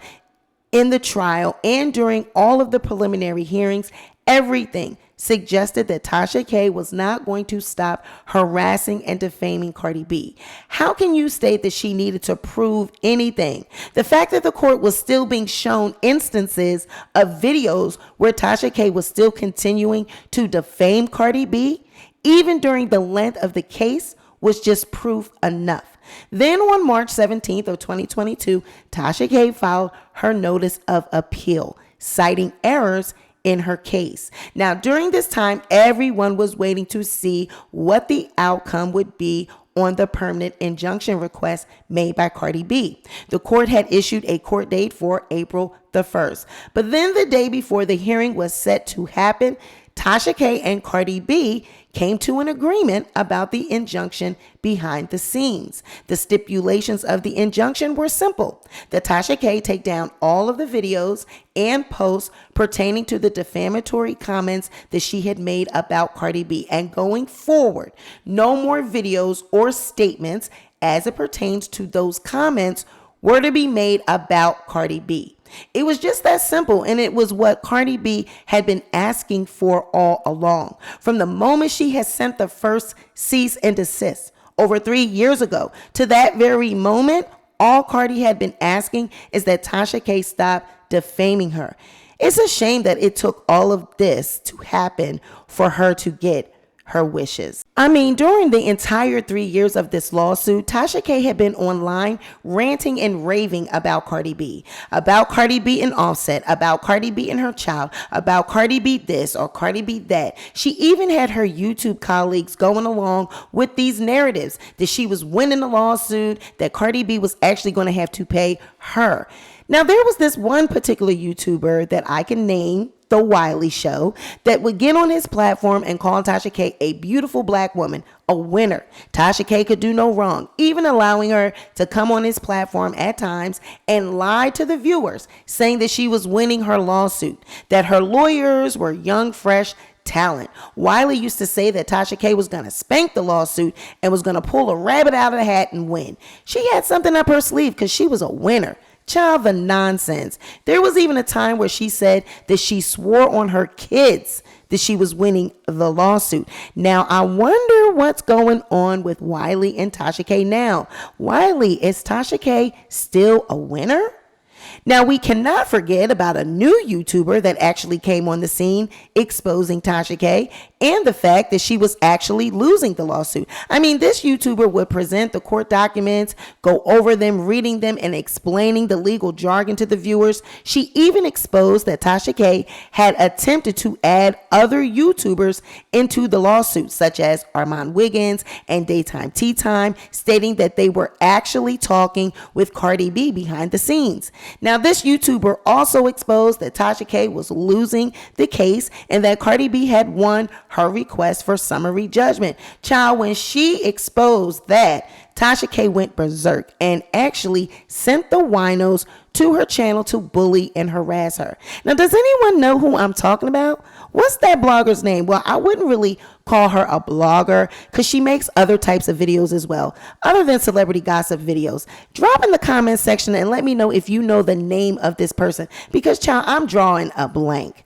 in the trial and during all of the preliminary hearings, everything suggested that Tasha K was not going to stop harassing and defaming Cardi B. How can you state that she needed to prove anything? The fact that the court was still being shown instances of videos where Tasha K was still continuing to defame Cardi B, even during the length of the case, was just proof enough. Then on March 17th of 2022, Tasha K filed her notice of appeal, citing errors in her case. Now, during this time, everyone was waiting to see what the outcome would be on the permanent injunction request made by Cardi B. The court had issued a court date for April the 1st. But then the day before the hearing was set to happen, Tasha K and Cardi B came to an agreement about the injunction behind the scenes. The stipulations of the injunction were simple: that Tasha K take down all of the videos and posts pertaining to the defamatory comments that she had made about Cardi B, and going forward, no more videos or statements as it pertains to those comments were to be made about Cardi B. It was just that simple, and it was what Cardi B had been asking for all along. From the moment she had sent the first cease and desist over 3 years ago to that very moment, all Cardi had been asking is that Tasha K stop defaming her. It's a shame that it took all of this to happen for her to get her wishes. I mean, during the entire 3 years of this lawsuit, Tasha K had been online ranting and raving about Cardi B and Offset, about Cardi B and her child, about Cardi B this or Cardi B that. She even had her YouTube colleagues going along with these narratives that she was winning the lawsuit, that Cardi B was actually going to have to pay her. Now, there was this one particular YouTuber that I can name, The Wiley Show, that would get on his platform and call Tasha K a beautiful black woman, a winner. Tasha K could do no wrong, even allowing her to come on his platform at times and lie to the viewers, saying that she was winning her lawsuit, that her lawyers were young, fresh talent. Wiley used to say that Tasha K was going to spank the lawsuit and was going to pull a rabbit out of the hat and win. She had something up her sleeve because she was a winner. Child, the nonsense. There was even a time where she said that she swore on her kids that she was winning the lawsuit. Now, I wonder what's going on with Wiley and Tasha K now. Wiley, is Tasha K still a winner? Now, we cannot forget about a new YouTuber that actually came on the scene exposing Tasha K and the fact that she was actually losing the lawsuit. I mean, this YouTuber would present the court documents, go over them, reading them, and explaining the legal jargon to the viewers. She even exposed that Tasha K had attempted to add other YouTubers into the lawsuit, such as Armand Wiggins and Daytime Tea Time, stating that they were actually talking with Cardi B behind the scenes. Now, this YouTuber also exposed that Tasha K was losing the case and that Cardi B had won her request for summary judgment. Child, when she exposed that, Tasha K went berserk and actually sent the winos to her channel to bully and harass her. Now, does anyone know who I'm talking about? What's that blogger's name? Well, I wouldn't really call her a blogger because she makes other types of videos as well, other than celebrity gossip videos. Drop in the comment section and let me know if you know the name of this person, because child, I'm drawing a blank.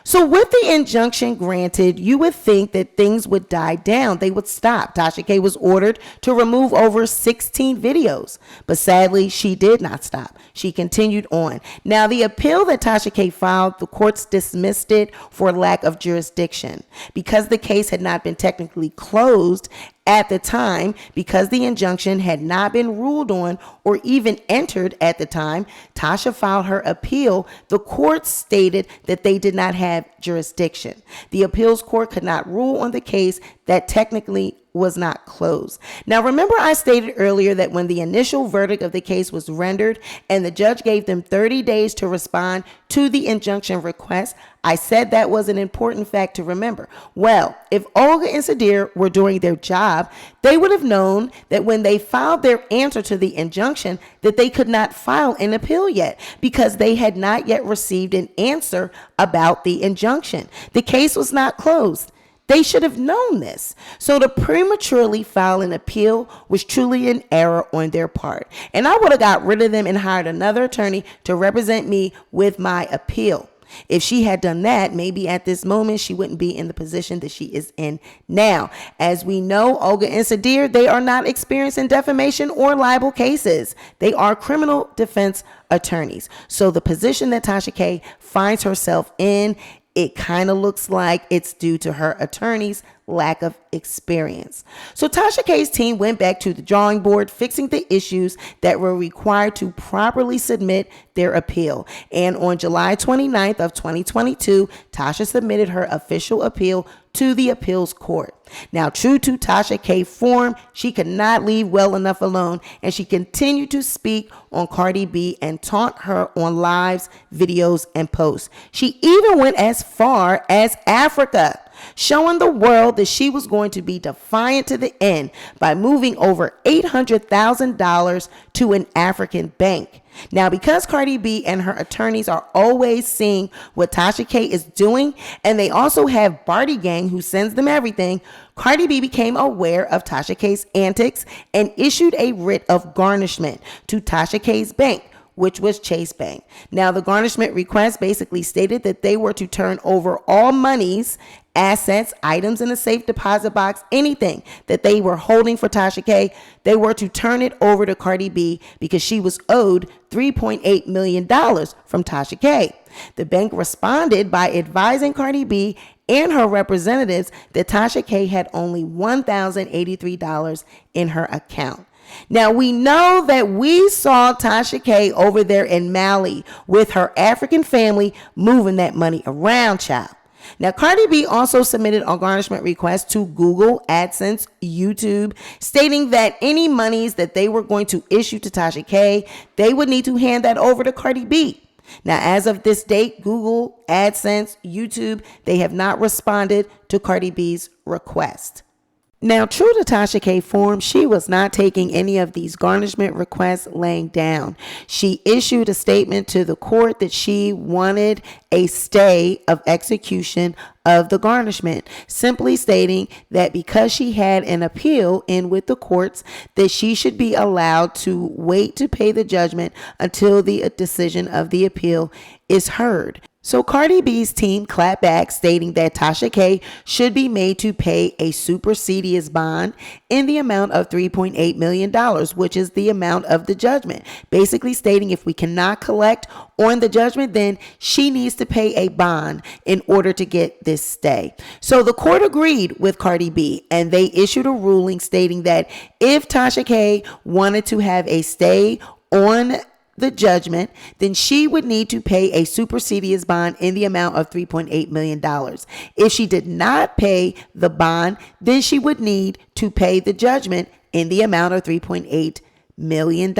So with the injunction granted, you would think that things would die down. They would stop. Tasha K was ordered to remove over 16 videos, but sadly, she did not stop. She continued on. Now, the appeal that Tasha K filed, the courts dismissed it for lack of jurisdiction because the case had not been technically closed at the time, because the injunction had not been ruled on or even entered at the time Tasha filed her appeal. The court stated that they did not have jurisdiction. The appeals court could not rule on the case that technically was not closed. Now, remember I stated earlier that when the initial verdict of the case was rendered and the judge gave them 30 days to respond to the injunction request, I said that was an important fact to remember. Well, if Olga and Sade were doing their job, they would have known that when they filed their answer to the injunction that they could not file an appeal yet because they had not yet received an answer about the injunction. The case was not closed. They should have known this. So to prematurely file an appeal was truly an error on their part. And I would have got rid of them and hired another attorney to represent me with my appeal. If she had done that, maybe at this moment she wouldn't be in the position that she is in now. As we know, Olga and Sade, they are not experienced in defamation or libel cases. They are criminal defense attorneys. So the position that Tasha K finds herself in, it kind of looks like it's due to her attorney's lack of experience. So Tasha K's team went back to the drawing board, fixing the issues that were required to properly submit their appeal. And on July 29th of 2022, Tasha submitted her official appeal to the appeals court. Now, true to Tasha K form, she could not leave well enough alone, and she continued to speak on Cardi B and taunt her on lives, videos, and posts. She even went as far as Africa, showing the world that she was going to be defiant to the end by moving over $800,000 to an African bank. Now, because Cardi B and her attorneys are always seeing what Tasha K is doing, and they also have Barty Gang who sends them everything, Cardi B became aware of Tasha K's antics and issued a writ of garnishment to Tasha K's bank, which was Chase Bank. Now, the garnishment request basically stated that they were to turn over all monies, assets, items in a safe deposit box, anything that they were holding for Tasha K, they were to turn it over to Cardi B because she was owed $3.8 million from Tasha K. The bank responded by advising Cardi B and her representatives that Tasha K had only $1,083 in her account. Now, we know that we saw Tasha K over there in Mali with her African family moving that money around, child. Now, Cardi B also submitted a garnishment request to Google, AdSense, YouTube, stating that any monies that they were going to issue to Tasha K, they would need to hand that over to Cardi B. Now, as of this date, Google, AdSense, YouTube, they have not responded to Cardi B's request. Now, true to Tasha K form, she was not taking any of these garnishment requests laying down. She issued a statement to the court that she wanted a stay of execution of the garnishment, simply stating that because she had an appeal in with the courts, that she should be allowed to wait to pay the judgment until the decision of the appeal is heard. So Cardi B's team clapped back, stating that Tasha K should be made to pay a supersedious bond in the amount of $3.8 million, which is the amount of the judgment. Basically stating if we cannot collect on the judgment, then she needs to pay a bond in order to get this stay. So the court agreed with Cardi B, and they issued a ruling stating that if Tasha K wanted to have a stay on the judgment, then she would need to pay a supersedious bond in the amount of $3.8 million. If she did not pay the bond, then she would need to pay the judgment in the amount of $3.8 million.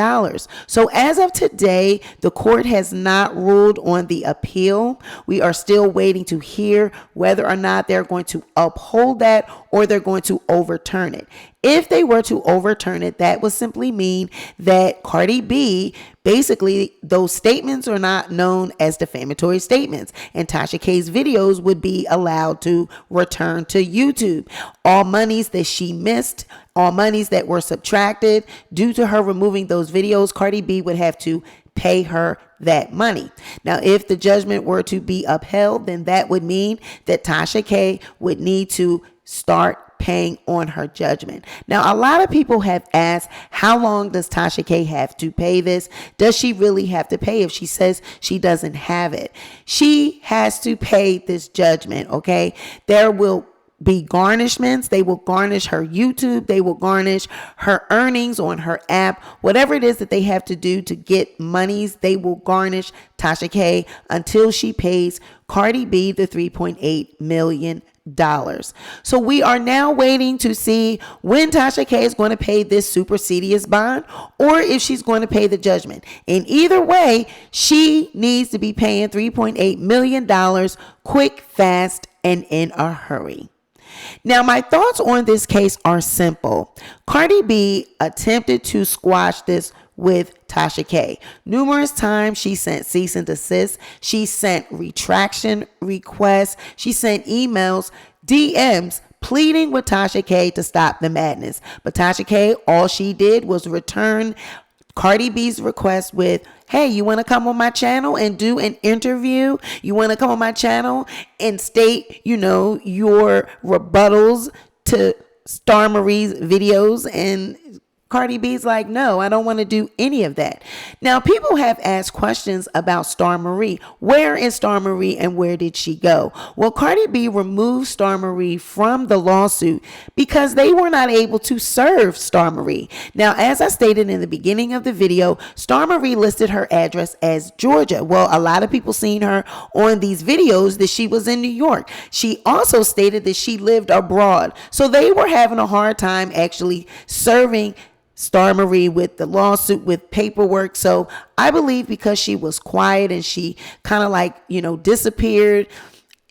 So as of today, the court has not ruled on the appeal. We are still waiting to hear whether or not they're going to uphold that or they're going to overturn it. If they were to overturn it, that would simply mean that Cardi B, basically, those statements are not known as defamatory statements, and Tasha K's videos would be allowed to return to YouTube. All monies that she missed, all monies that were subtracted due to her removing those videos, Cardi B would have to pay her that money. Now, if the judgment were to be upheld, then that would mean that Tasha K would need to start paying on her judgment. Now, a lot of people have asked, how long does Tasha K have to pay this? Does she really have to pay if she says she doesn't have it? She has to pay this judgment, okay? There will be garnishments. They will garnish her YouTube. They will garnish her earnings on her app. Whatever it is that they have to do to get monies, they will garnish Tasha K until she pays Cardi B the $3.8 million. So we are now waiting to see when Tasha K is going to pay this supersedious bond or if she's going to pay the judgment. In either way, she needs to be paying $3.8 million quick, fast, and in a hurry. Now, my thoughts on this case are simple. Cardi B attempted to squash this with Tasha K. Numerous times she sent cease and desist. She sent retraction requests. She sent emails, DMs, pleading with Tasha K to stop the madness. But Tasha K, all she did was return Cardi B's request with, hey, you want to come on my channel and do an interview? You want to come on my channel and state, your rebuttals to Star Marie's videos and Cardi B's like, no, I don't want to do any of that. Now, people have asked questions about Star Marie. Where is Star Marie and where did she go? Well, Cardi B removed Star Marie from the lawsuit because they were not able to serve Star Marie. Now, as I stated in the beginning of the video, Star Marie listed her address as Georgia. Well, a lot of people seen her on these videos that she was in New York. She also stated that she lived abroad. So they were having a hard time actually serving Star Marie with the lawsuit, with paperwork. So I believe because she was quiet and she kind of like, disappeared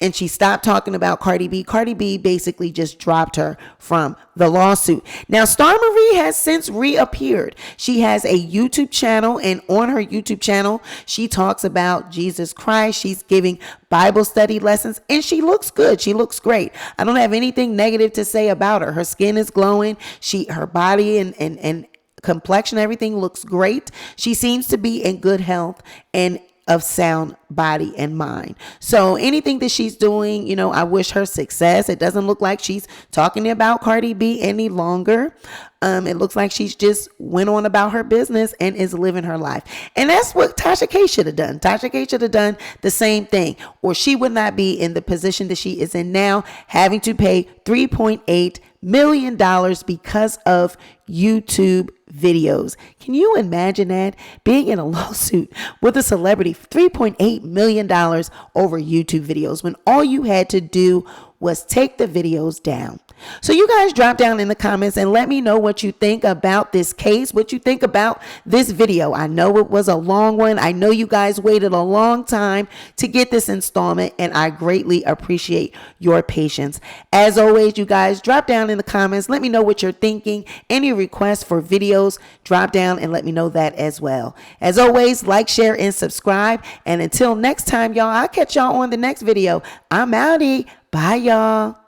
and she stopped talking about Cardi B basically just dropped her from the lawsuit. Now, Star Marie has since reappeared. She has a YouTube channel, and on her YouTube channel, she talks about Jesus Christ. She's giving Bible study lessons, and she looks good. She looks great. I don't have anything negative to say about her. Her skin is glowing. Her body and complexion, everything looks great. She seems to be in good health and of sound body and mind. So anything that she's doing, I wish her success. It doesn't look like she's talking about Cardi B any longer. It looks like she's just went on about her business and is living her life. And that's what Tasha K should have done. Tasha K should have done the same thing, or she would not be in the position that she is in now, having to pay $3.8 million because of YouTube videos. Can you imagine that? Being in a lawsuit with a celebrity, $3.8 million over YouTube videos, when all you had to do was take the videos down. So you guys drop down in the comments and let me know what you think about this case, what you think about this video. I know it was a long one. I know you guys waited a long time to get this installment, and I greatly appreciate your patience. As always, you guys drop down in the comments. Let me know what you're thinking. Any requests for videos, drop down and let me know that as well. As always, like, share, and subscribe. And until next time, y'all, I'll catch y'all on the next video. I'm outie. Bye, y'all.